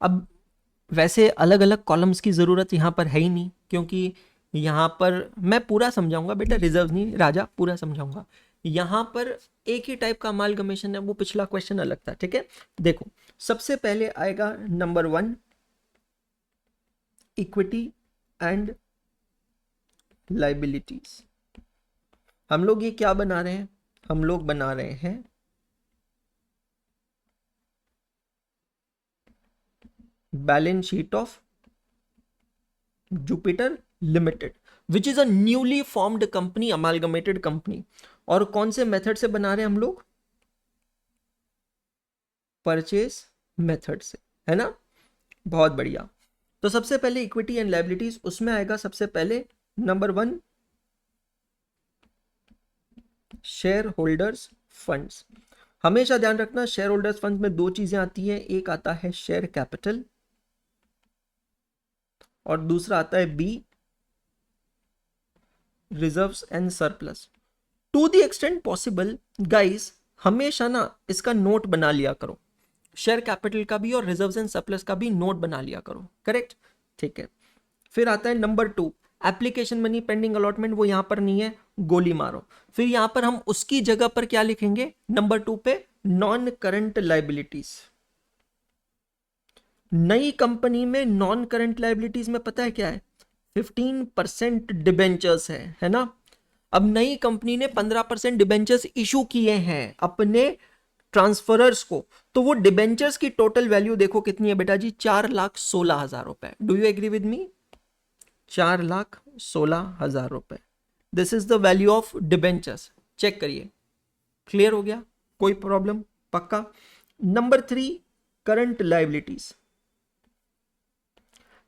[SPEAKER 1] अब वैसे अलग अलग कॉलम्स की ज़रूरत यहाँ पर है ही नहीं, क्योंकि यहाँ पर मैं पूरा समझाऊंगा बेटा, रिजर्व नहीं राजा, पूरा समझाऊंगा। यहाँ पर एक ही टाइप का अमालगमेशन है, वो पिछला क्वेश्चन अलग था। ठीक है, देखो सबसे पहले आएगा नंबर 1, इक्विटी एंड लाइबिलिटीज। हम लोग ये क्या बना रहे हैं? हम लोग बना रहे हैं balance sheet of Jupiter limited, which is a newly formed company, amalgamated company. और कौन से मेथड से बना रहे हैं हम लोग? परचेज मेथड से, है ना? बहुत बढ़िया। तो सबसे पहले इक्विटी एंड लायबिलिटीज, उसमें आएगा सबसे पहले नंबर 1, शेयर होल्डर्स फंड्स। हमेशा ध्यान रखना, शेयर होल्डर्स फंड में दो चीजें आती है, एक आता है शेयर कैपिटल और दूसरा आता है B, reserves and surplus. To the extent possible guys, हमेशा ना इसका नोट बना लिया करो, शेयर कैपिटल का भी और रिजर्व्स एंड सरप्लस का भी नोट बना लिया करो। करेक्ट, ठीक है। फिर आता है number 2, application money pending allotment, वो यहां पर नहीं है, गोली मारो। फिर यहां पर हम उसकी जगह पर क्या लिखेंगे नंबर 2 पे? Non current liabilities. नई कंपनी में नॉन करंट लाइबिलिटीज में पता है क्या है? 15% डिबेंचर्स है ना? अब नई कंपनी ने 15% डिबेंचर्स इशू किए हैं अपने ट्रांसफरर्स को, तो वो डिबेंचर्स की टोटल वैल्यू देखो कितनी है बेटा जी? 4,16,000 रुपए। Do you agree with me? 4,16,000 रुपए, this is the value of debentures. Check करिए, क्लियर हो गया? कोई प्रॉब्लम? पक्का। Number 3, current liabilities.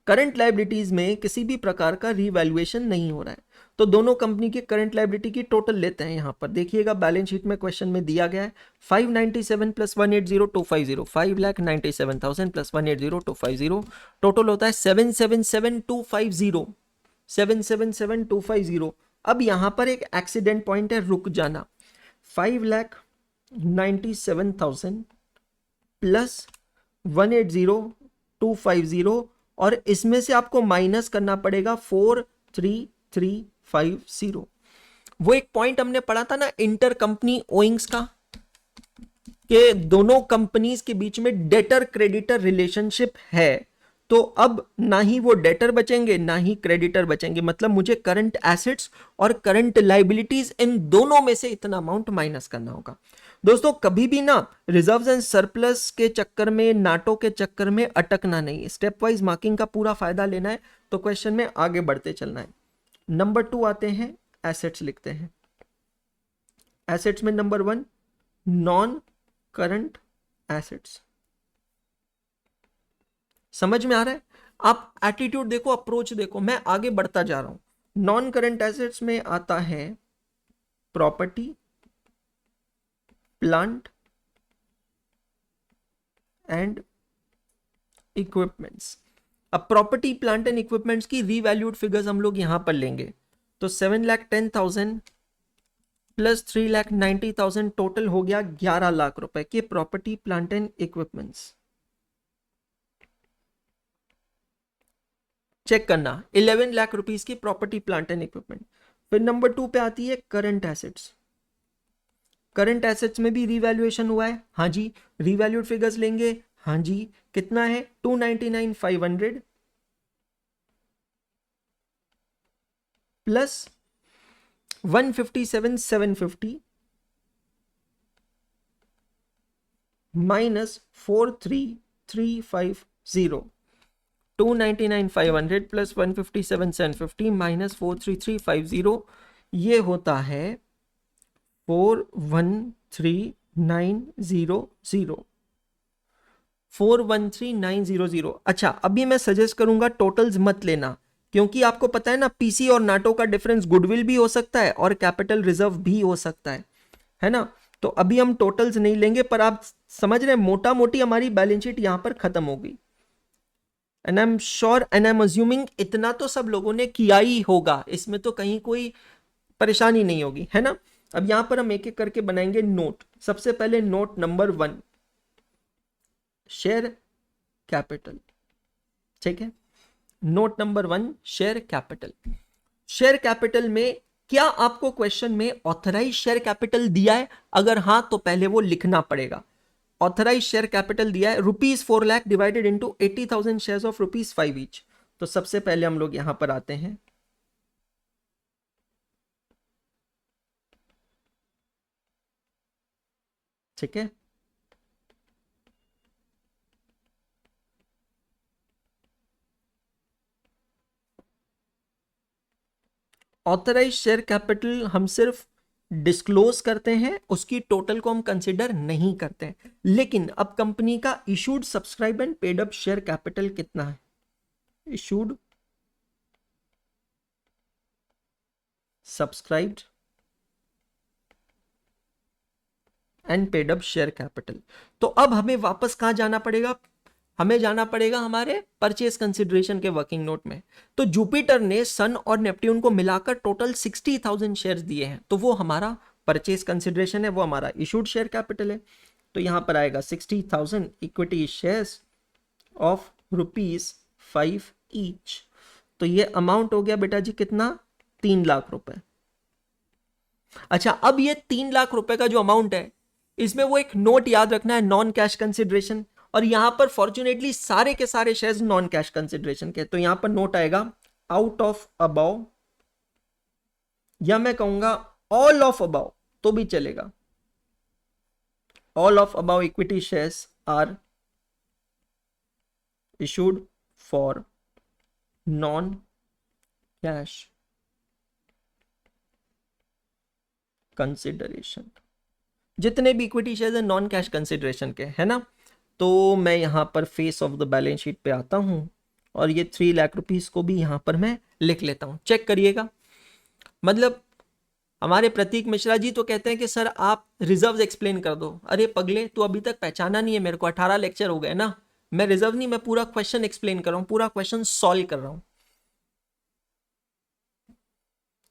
[SPEAKER 1] Current liabilities में किसी भी प्रकार का रीवैल्यूएशन नहीं हो रहा है, तो दोनों कंपनी के करंट लाइबिलिटी की टोटल लेते हैं। यहां पर देखिएगा बैलेंस शीट में क्वेश्चन में दिया गया है 597 प्लस 180,250, 5,97,000 प्लस 180,250, टोटल होता है 777,250, 777,250। अब यहां पर एक एक्सीडेंट पॉइंट है, रुक जाना। 5,97,000 प्लस 180,250 और इसमें से आपको माइनस करना पड़ेगा 4,3,350। वो एक पॉइंट हमने पढ़ा था ना इंटर कंपनी ओइंग्स का, कि दोनों कंपनीज के बीच में डेटर क्रेडिटर रिलेशनशिप है। तो अब ना ही वो डेटर बचेंगे ना ही क्रेडिटर बचेंगे, मतलब मुझे करंट एसेट्स और करंट लाइबिलिटीज इन दोनों में से इतना अमाउंट माइनस करना होगा। दोस्तों कभी भी ना रिजर्व्स एंड सरप्लस के चक्कर में, नाटो के चक्कर में अटकना नहीं, स्टेप वाइज मार्किंग का पूरा फायदा लेना है, तो क्वेश्चन में आगे बढ़ते चलना है। नंबर 2 आते हैं, एसेट्स लिखते हैं। एसेट्स में नंबर 1, नॉन करंट एसेट्स। समझ में आ रहा है? आप एटीट्यूड देखो, अप्रोच देखो, मैं आगे बढ़ता जा रहा हूं। नॉन करंट एसेट्स में आता है प्रॉपर्टी, प्लांट एंड इक्विपमेंट्स। अब प्रॉपर्टी प्लांट एंड इक्विपमेंट्स की रीवैल्यूड फिगर्स हम लोग यहां पर लेंगे। तो 7,10,000 प्लस 3,90,000 टोटल हो गया 11 लाख रुपए के property plant and equipments. Check करना 11 लाख रुपीस की प्रॉपर्टी प्लांट एंड इक्विपमेंट। फिर नंबर 2 पे आती है करंट एसेट्स। करंट एसेट्स में भी रिवैल्यूएशन हुआ है, हाँ जी, रिवैल्यूड फिगर्स लेंगे, हाँ जी, कितना है 299,500 प्लस 157,750 माइनस 43,350। 299,500 प्लस 157,750 माइनस 43350, ये होता है 413,900। 413,900। अच्छा, अभी मैं सजेस्ट करूंगा टोटल्स मत लेना, क्योंकि आपको पता है ना पीसी और नाटो का डिफरेंस गुडविल भी हो सकता है और कैपिटल रिजर्व भी हो सकता है ना। तो अभी हम टोटल्स नहीं लेंगे, पर आप समझ रहे हैं मोटा मोटी हमारी बैलेंस शीट यहां पर खत्म हो गई। And I am sure and I am assuming इतना तो सब लोगों ने किया ही होगा, इसमें तो कहीं कोई परेशानी नहीं होगी, है ना। अब यहां पर हम एक एक करके बनाएंगे नोट। सबसे पहले नोट नंबर 1, शेयर कैपिटल, ठीक है। Note number 1, share capital. Share capital में क्या आपको क्वेश्चन में ऑथराइज शेयर कैपिटल दिया है? अगर हां तो पहले वो लिखना पड़ेगा। ऑथराइज शेयर कैपिटल दिया है ₹4 lakh divided into 80,000 shares of ₹5 each. तो सबसे पहले हम लोग यहां पर आते हैं, ठीक है। ऑथराइज शेयर कैपिटल हम सिर्फ डिस्क्लोज करते हैं, उसकी टोटल को हम कंसिडर नहीं करते हैं। लेकिन अब कंपनी का issued, subscribe and paid up share capital कितना है? Issued, subscribed and paid up share capital. तो अब हमें वापस कहां जाना पड़ेगा? हमें जाना पड़ेगा हमारे परचेज कंसिडरेशन के वर्किंग नोट में। तो जुपिटर ने सन और नेपट्यून को मिलाकर टोटल 60,000 शेयर्स दिए हैं, तो वो हमारा परचेज कंसिडरेशन है, वो हमारा इशूड शेयर कैपिटल है। तो यहां पर आएगा 60,000 इक्विटी शेयर्स ऑफ ₹5 ईच। तो ये अमाउंट हो गया बेटा जी कितना? 3 लाख रुपए। अच्छा, अब ये 3 लाख रुपए का जो अमाउंट है, इसमें वो एक नोट याद रखना है, नॉन कैश कंसिडरेशन। और यहां पर फॉर्चुनेटली सारे के सारे शेयर्स नॉन कैश कंसिडरेशन के, तो यहां पर नोट आएगा आउट ऑफ अबाउ, या मैं कहूंगा ऑल ऑफ अबाउ तो भी चलेगा। All of above equity shares are issued for non cash consideration. जितने भी इक्विटी शेयर्स है नॉन कैश कंसिडरेशन के, है ना। तो मैं यहां पर face of the balance sheet पे आता हूं और ये 3 लाख रुपीस को भी यहां पर मैं लिख लेता हूं। चेक करिएगा, मतलब हमारे प्रतीक मिश्रा जी तो कहते हैं कि सर आप रिजर्व्स एक्सप्लेन कर दो। अरे पगले, तू अभी तक पहचाना नहीं है मेरे को, 18 लेक्चर हो गए ना। मैं रिजर्व नहीं, मैं पूरा क्वेश्चन एक्सप्लेन कर रहा हूं, पूरा क्वेश्चन सॉल्व कर रहा हूं।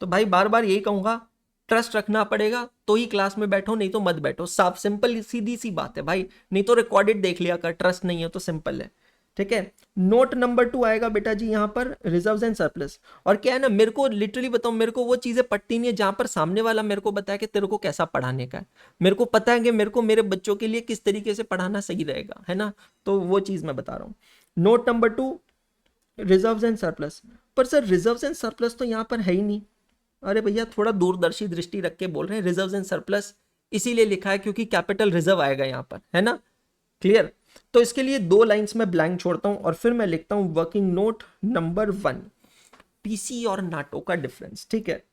[SPEAKER 1] तो भाई बार बार यही कहूंगा, ट्रस्ट रखना पड़ेगा तो ही क्लास में बैठो, नहीं तो मत बैठो। साफ सिंपल सीधी सी बात है भाई, नहीं तो रिकॉर्डेड देख लिया कर, ट्रस्ट नहीं है तो सिंपल है, ठीक है। नोट नंबर 2 आएगा बेटा जी यहाँ पर रिजर्व्स एंड सरप्लस। और क्या है ना, मेरे को लिटरली बताऊं, मेरे को वो चीजें पटती नहीं है जहां पर सामने वाला मेरे को बताया कि तेरे को कैसा पढ़ाने का है। मेरे को पता है कि मेरे को मेरे बच्चों के लिए किस तरीके से पढ़ाना सही रहेगा, है ना। तो वो चीज मैं बता रहा हूँ। Note number 2, reserves and surplus. पर सर रिजर्व्स एंड सरप्लस तो यहाँ पर है ही नहीं। अरे भैया थोड़ा दूरदर्शी दृष्टि रख के बोल रहे हैं, रिजर्व्स एंड सरप्लस इसीलिए लिखा है क्योंकि कैपिटल रिजर्व आएगा यहाँ पर, है ना। क्लियर। तो इसके लिए 2 लाइंस में ब्लैंक छोड़ता हूं और फिर मैं लिखता हूं वर्किंग नोट नंबर 1, पीसी और नाटो का डिफरेंस, ठीक है।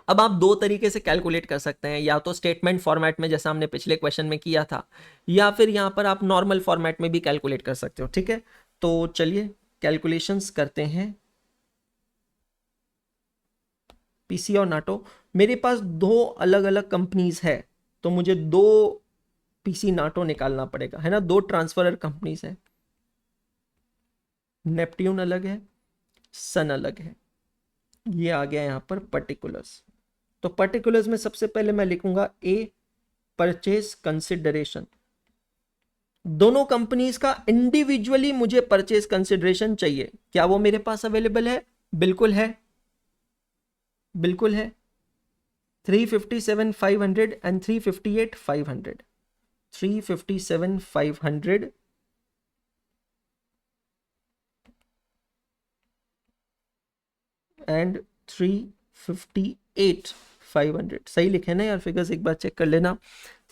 [SPEAKER 1] अब आप 2 तरीके से कैलकुलेट कर सकते हैं, या तो स्टेटमेंट फॉर्मेट में जैसा हमने पिछले क्वेश्चन में किया था, या फिर यहां पर आप नॉर्मल फॉर्मेट में भी कैलकुलेट कर सकते हो, ठीक है। तो चलिए कैलकुलेशंस करते हैं। पीसी और नाटो, मेरे पास 2 अलग अलग कंपनीज है, तो मुझे 2 पीसी नाटो निकालना पड़ेगा, है ना। 2 ट्रांसफरर कंपनीज है, नेपट्यून अलग है, सन अलग है। ये आ गया यहाँ पर पर्टिकुलर्स। तो पर्टिकुलर्स में सबसे पहले मैं लिखूंगा ए, परचेज कंसिडरेशन। दोनों कंपनीज का इंडिविजुअली मुझे परचेज कंसिडरेशन चाहिए। क्या वो मेरे पास अवेलेबल है? बिल्कुल है, बिल्कुल है। 357,500 एंड 358,500, 357,500 एंड 358,500। सही लिखे ना यार फिगर्स, एक बार चेक कर लेना।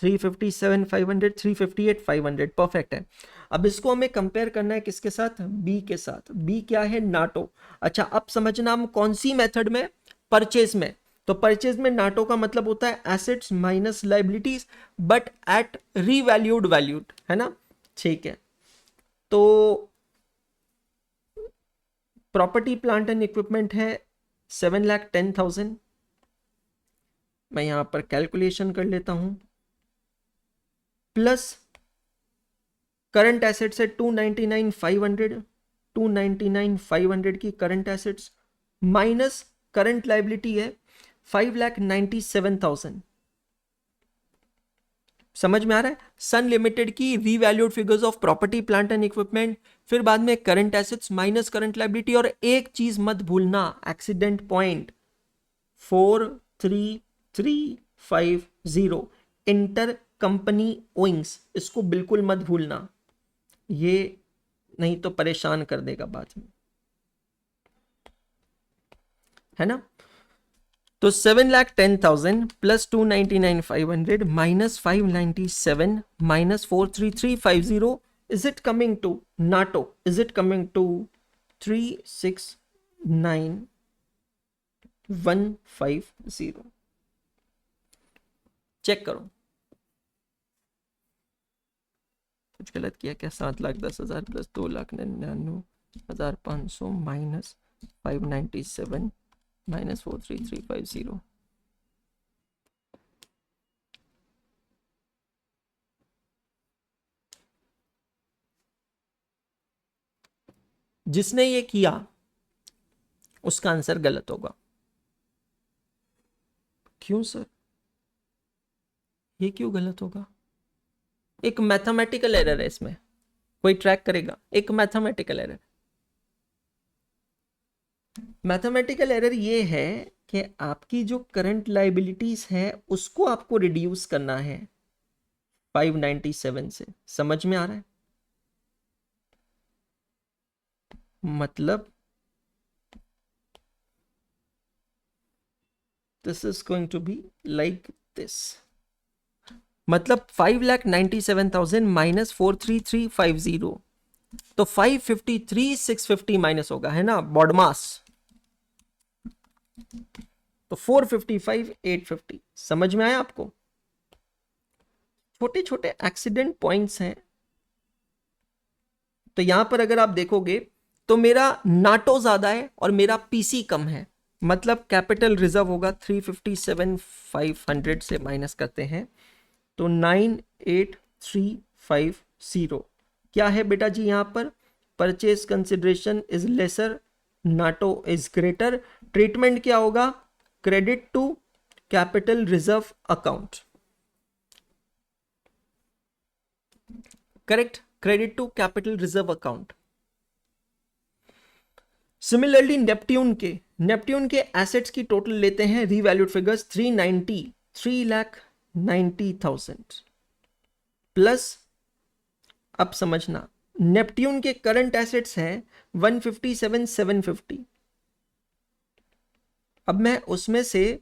[SPEAKER 1] 357,500, 358,500 परफेक्ट है। अब इसको हमें कंपेयर करना है किसके साथ? बी के साथ। बी क्या है? नाटो। अच्छा अब समझना हम कौन सी मेथड में? परचेज में। तो परचेज में नाटो का मतलब होता है assets minus liabilities but at revalued valued, है ना? ठीक है। तो प्रॉपर्टी प्लांट एंड इक्विपमेंट है 7,10,000। मैं यहां पर कैलकुलेशन कर लेता हूं। प्लस करंट एसेट्स है 299,500, 299,500 की current assets, minus current liability है 5,97,000। समझ में आ रहा है? सन लिमिटेड की revalued figures of property plant and equipment, फिर बाद में current assets minus current liability, और एक चीज मत भूलना, एक्सीडेंट पॉइंट 43350 इंटर कंपनी ओइंग्स, इसको बिल्कुल मत भूलना, ये नहीं तो परेशान कर देगा बाद में, है ना? तो 7,10,000 plus 299,500 minus 597 minus 43350, is it coming to NATO? Is it coming to 369,150? Check करो, कुछ गलत किया क्या? 7,10,000 प्लस 2,99,500 माइनस 597 माइनस 43350। जिसने ये किया उसका आंसर गलत होगा। क्यों सर, ये क्यों गलत होगा? एक मैथमेटिकल एरर है इसमें, कोई ट्रैक करेगा? एक मैथमेटिकल एरर। मैथमेटिकल एरर ये है कि आपकी जो करंट लाइबिलिटीज है उसको आपको रिड्यूस करना है 597 से। समझ में आ रहा है? मतलब this is going to be like this, मतलब 5,97,000 माइनस 43350, तो 553,650 माइनस होगा, है ना बॉडमास? तो 455,850। समझ में आया आपको? छोटे छोटे एक्सीडेंट पॉइंट्स हैं। तो यहां पर अगर आप देखोगे तो मेरा नाटो ज्यादा है और मेरा पीसी कम है, मतलब कैपिटल रिजर्व होगा 357,500 से माइनस करते हैं तो 9,8350। क्या है बेटा जी यहां पर? Purchase consideration is lesser, NATO is greater. Treatment क्या होगा? Credit to capital reserve account, correct? Credit to capital reserve account. Similarly Neptune के एसेट्स की टोटल लेते हैं रीवैल्यूड फिगर्स 3,90,000 प्लस, अब समझना, नेपट्यून के करंट एसेट्स हैं 157,750। अब मैं उसमें से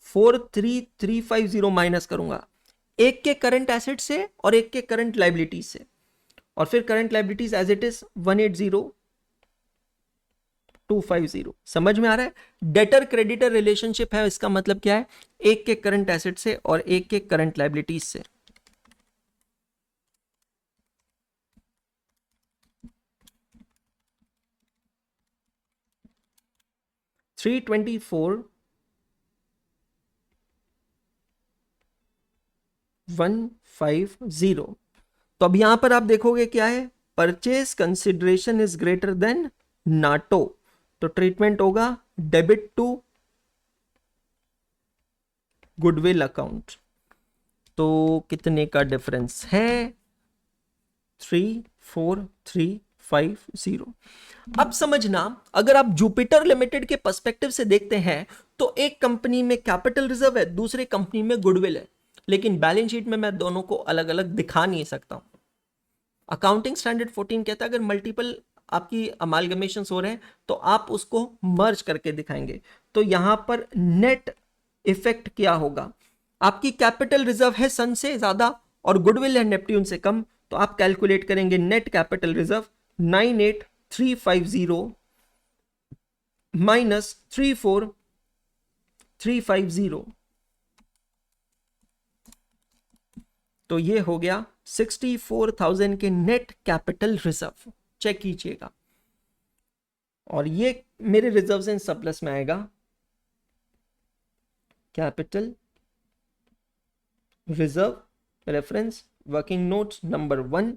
[SPEAKER 1] 43350 माइनस करूंगा, एक के करंट एसेट से और एक के करंट लाइबिलिटीज से, और फिर current liabilities as it is 180,250। समझ में आ रहा है? डेटर क्रेडिटर रिलेशनशिप है, इसका मतलब क्या है? एक के करंट एसेट से और एक के करंट लाइबिलिटीज से। $324,150। तो अब यहां पर आप देखोगे क्या है? Purchase consideration is greater than NATO, तो ट्रीटमेंट होगा डेबिट टू गुडविल अकाउंट। तो कितने का डिफरेंस है? 34,350। अब समझना, अगर आप जुपिटर लिमिटेड के पर्सपेक्टिव से देखते हैं तो एक कंपनी में कैपिटल रिजर्व है, दूसरे कंपनी में गुडविल है, लेकिन बैलेंस शीट में मैं दोनों को अलग अलग दिखा नहीं सकता हूं। अकाउंटिंग स्टैंडर्ड 14 कहता है अगर मल्टीपल आपकी अमालगमेशंस हो रहे हैं तो आप उसको मर्ज करके दिखाएंगे। तो यहां पर नेट इफेक्ट क्या होगा? आपकी कैपिटल रिजर्व है सन से ज्यादा और गुडविल है नेपट्यून से कम, तो आप कैलकुलेट करेंगे नेट कैपिटल रिजर्व 98,350 माइनस 34,350, तो ये हो गया 64,000 के नेट कैपिटल रिजर्व। चेक कीजिएगा, और ये मेरे रिजर्व एंड सरप्लस में आएगा। Capital reserve reference working notes number 1,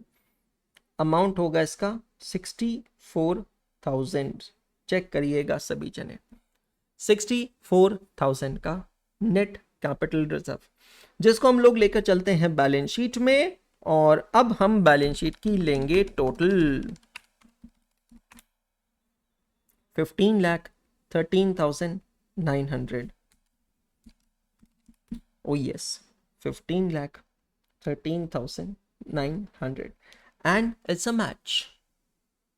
[SPEAKER 1] amount होगा इसका 64,000। चेक करिएगा सभी जने, 64,000 का नेट कैपिटल रिजर्व, जिसको हम लोग लेकर चलते हैं बैलेंस शीट में। और अब हम बैलेंस शीट की लेंगे total 15,13,900। O yes, 15,13,900 and it's a match.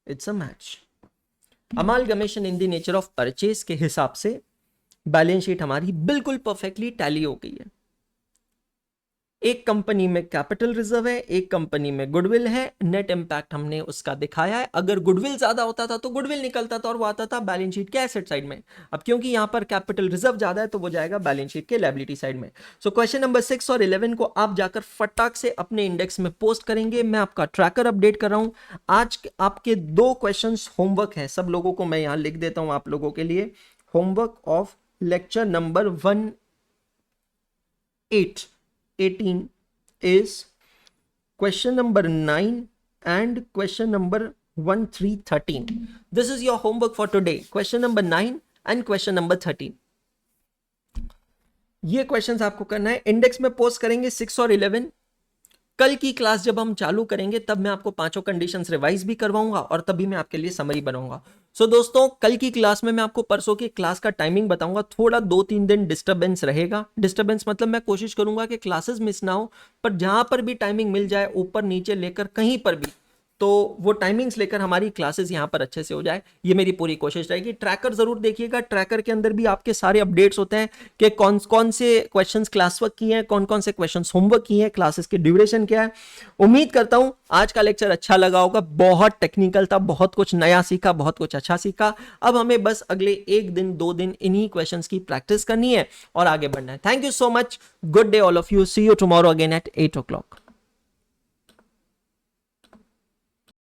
[SPEAKER 1] It's a match. Amalgamation in the nature of purchase के हिसाब से बैलेंस शीट हमारी बिल्कुल परफेक्टली टैली हो गई है। एक कंपनी में कैपिटल रिजर्व है, एक कंपनी में गुडविल है, नेट इंपैक्ट हमने उसका दिखाया है। अगर गुडविल ज्यादा होता था तो गुडविल निकलता था और वो आता था बैलेंस शीट के एसेट साइड में। अब क्योंकि यहां पर कैपिटल रिजर्व ज्यादा है तो वो जाएगा बैलेंस शीट के लायबिलिटी साइड में। सो क्वेश्चन नंबर 6 और 11 को आप जाकर फटाक से अपने इंडेक्स में पोस्ट करेंगे। मैं आपका ट्रैकर अपडेट कर रहा हूं। आज आपके 2 क्वेश्चन होमवर्क है, सब लोगों को मैं यहां लिख देता हूं आप लोगों के लिए। Homework of lecture number 18 is question number 9 and question number 1313. This is your homework for today. Question number 9 and question number 13. ये क्वेश्चंस आपको करना है, इंडेक्स में पोस्ट करेंगे 6 और 11। कल की क्लास जब हम चालू करेंगे तब मैं आपको 5 कंडीशंस रिवाइज भी करवाऊंगा और तभी मैं आपके लिए समरी बनाऊंगा। सो दोस्तों, कल की क्लास में मैं आपको परसों की क्लास का टाइमिंग बताऊंगा। थोड़ा 2-3 दिन डिस्टर्बेंस रहेगा। डिस्टर्बेंस मतलब मैं कोशिश करूंगा कि क्लासेस मिस ना हो, पर जहां पर भी टाइमिंग मिल जाए, ऊपर नीचे लेकर कहीं पर भी, तो वो टाइमिंग्स लेकर हमारी क्लासेस यहाँ पर अच्छे से हो जाए, ये मेरी पूरी कोशिश रहेगी। ट्रैकर जरूर देखिएगा, ट्रैकर के अंदर भी आपके सारे अपडेट्स होते हैं कि कौन कौन से क्वेश्चंस क्लास वर्क किए हैं, कौन कौन से क्वेश्चंस होमवर्क किए हैं, क्लासेस की ड्यूरेशन क्या है। उम्मीद करता हूं आज का लेक्चर अच्छा लगा होगा। बहुत टेक्निकल था, बहुत कुछ नया सीखा, बहुत कुछ अच्छा सीखा। अब हमें बस अगले 1 दिन 2 दिन इन्हीं क्वेश्चंस की प्रैक्टिस करनी है और आगे बढ़ना है। Thank you so much, good day all of you, see you tomorrow again at 8 o'clock।